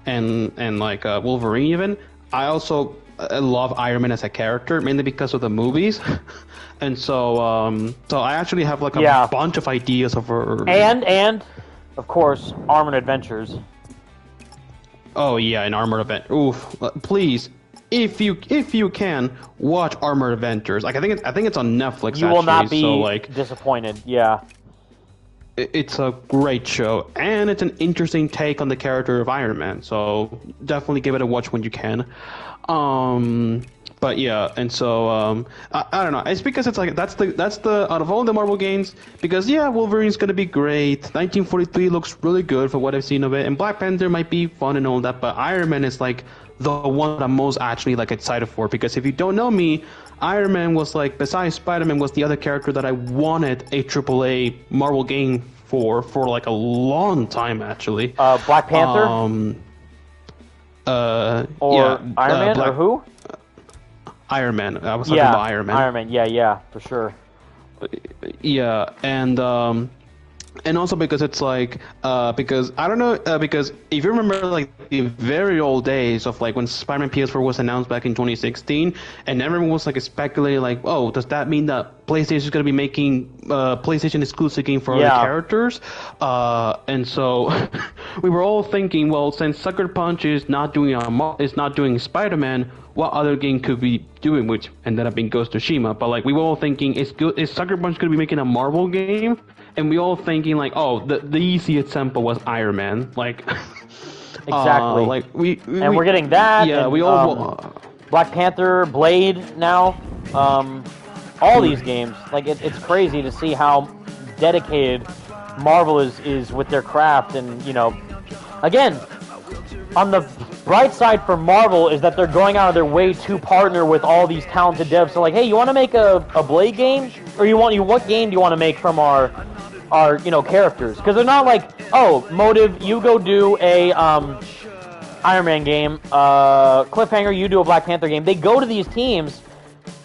and like Wolverine even, I also love Iron Man as a character, mainly because of the movies. And so I actually have like a bunch of ideas for and of course Armored Adventures. Oh yeah, an Armored Adventure. Oof! Please, if you can watch Armored Adventures, like I think it's on Netflix. You will not be disappointed. Yeah. It's a great show, and it's an interesting take on the character of Iron Man. So definitely give it a watch when you can. But yeah, and so I don't know. It's because it's like that's the out of all the Marvel games, because Wolverine's gonna be great. 1943 looks really good for what I've seen of it, and Black Panther might be fun and all that. But Iron Man is like the one that I'm most actually like excited for, because if you don't know me, Iron Man was like, besides Spider-Man, was the other character that I wanted a AAA Marvel game for like a long time actually. Black Panther. Iron Man or who? Iron Man. I was talking about Iron Man. Iron Man. Yeah, for sure. Yeah, and also because it's like because I don't know because if you remember like the very old days of like when Spider-Man PS4 was announced back in 2016, and everyone was like speculating like, oh, does that mean that PlayStation is going to be making PlayStation exclusive game for other characters? And so we were all thinking, well, since Sucker Punch is not doing Spider-Man, what other game could be doing, which ended up being Ghost of Tsushima. But like we were all thinking, is Sucker Punch going to be making a Marvel game? And we all thinking like, oh, the easy example was Iron Man. Like, Exactly. Like and we're getting that. Yeah, and, we all. Black Panther, Blade now. All these games, like it's crazy to see how dedicated Marvel is with their craft, and again, on the bright side for Marvel is that they're going out of their way to partner with all these talented devs. So like, hey, you want to make a Blade game, or what game do you want to make from our characters? Because they're not like, oh, Motive, you go do a Iron Man game, Cliffhanger, you do a Black Panther game. They go to these teams.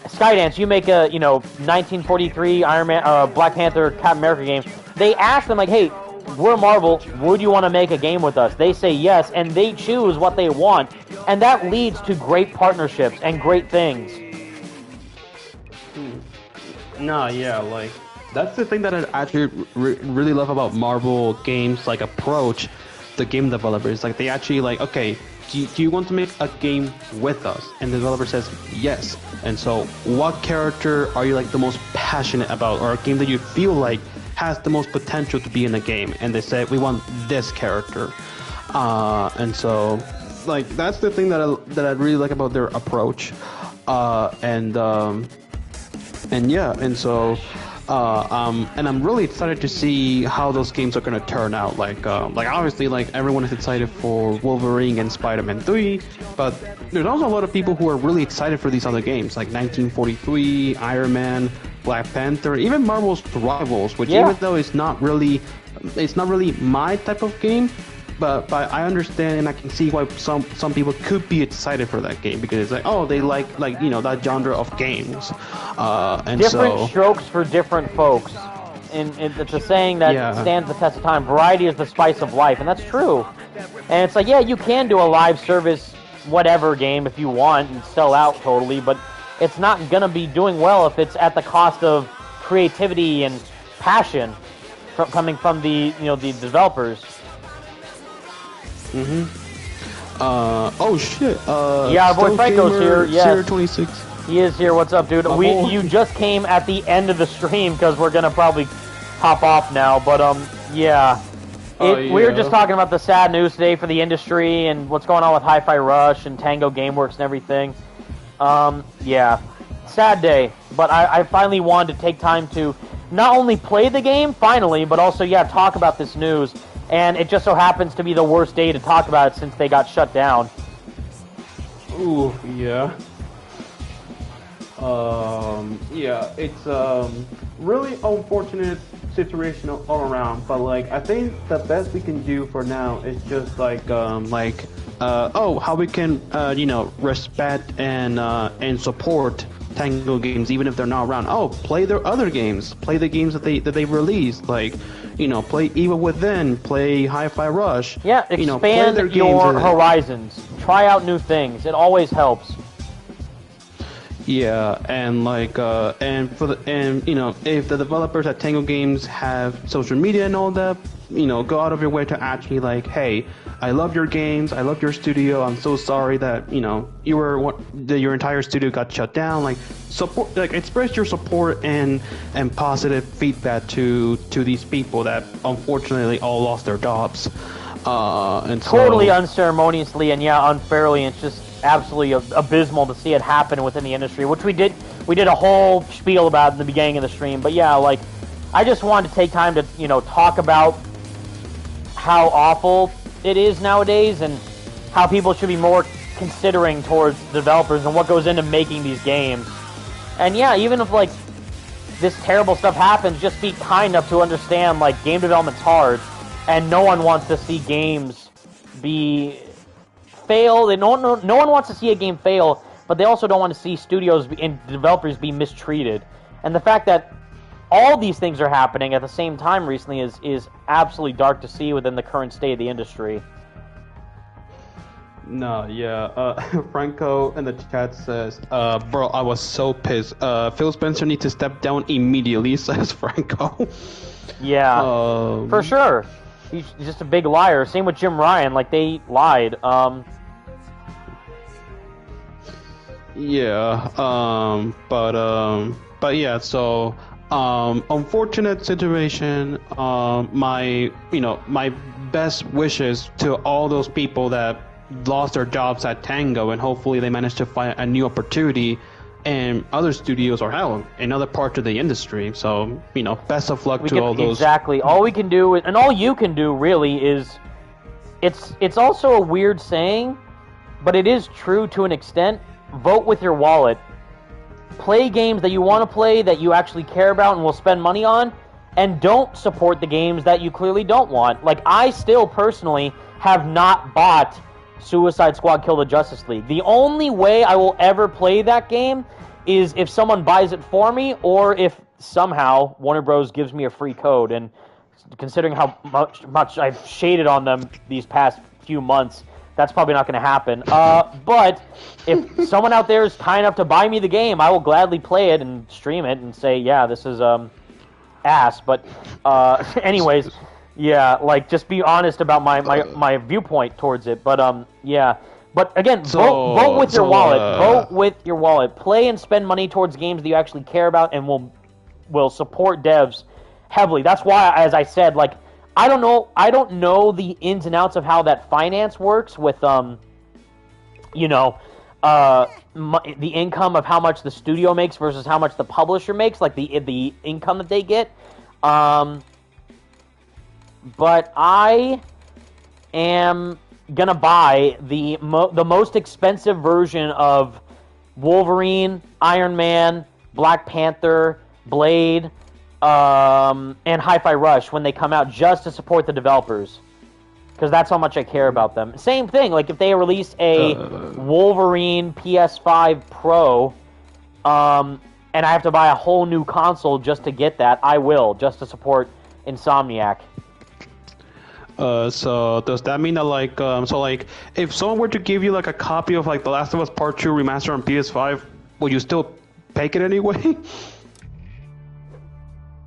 Skydance, you make a 1943 Iron Man, Black Panther, Captain America game. They ask them like, hey, we're Marvel, would you want to make a game with us? They say yes, and they choose what they want, and that leads to great partnerships and great things. No, yeah, like that's the thing that I actually really love about Marvel games, like approach the game developers. Like they actually like, okay, do you want to make a game with us? And the developer says yes. And so, what character are you like the most passionate about, or a game that you feel like has the most potential to be in a game? And they say we want this character. And so, like that's the thing that I really like about their approach. And yeah, and so. And I'm really excited to see how those games are gonna turn out. Like obviously, like everyone is excited for Wolverine and Spider-Man 3, but there's also a lot of people who are really excited for these other games, like 1943, Iron Man, Black Panther, even Marvel's Rivals, which even though it's not really my type of game. But I understand and I can see why some people could be excited for that game, because it's like, oh, they like that genre of games. And different strokes for different folks. And it's a saying that stands the test of time. Variety is the spice of life, and that's true. And it's like, yeah, you can do a live service whatever game if you want and sell out totally, but it's not gonna be doing well if it's at the cost of creativity and passion coming from the the developers. Oh shit. Yeah, our boy Franco's here. Yes. 26. He is here. What's up, dude? You just came at the end of the stream because we're gonna probably hop off now. But yeah. We were just talking about the sad news today for the industry and what's going on with Hi-Fi Rush and Tango Gameworks and everything. Yeah, sad day. But I finally wanted to take time to not only play the game finally, but also talk about this news. And it just so happens to be the worst day to talk about it since they got shut down. Ooh, yeah. Yeah, it's really unfortunate situation all around. But like, I think the best we can do for now is just how we can respect and support Tango games even if they're not around. Oh, play their other games. Play the games that they released. Like, play Evil Within, play Hi-Fi Rush. Yeah, expand your horizons. Try out new things. It always helps. Yeah, and if the developers at Tango Games have social media and all that, go out of your way to actually hey, I love your games, I love your studio. I'm so sorry that your entire studio got shut down. Like, support, express your support and positive feedback to these people that unfortunately all lost their jobs. And totally unceremoniously and unfairly. And it's just absolutely abysmal to see it happen within the industry, which we did a whole spiel about in the beginning of the stream. But I just wanted to take time to talk about how awful it is nowadays and how people should be more considering towards developers and what goes into making these games. And even if this terrible stuff happens, just be kind enough to understand game development's hard and no one wants to see games fail. No one wants to see a game fail, but they also don't want to see studios and developers be mistreated. And the fact that all these things are happening at the same time recently is absolutely dark to see within the current state of the industry. No, Franco in the chat says, bro, I was so pissed. Phil Spencer needs to step down immediately, says Franco. Yeah, for sure. He's just a big liar. Same with Jim Ryan, they lied. Yeah, but yeah, so Unfortunate situation. My best wishes to all those people that lost their jobs at Tango, and hopefully they manage to find a new opportunity in other studios or hell, in other parts of the industry. So, best of luck to all those. Exactly. All we can do, and all you can do, really, is... It's also a weird saying, but it is true to an extent. Vote with your wallet. Play games that you want to play, that you actually care about and will spend money on, and don't support the games that you clearly don't want. Like, I still, personally, have not bought Suicide Squad Kill the Justice League. The only way I will ever play that game is if someone buys it for me, or if somehow Warner Bros. Gives me a free code. And considering how much I've shaded on them these past few months, that's probably not going to happen. But if someone out there is kind enough to buy me the game, I will gladly play it and stream it and say, yeah, this is ass. But anyways... Yeah, like, just be honest about my viewpoint towards it. But, yeah. But, again, vote with your wallet. Vote with your wallet. Play and spend money towards games that you actually care about and will support devs heavily. That's why, as I said, like, I don't know the ins and outs of how that finance works with, the income of how much the studio makes versus how much the publisher makes, like, the income that they get. But I am gonna buy the most expensive version of Wolverine, Iron Man, Black Panther, Blade, and Hi-Fi Rush when they come out, just to support the developers, because that's how much I care about them. Same thing, like if they release a Wolverine PS5 Pro, and I have to buy a whole new console just to get that, I will, just to support Insomniac. So does that mean that if someone were to give you like a copy of like The Last of Us Part 2 remaster on PS5, would you still take it anyway?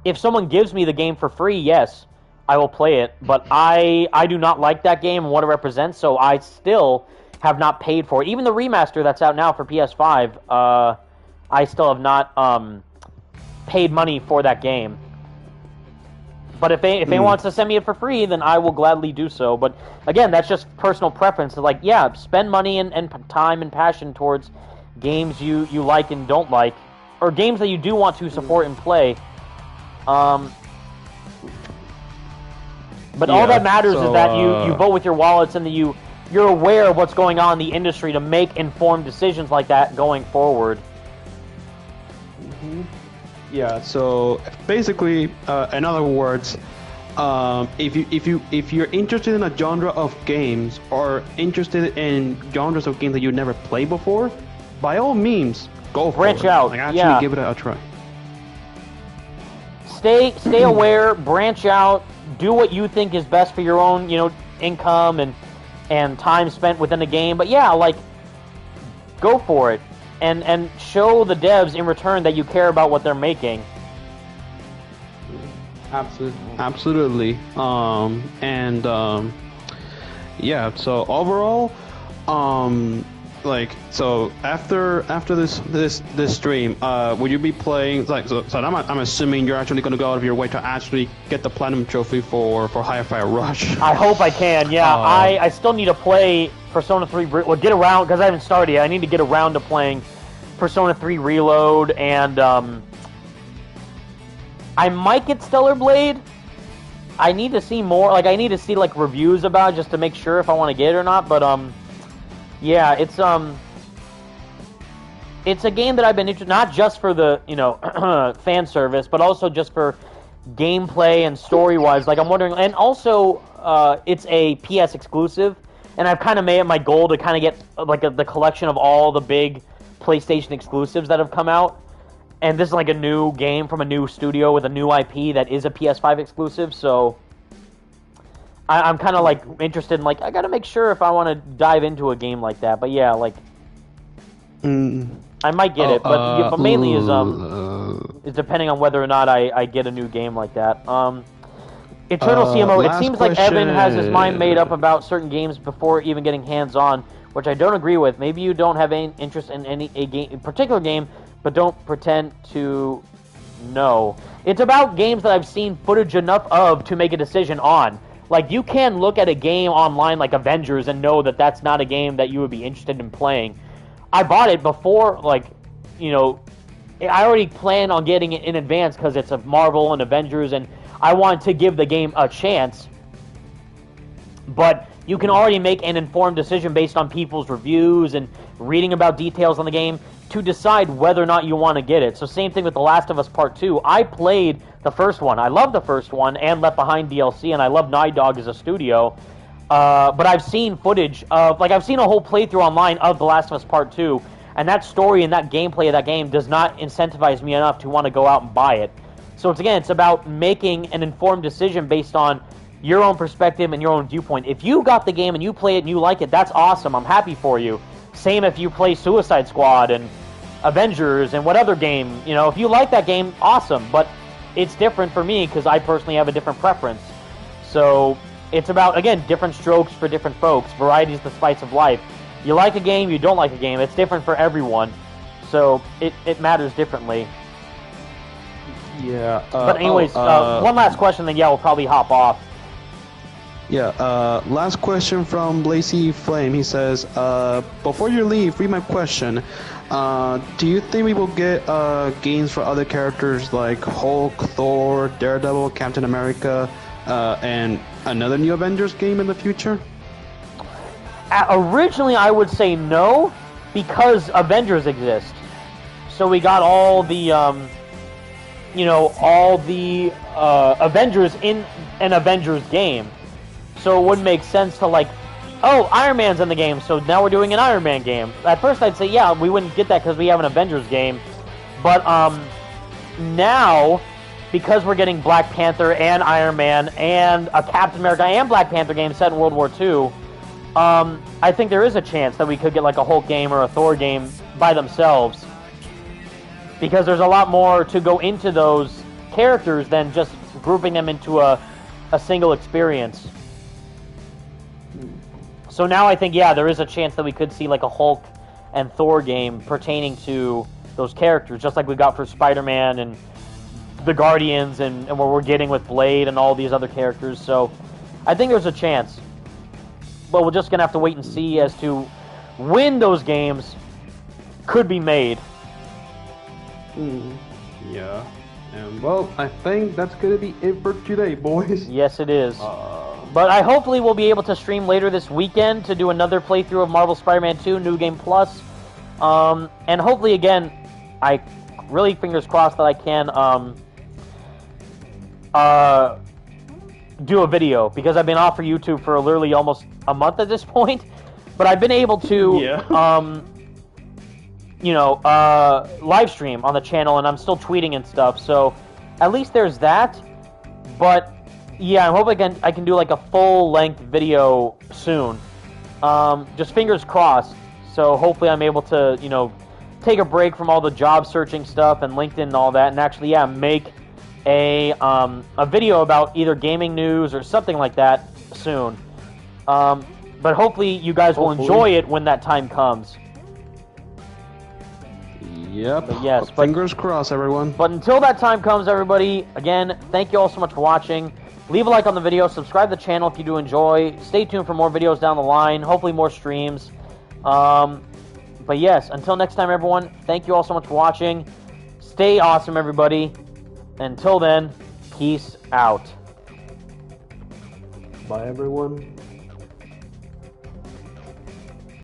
If someone gives me the game for free, yes, I will play it. But I do not like that game and what it represents, so I still have not paid for it. Even the remaster that's out now for PS5, I still have not paid money for that game. But if they want to send me it for free, then I will gladly do so. But again, that's just personal preference. Like, yeah, spend money and time and passion towards games you like and don't like, or games that you do want to support and play. But all that matters is that you vote with your wallets and that you're aware of what's going on in the industry to make informed decisions like that going forward. Mm-hmm. Yeah, so basically, in other words, if you're interested in a genre of games or interested in genres of games that you never played before, by all means, go for it. Branch out. Like, actually give it a try. Stay aware, branch out, do what you think is best for your own, income and time spent within the game. But yeah, like, go for it. And show the devs in return that you care about what they're making. Absolutely. Yeah. So overall, so after this stream, will you be playing so I'm assuming you're actually going to go out of your way to actually get the platinum trophy for Hi-Fi Rush. I hope I can. Yeah. I still need to play Persona 3, get around, because I haven't started yet. I need to get around to playing Persona 3 Reload, and I might get Stellar Blade. I need to see more, I need to see, reviews about it just to make sure if I want to get it or not, but, yeah, it's a game that I've been interested, not just for the, fan service, but also just for gameplay and story-wise. I'm wondering, and also, it's a PS exclusive, and I've kind of made it my goal to kind of get, the collection of all the big PlayStation exclusives that have come out. And this is a new game from a new studio with a new IP that is a PS5 exclusive, so I'm kind of interested in I gotta make sure if I want to dive into a game like that. But yeah, I might get it, but mainly is depending on whether or not I get a new game like that. Eternal CMO. It seems like Evan has his mind made up about certain games before even getting hands on, which I don't agree with. Maybe you don't have any interest in a particular game, but don't pretend to No. It's about games that I've seen footage enough of to make a decision on. Like, you can look at a game online like Avengers and know that that's not a game that you would be interested in playing. I bought it before, like, you know, I already planned on getting it in advance because it's of Marvel and Avengers, and I wanted to give the game a chance. But you can already make an informed decision based on people's reviews and reading about details on the game to decide whether or not you want to get it. So same thing with The Last of Us Part 2. I played the first one. I love the first one and Left Behind DLC, and I love Naughty Dog as a studio. But I've seen footage of, like, I've seen a whole playthrough online of The Last of Us Part 2, and that story and that gameplay of that game does not incentivize me enough to want to go out and buy it. So it's about making an informed decision based on your own perspective and your own viewpoint. If you got the game and you play it and you like it, that's awesome. I'm happy for you. Same if you play Suicide Squad and Avengers and what other game. You know, if you like that game, awesome. But it's different for me because I personally have a different preference. So it's about, again, different strokes for different folks. Variety is the spice of life. You like a game, you don't like a game. It's different for everyone. So it matters differently. Yeah. But anyways, one last question, then we'll probably hop off. Yeah, last question from Lazy Flame. He says, before you leave, read my question. Do you think we will get games for other characters like Hulk, Thor, Daredevil, Captain America, and another new Avengers game in the future? Originally, I would say no, because Avengers exist. So we got all the, Avengers in an Avengers game. So it wouldn't make sense to, like, oh, Iron Man's in the game, so now we're doing an Iron Man game. At first I'd say, yeah, we wouldn't get that because we have an Avengers game. But now, because we're getting Black Panther and Iron Man and a Captain America and Black Panther game set in World War II, I think there is a chance that we could get like a Hulk game or a Thor game by themselves. Because there's a lot more to go into those characters than just grouping them into a single experience. So now I think, there is a chance that we could see like a Hulk and Thor game pertaining to those characters, just like we got for Spider-Man and the Guardians and what we're getting with Blade and all these other characters. So I think there's a chance. But we're just going to have to wait and see as to when those games could be made. Yeah. And, well, I think that's going to be it for today, boys. Yes, it is. But I hopefully will be able to stream later this weekend to do another playthrough of Marvel Spider-Man 2 New Game Plus. And hopefully, again, I really fingers crossed that I can do a video, because I've been off for YouTube for literally almost a month at this point. But I've been able to, live stream on the channel, and I'm still tweeting and stuff. So at least there's that. But yeah, I'm hoping I can do like a full-length video soon. Just fingers crossed. So hopefully I'm able to, take a break from all the job searching stuff and LinkedIn and all that, and actually, make a video about either gaming news or something like that soon. But hopefully you guys will enjoy it when that time comes. Yep. But fingers crossed, everyone. But until that time comes, everybody, again, thank you all so much for watching. Leave a like on the video, subscribe to the channel if you do enjoy. Stay tuned for more videos down the line, hopefully more streams. But yes, until next time, everyone, thank you all so much for watching. Stay awesome, everybody. Until then, peace out. Bye, everyone.